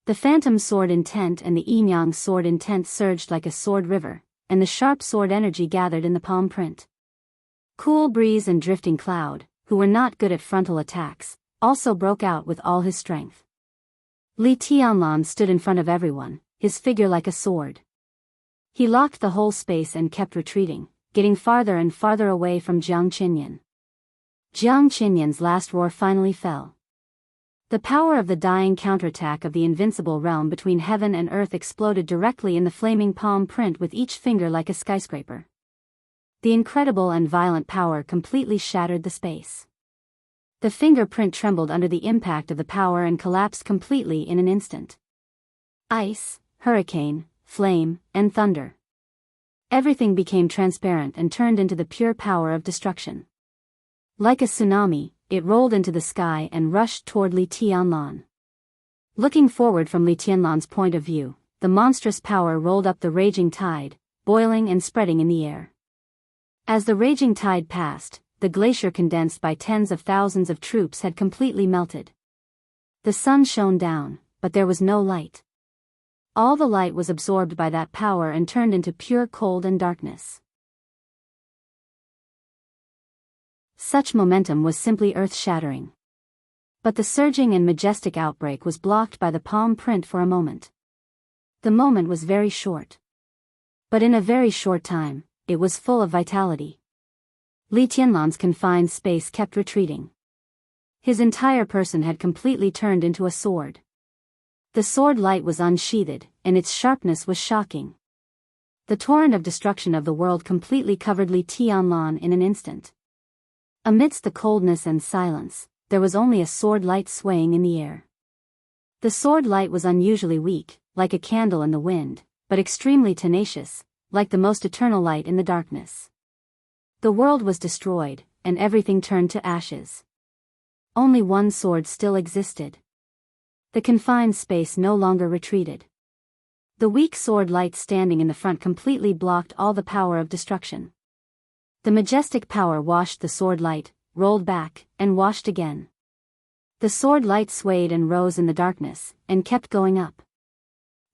The phantom sword intent and the Yinyang sword intent surged like a sword river, and the sharp sword energy gathered in the palm print. Cool breeze and drifting cloud, who were not good at frontal attacks, also broke out with all his strength. Li Tianlan stood in front of everyone, his figure like a sword. He locked the whole space and kept retreating, getting farther and farther away from Jiang Qinyan. Jiang Qinyan's last roar finally fell. The power of the dying counterattack of the invincible realm between heaven and earth exploded directly in the flaming palm print with each finger like a skyscraper. The incredible and violent power completely shattered the space. The fingerprint trembled under the impact of the power and collapsed completely in an instant. Ice, hurricane, flame, and thunder. Everything became transparent and turned into the pure power of destruction. Like a tsunami, it rolled into the sky and rushed toward Li Tianlan. Looking forward from Li Tianlan's point of view, the monstrous power rolled up the raging tide, boiling and spreading in the air. As the raging tide passed, the glacier condensed by tens of thousands of troops had completely melted. The sun shone down, but there was no light. All the light was absorbed by that power and turned into pure cold and darkness. Such momentum was simply earth-shattering. But the surging and majestic outbreak was blocked by the palm print for a moment. The moment was very short. But in a very short time, it was full of vitality. Li Tianlan's confined space kept retreating. His entire person had completely turned into a sword. The sword light was unsheathed, and its sharpness was shocking. The torrent of destruction of the world completely covered Li Tianlan in an instant. Amidst the coldness and silence, there was only a sword light swaying in the air. The sword light was unusually weak, like a candle in the wind, but extremely tenacious, like the most eternal light in the darkness. The world was destroyed, and everything turned to ashes. Only one sword still existed. The confined space no longer retreated. The weak sword light standing in the front completely blocked all the power of destruction. The majestic power washed the sword light, rolled back, and washed again. The sword light swayed and rose in the darkness, and kept going up.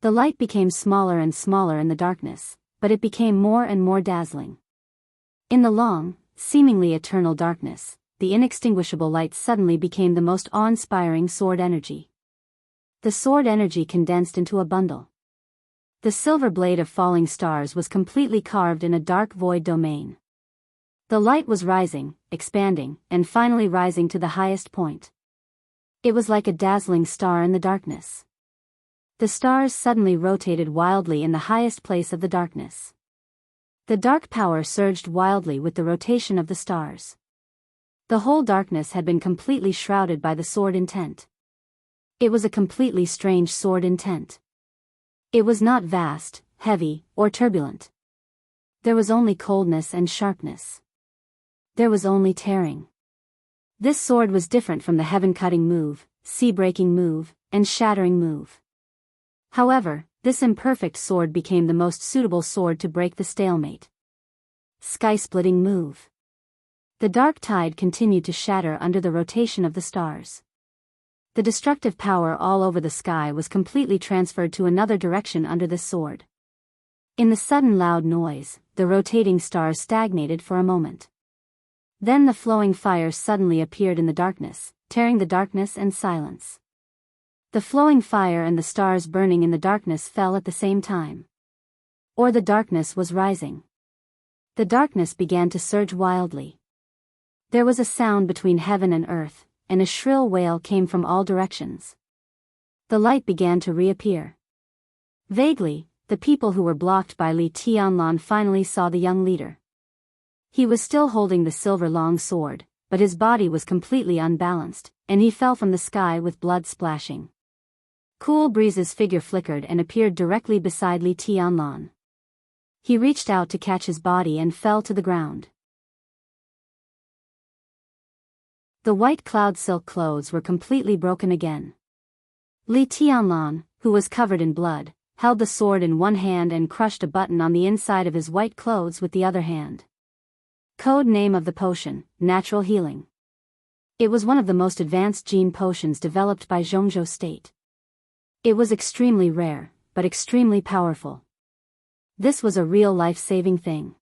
The light became smaller and smaller in the darkness, but it became more and more dazzling. In the long, seemingly eternal darkness, the inextinguishable light suddenly became the most awe-inspiring sword energy. The sword energy condensed into a bundle. The silver blade of falling stars was completely carved in a dark void domain. The light was rising, expanding, and finally rising to the highest point. It was like a dazzling star in the darkness. The stars suddenly rotated wildly in the highest place of the darkness. The dark power surged wildly with the rotation of the stars. The whole darkness had been completely shrouded by the sword intent. It was a completely strange sword intent. It was not vast, heavy, or turbulent. There was only coldness and sharpness. There was only tearing. This sword was different from the heaven-cutting move, sea-breaking move, and shattering move. However, this imperfect sword became the most suitable sword to break the stalemate. Sky-splitting move. The dark tide continued to shatter under the rotation of the stars. The destructive power all over the sky was completely transferred to another direction under this sword. In the sudden loud noise, the rotating stars stagnated for a moment. Then the flowing fire suddenly appeared in the darkness, tearing the darkness and silence. The flowing fire and the stars burning in the darkness fell at the same time. Or the darkness was rising. The darkness began to surge wildly. There was a sound between heaven and earth, and a shrill wail came from all directions. The light began to reappear. Vaguely, the people who were blocked by Li Tianlan finally saw the young leader. He was still holding the silver long sword, but his body was completely unbalanced, and he fell from the sky with blood splashing. Cool Breeze's figure flickered and appeared directly beside Li Tianlan. He reached out to catch his body and fell to the ground. The white cloud silk clothes were completely broken again. Li Tianlan, who was covered in blood, held the sword in one hand and crushed a button on the inside of his white clothes with the other hand. Code name of the potion, Natural Healing. It was one of the most advanced gene potions developed by Jianghu State. It was extremely rare, but extremely powerful. This was a real life-saving thing.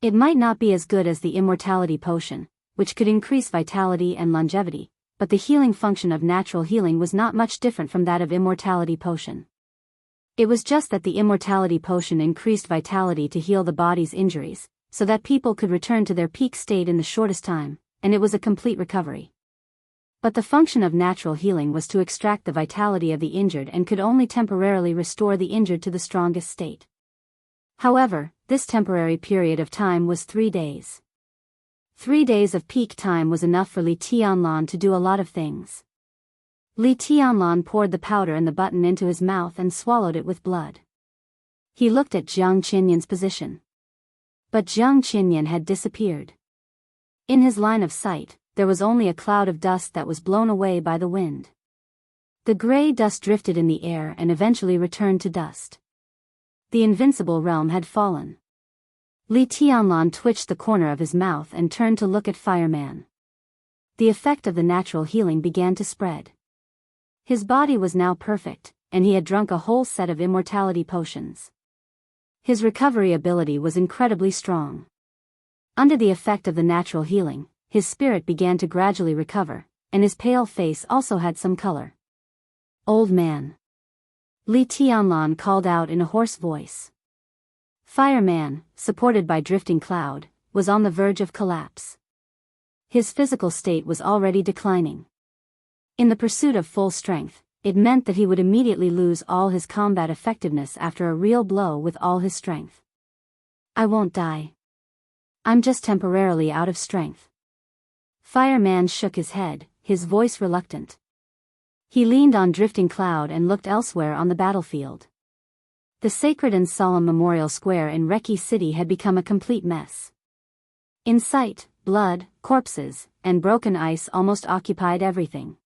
It might not be as good as the immortality potion, which could increase vitality and longevity, but the healing function of natural healing was not much different from that of immortality potion. It was just that the immortality potion increased vitality to heal the body's injuries, so that people could return to their peak state in the shortest time, and it was a complete recovery. But the function of natural healing was to extract the vitality of the injured and could only temporarily restore the injured to the strongest state. However, this temporary period of time was 3 days. 3 days of peak time was enough for Li Tianlan to do a lot of things. Li Tianlan poured the powder and the button into his mouth and swallowed it with blood. He looked at Jiang Qinyan's position. But Jiang Qinyan had disappeared. In his line of sight, there was only a cloud of dust that was blown away by the wind. The gray dust drifted in the air and eventually returned to dust. The invincible realm had fallen. Li Tianlan twitched the corner of his mouth and turned to look at Fireman. The effect of the natural healing began to spread. His body was now perfect, and he had drunk a whole set of immortality potions. His recovery ability was incredibly strong. Under the effect of the natural healing, his spirit began to gradually recover, and his pale face also had some color. Old man. Li Tianlan called out in a hoarse voice. Fireman, supported by Drifting Cloud, was on the verge of collapse. His physical state was already declining. In the pursuit of full strength, it meant that he would immediately lose all his combat effectiveness after a real blow with all his strength. I won't die. I'm just temporarily out of strength. Fireman shook his head, his voice reluctant. He leaned on Drifting Cloud and looked elsewhere on the battlefield. The sacred and solemn memorial square in Reki City had become a complete mess. In sight, blood, corpses, and broken ice almost occupied everything.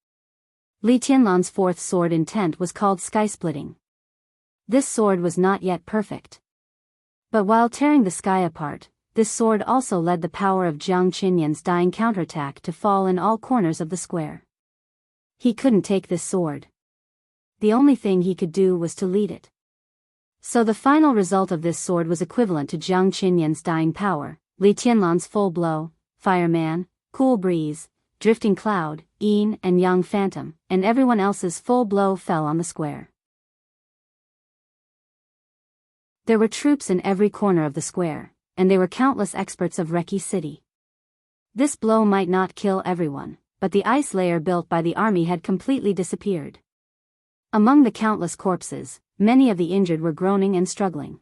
Li Tianlan's fourth sword intent was called Sky-Splitting. This sword was not yet perfect. But while tearing the sky apart, this sword also led the power of Jiang Qinyan's dying counterattack to fall in all corners of the square. He couldn't take this sword. The only thing he could do was to lead it. So the final result of this sword was equivalent to Jiang Qinyan's dying power, Li Tianlan's full blow, Fireman, Cool Breeze, Drifting Cloud, Yin and Young Phantom, and everyone else's full blow fell on the square. There were troops in every corner of the square, and they were countless experts of Reki City. This blow might not kill everyone, but the ice layer built by the army had completely disappeared. Among the countless corpses, many of the injured were groaning and struggling.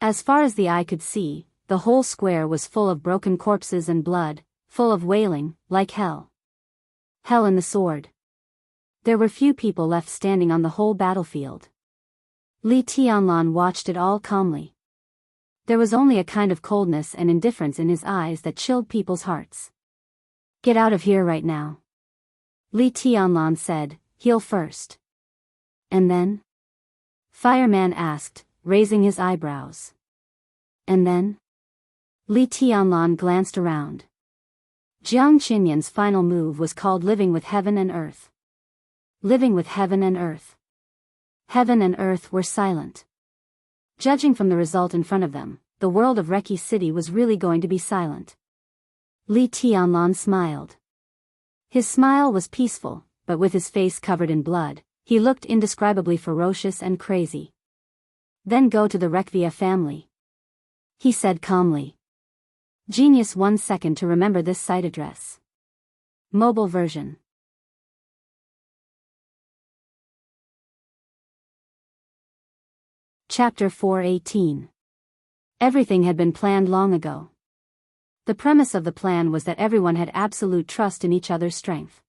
As far as the eye could see, the whole square was full of broken corpses and blood, full of wailing, like hell. Hell in the sword. There were few people left standing on the whole battlefield. Li Tianlan watched it all calmly. There was only a kind of coldness and indifference in his eyes that chilled people's hearts. Get out of here right now. Li Tianlan said, heal first. And then? Fireman asked, raising his eyebrows. And then? Li Tianlan glanced around. Jiang Qinyan's final move was called living with heaven and earth. Living with heaven and earth. Heaven and earth were silent. Judging from the result in front of them, the world of Reki City was really going to be silent. Li Tianlan smiled. His smile was peaceful, but with his face covered in blood, he looked indescribably ferocious and crazy. Then go to the Rekvia family, he said calmly. Genius 1 second to remember this site address. Mobile version. Chapter 418. Everything had been planned long ago. The premise of the plan was that everyone had absolute trust in each other's strength.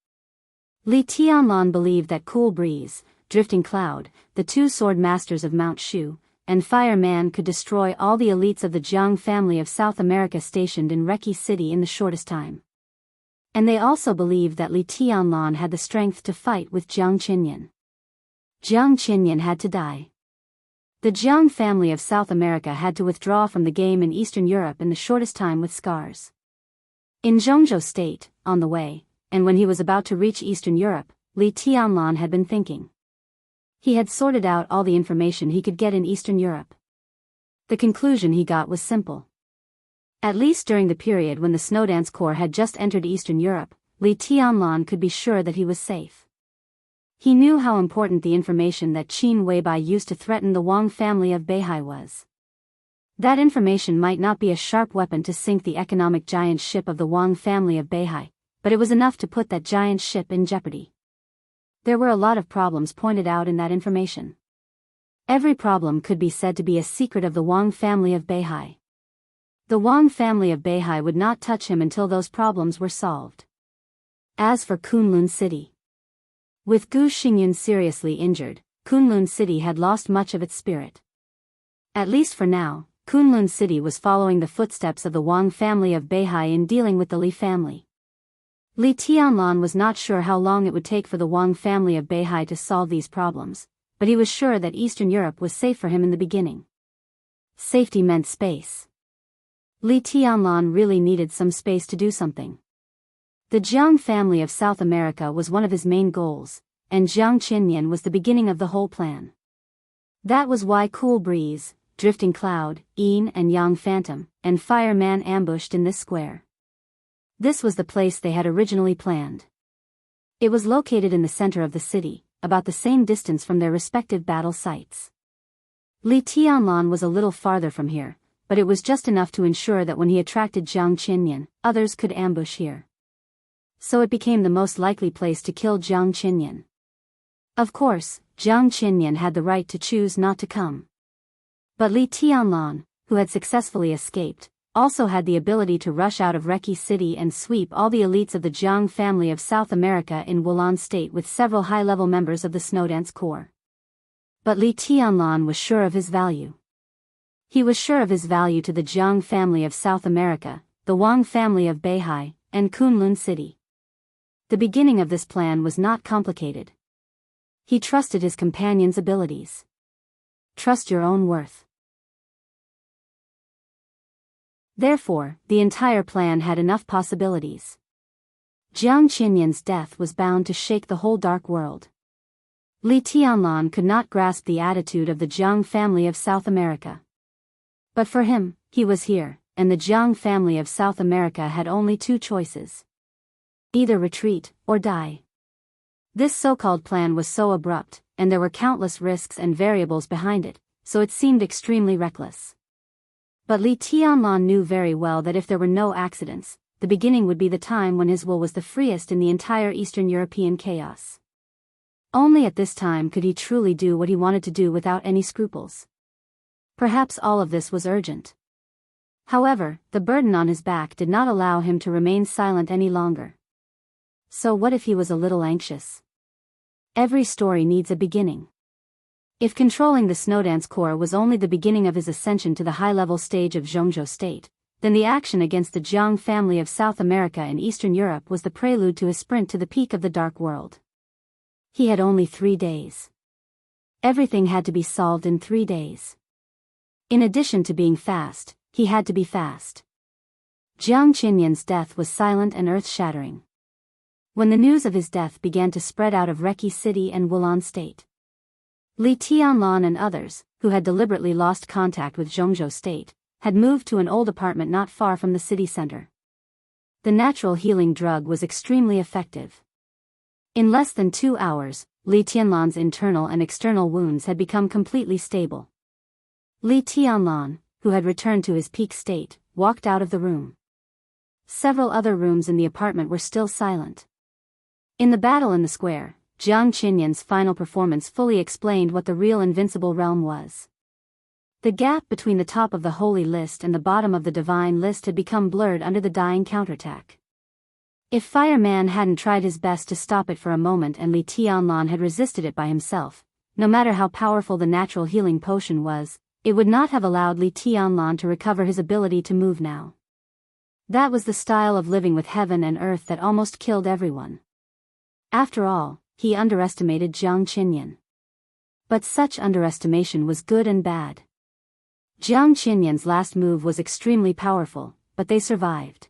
Li Tianlan believed that Cool Breeze, Drifting Cloud, the two sword masters of Mount Shu, and Fireman could destroy all the elites of the Jiang family of South America stationed in Reki City in the shortest time. And they also believed that Li Tianlan had the strength to fight with Jiang Qinyan. Jiang Qinyan had to die. The Jiang family of South America had to withdraw from the game in Eastern Europe in the shortest time with scars. In Zhongzhou State, on the way, and when he was about to reach Eastern Europe, Li Tianlan had been thinking. He had sorted out all the information he could get in Eastern Europe. The conclusion he got was simple. At least during the period when the Snowdance Corps had just entered Eastern Europe, Li Tianlan could be sure that he was safe. He knew how important the information that Qin Weibai used to threaten the Wang family of Beihai was. That information might not be a sharp weapon to sink the economic giant ship of the Wang family of Beihai, but it was enough to put that giant ship in jeopardy. There were a lot of problems pointed out in that information. Every problem could be said to be a secret of the Wang family of Beihai. The Wang family of Beihai would not touch him until those problems were solved. As for Kunlun City. With Gu Xingyun seriously injured, Kunlun City had lost much of its spirit. At least for now, Kunlun City was following the footsteps of the Wang family of Beihai in dealing with the Li family. Li Tianlan was not sure how long it would take for the Wang family of Beihai to solve these problems, but he was sure that Eastern Europe was safe for him in the beginning. Safety meant space. Li Tianlan really needed some space to do something. The Jiang family of South America was one of his main goals, and Jiang Qinyan was the beginning of the whole plan. That was why Cool Breeze, Drifting Cloud, Yin and Yang Phantom, and Fireman ambushed in this square. This was the place they had originally planned. It was located in the center of the city, about the same distance from their respective battle sites. Li Tianlan was a little farther from here, but it was just enough to ensure that when he attracted Jiang Qinyan, others could ambush here. So it became the most likely place to kill Jiang Qinyan. Of course, Jiang Qinyan had the right to choose not to come. But Li Tianlan, who had successfully escaped, also had the ability to rush out of Reki City and sweep all the elites of the Jiang family of South America in Wulan State with several high-level members of the Snowdance Corps. But Li Tianlan was sure of his value. He was sure of his value to the Jiang family of South America, the Wang family of Beihai, and Kunlun City. The beginning of this plan was not complicated. He trusted his companion's abilities. Trust your own worth. Therefore, the entire plan had enough possibilities. Jiang Qinyan's death was bound to shake the whole dark world. Li Tianlan could not grasp the attitude of the Jiang family of South America. But for him, he was here, and the Jiang family of South America had only two choices. Either retreat, or die. This so-called plan was so abrupt, and there were countless risks and variables behind it, so it seemed extremely reckless. But Li Tianlan knew very well that if there were no accidents, the beginning would be the time when his will was the freest in the entire Eastern European chaos. Only at this time could he truly do what he wanted to do without any scruples. Perhaps all of this was urgent. However, the burden on his back did not allow him to remain silent any longer. So what if he was a little anxious? Every story needs a beginning. If controlling the Snowdance Corps was only the beginning of his ascension to the high-level stage of Zhongzhou state, then the action against the Jiang family of South America and Eastern Europe was the prelude to his sprint to the peak of the Dark World. He had only 3 days. Everything had to be solved in 3 days. In addition to being fast, he had to be fast. Jiang Qinyan's death was silent and earth-shattering. When the news of his death began to spread out of Reki City and Wulan State, Li Tianlan and others, who had deliberately lost contact with Zhongzhou State, had moved to an old apartment not far from the city center. The natural healing drug was extremely effective. In less than 2 hours, Li Tianlan's internal and external wounds had become completely stable. Li Tianlan, who had returned to his peak state, walked out of the room. Several other rooms in the apartment were still silent. In the battle in the square, Jiang Qinyan's final performance fully explained what the real invincible realm was. The gap between the top of the holy list and the bottom of the divine list had become blurred under the dying counterattack. If Fireman hadn't tried his best to stop it for a moment and Li Tianlan had resisted it by himself, no matter how powerful the natural healing potion was, it would not have allowed Li Tianlan to recover his ability to move now. That was the style of living with heaven and earth that almost killed everyone. After all, he underestimated Jiang Qinyan. But such underestimation was good and bad. Jiang Qinyan's last move was extremely powerful, but they survived.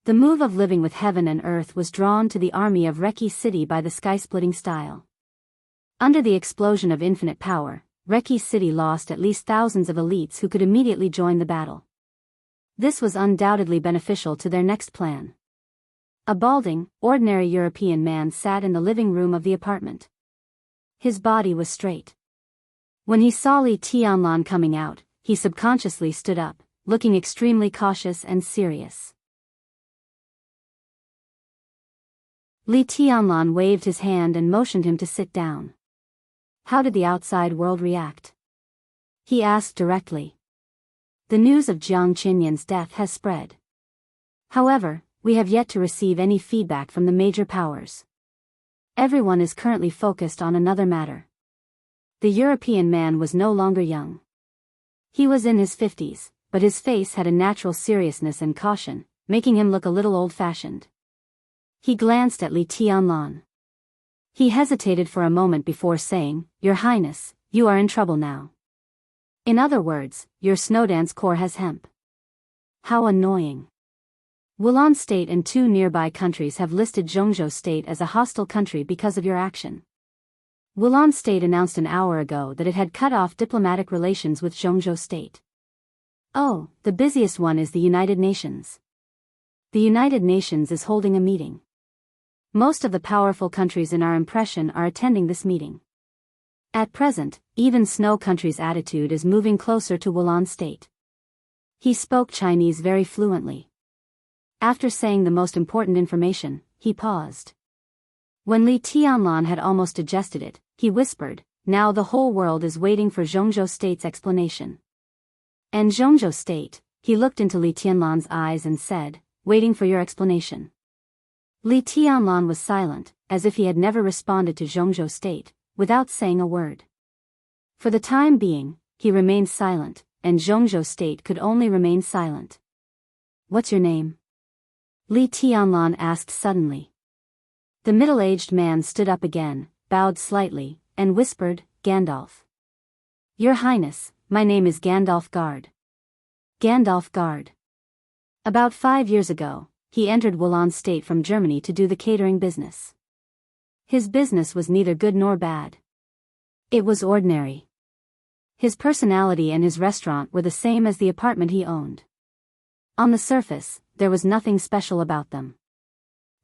The move of living with heaven and earth was drawn to the army of Reki City by the sky-splitting style. Under the explosion of infinite power, Reki City lost at least thousands of elites who could immediately join the battle. This was undoubtedly beneficial to their next plan. A balding, ordinary European man sat in the living room of the apartment. His body was straight. When he saw Li Tianlan coming out, he subconsciously stood up, looking extremely cautious and serious. Li Tianlan waved his hand and motioned him to sit down. How did the outside world react? He asked directly. The news of Jiang Qinyan's death has spread. However, we have yet to receive any feedback from the major powers. Everyone is currently focused on another matter. The European man was no longer young. He was in his 50s, but his face had a natural seriousness and caution, making him look a little old-fashioned. He glanced at Li Tianlan. He hesitated for a moment before saying, "Your Highness, you are in trouble now. In other words, your Snowdance Corps has hemp." How annoying. Wulan State and 2 nearby countries have listed Zhongzhou State as a hostile country because of your action. Wulan State announced an hour ago that it had cut off diplomatic relations with Zhongzhou State. Oh, the busiest one is the United Nations. The United Nations is holding a meeting. Most of the powerful countries in our impression are attending this meeting. At present, even Snow Country's attitude is moving closer to Wulan State. He spoke Chinese very fluently. After saying the most important information, he paused. When Li Tianlan had almost digested it, he whispered, "Now the whole world is waiting for Zhongzhou State's explanation." And Zhongzhou State, he looked into Li Tianlan's eyes and said, "Waiting for your explanation." Li Tianlan was silent, as if he had never responded to Zhongzhou State, without saying a word. For the time being, he remained silent, and Zhongzhou State could only remain silent. "What's your name?" Li Tianlan asked suddenly. The middle-aged man stood up again, bowed slightly, and whispered, "Gandalf." "Your Highness, my name is Gandalf Guard." Gandalf Guard. About 5 years ago, he entered Wulan State from Germany to do the catering business. His business was neither good nor bad. It was ordinary. His personality and his restaurant were the same as the apartment he owned. On the surface, there was nothing special about them.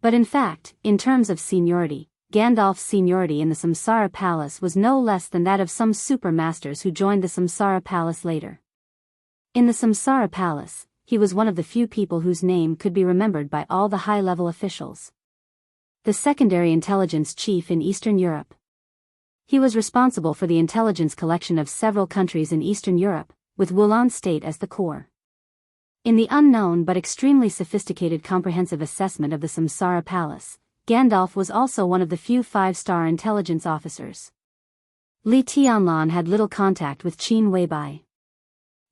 But in fact, in terms of seniority, Gandalf's seniority in the Samsara Palace was no less than that of some super masters who joined the Samsara Palace later. In the Samsara Palace, he was one of the few people whose name could be remembered by all the high-level officials. The secondary intelligence chief in Eastern Europe. He was responsible for the intelligence collection of several countries in Eastern Europe, with Wulan State as the core. In the unknown but extremely sophisticated comprehensive assessment of the Samsara Palace, Gandalf was also one of the few 5-star intelligence officers. Li Tianlan had little contact with Qin Weibai.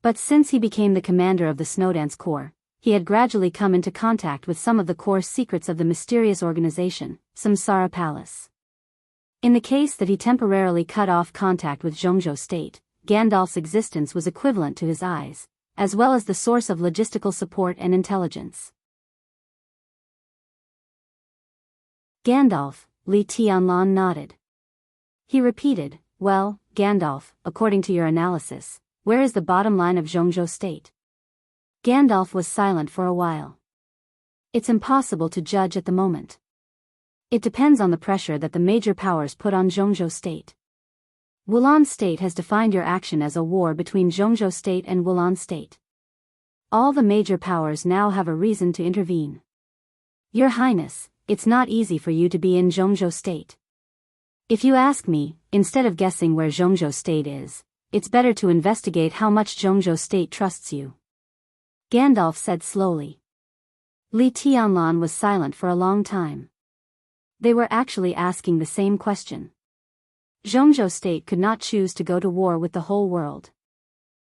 But since he became the commander of the Snowdance Corps, he had gradually come into contact with some of the core secrets of the mysterious organization, Samsara Palace. In the case that he temporarily cut off contact with Zhongzhou State, Gandalf's existence was equivalent to his eyes, as well as the source of logistical support and intelligence. Gandalf, Li Tianlan nodded. He repeated, "Well, Gandalf, according to your analysis, where is the bottom line of Zhongzhou State?" Gandalf was silent for a while. "It's impossible to judge at the moment. It depends on the pressure that the major powers put on Zhongzhou State. Wulan State has defined your action as a war between Zhongzhou State and Wulan State. All the major powers now have a reason to intervene. Your Highness, it's not easy for you to be in Zhongzhou State. If you ask me, instead of guessing where Zhongzhou State is, it's better to investigate how much Zhongzhou State trusts you," Gandalf said slowly. Li Tianlan was silent for a long time. They were actually asking the same question. Zhongzhou State could not choose to go to war with the whole world.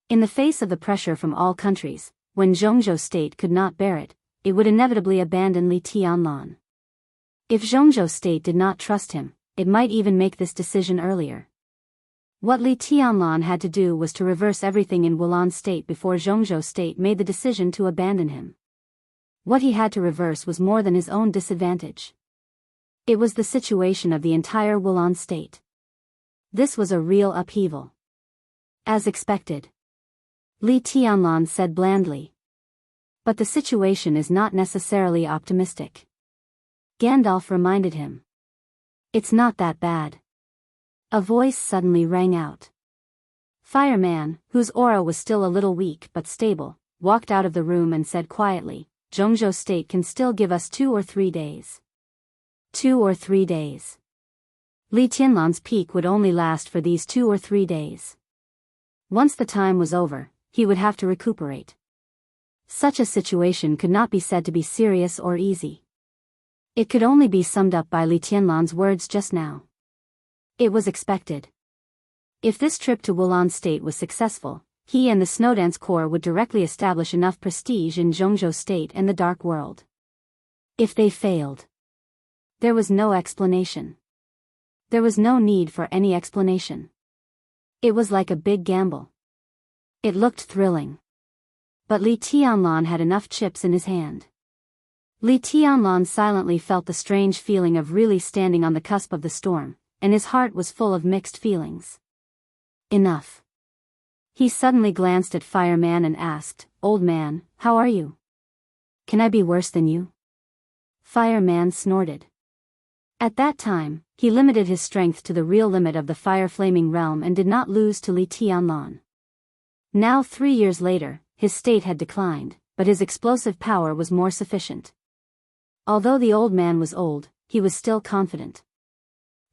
In the face of the pressure from all countries, when Zhongzhou State could not bear it, it would inevitably abandon Li Tianlan. If Zhongzhou State did not trust him, it might even make this decision earlier. What Li Tianlan had to do was to reverse everything in Wulan State before Zhongzhou State made the decision to abandon him. What he had to reverse was more than his own disadvantage. It was the situation of the entire Wulan State. This was a real upheaval. As expected, Li Tianlan said blandly. But the situation is not necessarily optimistic. Gandalf reminded him. It's not that bad. A voice suddenly rang out. Fireman, whose aura was still a little weak but stable, walked out of the room and said quietly, Zhongzhou State can still give us 2 or 3 days. 2 or 3 days. Li Tianlan's peak would only last for these 2 or 3 days. Once the time was over, he would have to recuperate. Such a situation could not be said to be serious or easy. It could only be summed up by Li Tianlan's words just now. It was expected. If this trip to Wulan State was successful, he and the Snowdance Corps would directly establish enough prestige in Zhongzhou State and the Dark World. If they failed, there was no explanation. There was no need for any explanation. It was like a big gamble. It looked thrilling. But Li Tianlan had enough chips in his hand. Li Tianlan silently felt the strange feeling of really standing on the cusp of the storm, and his heart was full of mixed feelings. Enough. He suddenly glanced at Fireman and asked, "Old man, how are you? Can I be worse than you?" Fireman snorted. At that time, he limited his strength to the real limit of the fire-flaming realm and did not lose to Li Tianlan. Now 3 years later, his state had declined, but his explosive power was more sufficient. Although the old man was old, he was still confident.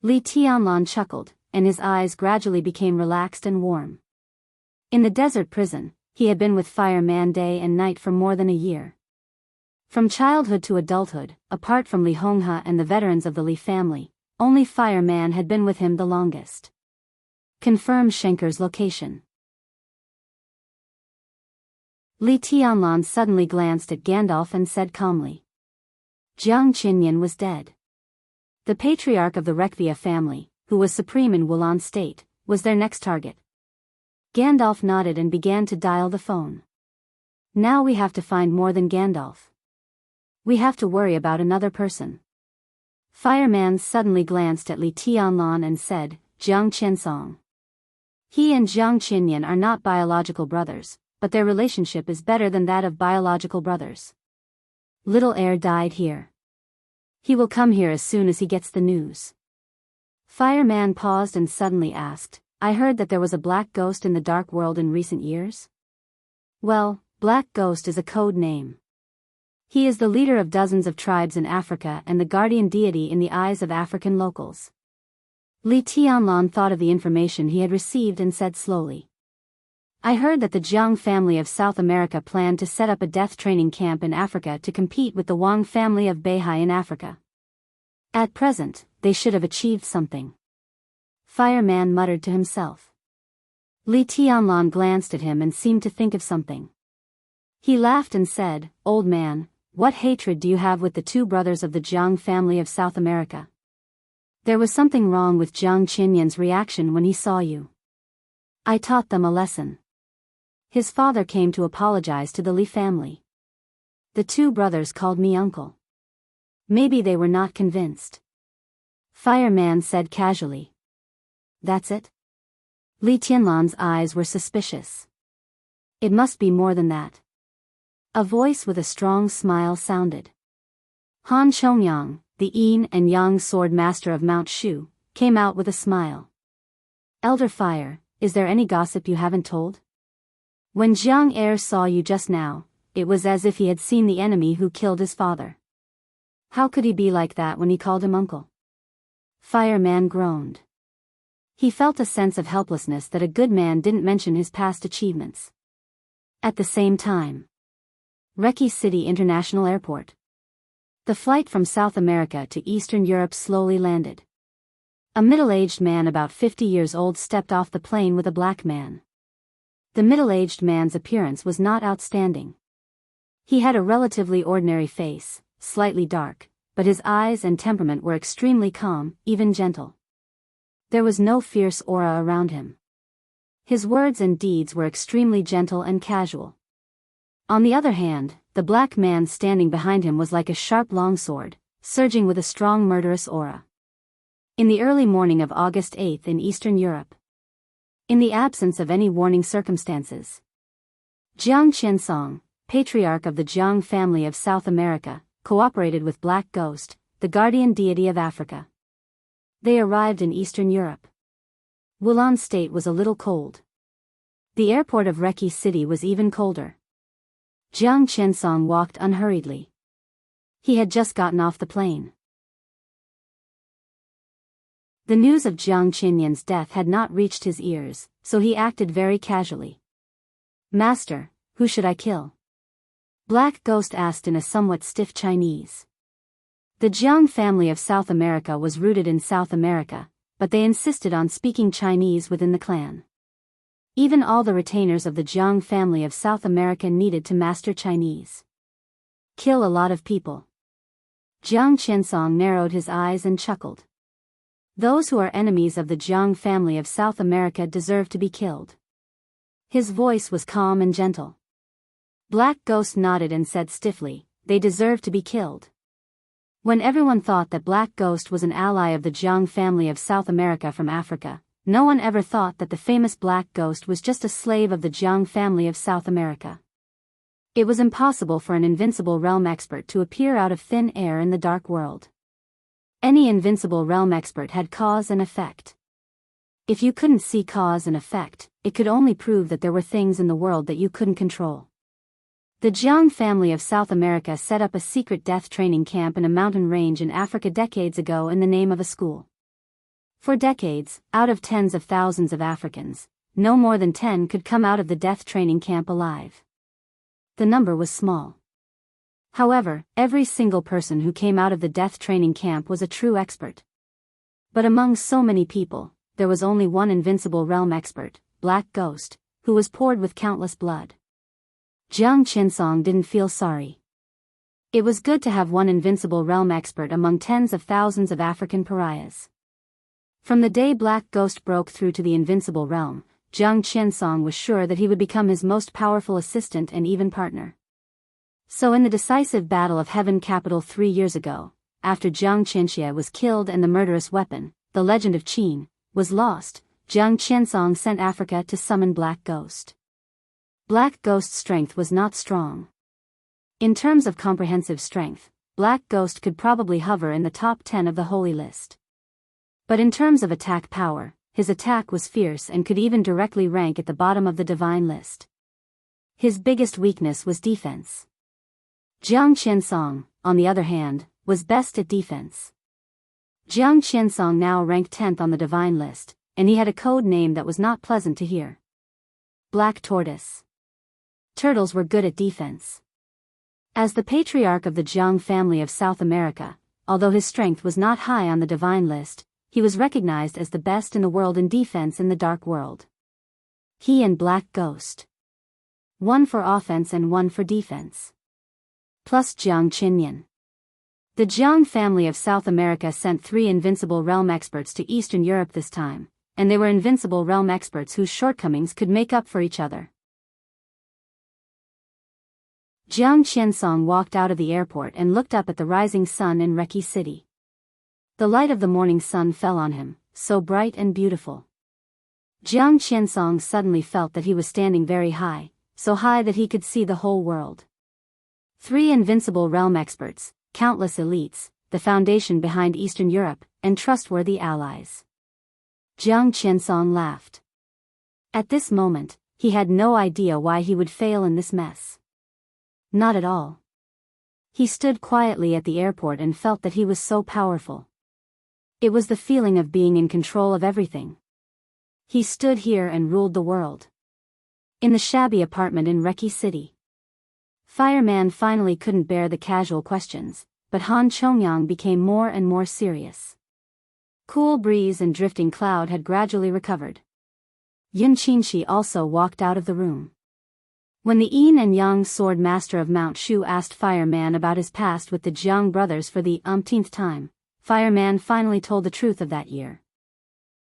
Li Tianlan chuckled, and his eyes gradually became relaxed and warm. In the desert prison, he had been with Fireman day and night for more than a year. From childhood to adulthood, apart from Li Honghe and the veterans of the Li family, only Fireman had been with him the longest. Confirm Schenker's location. Li Tianlan suddenly glanced at Gandalf and said calmly. Jiang Qinyan was dead. The patriarch of the Rekvia family, who was supreme in Wulan State, was their next target. Gandalf nodded and began to dial the phone. Now we have to find more than Gandalf. We have to worry about another person. Fireman suddenly glanced at Li Tianlan and said, Jiang Qinsong. He and Jiang Qinyan are not biological brothers, but their relationship is better than that of biological brothers. Little Heir died here. He will come here as soon as he gets the news. Fireman paused and suddenly asked, I heard that there was a black ghost in the Dark World in recent years? Well, Black Ghost is a code name. He is the leader of dozens of tribes in Africa and the guardian deity in the eyes of African locals. Li Tianlan thought of the information he had received and said slowly. I heard that the Jiang family of South America planned to set up a death training camp in Africa to compete with the Wang family of Beihai in Africa. At present, they should have achieved something. Fireman muttered to himself. Li Tianlan glanced at him and seemed to think of something. He laughed and said, "Old man, what hatred do you have with the two brothers of the Jiang family of South America?" There was something wrong with Jiang Qinyan's reaction when he saw you. I taught them a lesson. His father came to apologize to the Li family. The two brothers called me uncle. Maybe they were not convinced. Fireman said casually. That's it? Li Tianlan's eyes were suspicious. It must be more than that. A voice with a strong smile sounded. Han Chongyang, the yin and yang sword master of Mount Shu, came out with a smile. Elder Fire, is there any gossip you haven't told? When Jiang Heir saw you just now, it was as if he had seen the enemy who killed his father. How could he be like that when he called him uncle? Fireman groaned. He felt a sense of helplessness that a good man didn't mention his past achievements. At the same time. Reki City International Airport. The flight from South America to Eastern Europe slowly landed. A middle-aged man about 50 years old stepped off the plane with a black man. The middle-aged man's appearance was not outstanding. He had a relatively ordinary face, slightly dark, but his eyes and temperament were extremely calm, even gentle. There was no fierce aura around him. His words and deeds were extremely gentle and casual. On the other hand, the black man standing behind him was like a sharp longsword, surging with a strong murderous aura. In the early morning of August 8 in Eastern Europe. In the absence of any warning circumstances. Jiang Qiansong, patriarch of the Jiang family of South America, cooperated with Black Ghost, the guardian deity of Africa. They arrived in Eastern Europe. Wulan State was a little cold. The airport of Reki City was even colder. Jiang Qiansong walked unhurriedly. He had just gotten off the plane. The news of Jiang Qinyan's death had not reached his ears, so he acted very casually. "Master, who should I kill?" Black Ghost asked in a somewhat stiff Chinese. The Jiang family of South America was rooted in South America, but they insisted on speaking Chinese within the clan. Even all the retainers of the Jiang family of South America needed to master Chinese. Kill a lot of people. Jiang Qiansong narrowed his eyes and chuckled. Those who are enemies of the Jiang family of South America deserve to be killed. His voice was calm and gentle. Black Ghost nodded and said stiffly, "They deserve to be killed." When everyone thought that Black Ghost was an ally of the Jiang family of South America from Africa, no one ever thought that the famous Black Ghost was just a slave of the Jiang family of South America. It was impossible for an invincible realm expert to appear out of thin air in the dark world. Any invincible realm expert had cause and effect. If you couldn't see cause and effect, it could only prove that there were things in the world that you couldn't control. The Jiang family of South America set up a secret death training camp in a mountain range in Africa decades ago in the name of a school. For decades, out of tens of thousands of Africans, no more than 10 could come out of the death training camp alive. The number was small. However, every single person who came out of the death training camp was a true expert. But among so many people, there was only one invincible realm expert, Black Ghost, who was poured with countless blood. Jiang Qiansong didn't feel sorry. It was good to have one invincible realm expert among tens of thousands of African pariahs. From the day Black Ghost broke through to the invincible realm, Jiang Qiansong was sure that he would become his most powerful assistant and even partner. So in the decisive Battle of Heaven Capital 3 years ago, after Wuxia Xianxia was killed and the murderous weapon, the Legend of Qin, was lost, Jiang Qiansong sent Africa to summon Black Ghost. Black Ghost's strength was not strong. In terms of comprehensive strength, Black Ghost could probably hover in the top 10 of the Holy List. But in terms of attack power, his attack was fierce and could even directly rank at the bottom of the Divine List. His biggest weakness was defense. Jiang Qiansong, on the other hand, was best at defense. Jiang Qiansong now ranked 10th on the Divine List, and he had a code name that was not pleasant to hear. Black Tortoise. Turtles were good at defense. As the patriarch of the Jiang family of South America, although his strength was not high on the Divine List, he was recognized as the best in the world in defense in the dark world. He and Black Ghost. One for offense and one for defense. Plus Jiang Qinyan. The Jiang family of South America sent 3 invincible realm experts to Eastern Europe this time, and they were invincible realm experts whose shortcomings could make up for each other. Jiang Qiansong walked out of the airport and looked up at the rising sun in Reki City. The light of the morning sun fell on him, so bright and beautiful. Jiang Qiansong suddenly felt that he was standing very high, so high that he could see the whole world. 3 invincible realm experts, countless elites, the foundation behind Eastern Europe, and trustworthy allies. Jiang Qiansong laughed. At this moment, he had no idea why he would fail in this mess. Not at all. He stood quietly at the airport and felt that he was so powerful. It was the feeling of being in control of everything. He stood here and ruled the world. In the shabby apartment in Reki City. Fireman finally couldn't bear the casual questions, but Han Chongyang became more and more serious. Cool breeze and drifting cloud had gradually recovered. Yun Qinshi also walked out of the room. When the Yin and Yang sword master of Mount Shu asked Fireman about his past with the Jiang brothers for the umpteenth time, Fireman finally told the truth of that year.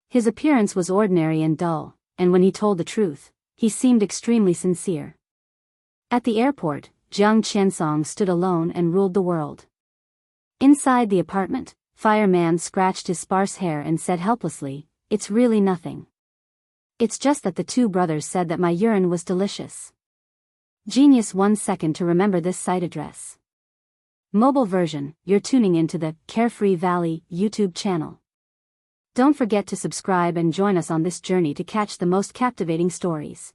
His appearance was ordinary and dull, and when he told the truth, he seemed extremely sincere. At the airport, Jiang Qiansong stood alone and ruled the world. Inside the apartment, Fireman scratched his sparse hair and said helplessly, "It's really nothing. It's just that the 2 brothers said that my urine was delicious." Genius 1 second to remember this site address. Mobile version, you're tuning into the Carefree Valley YouTube channel. Don't forget to subscribe and join us on this journey to catch the most captivating stories.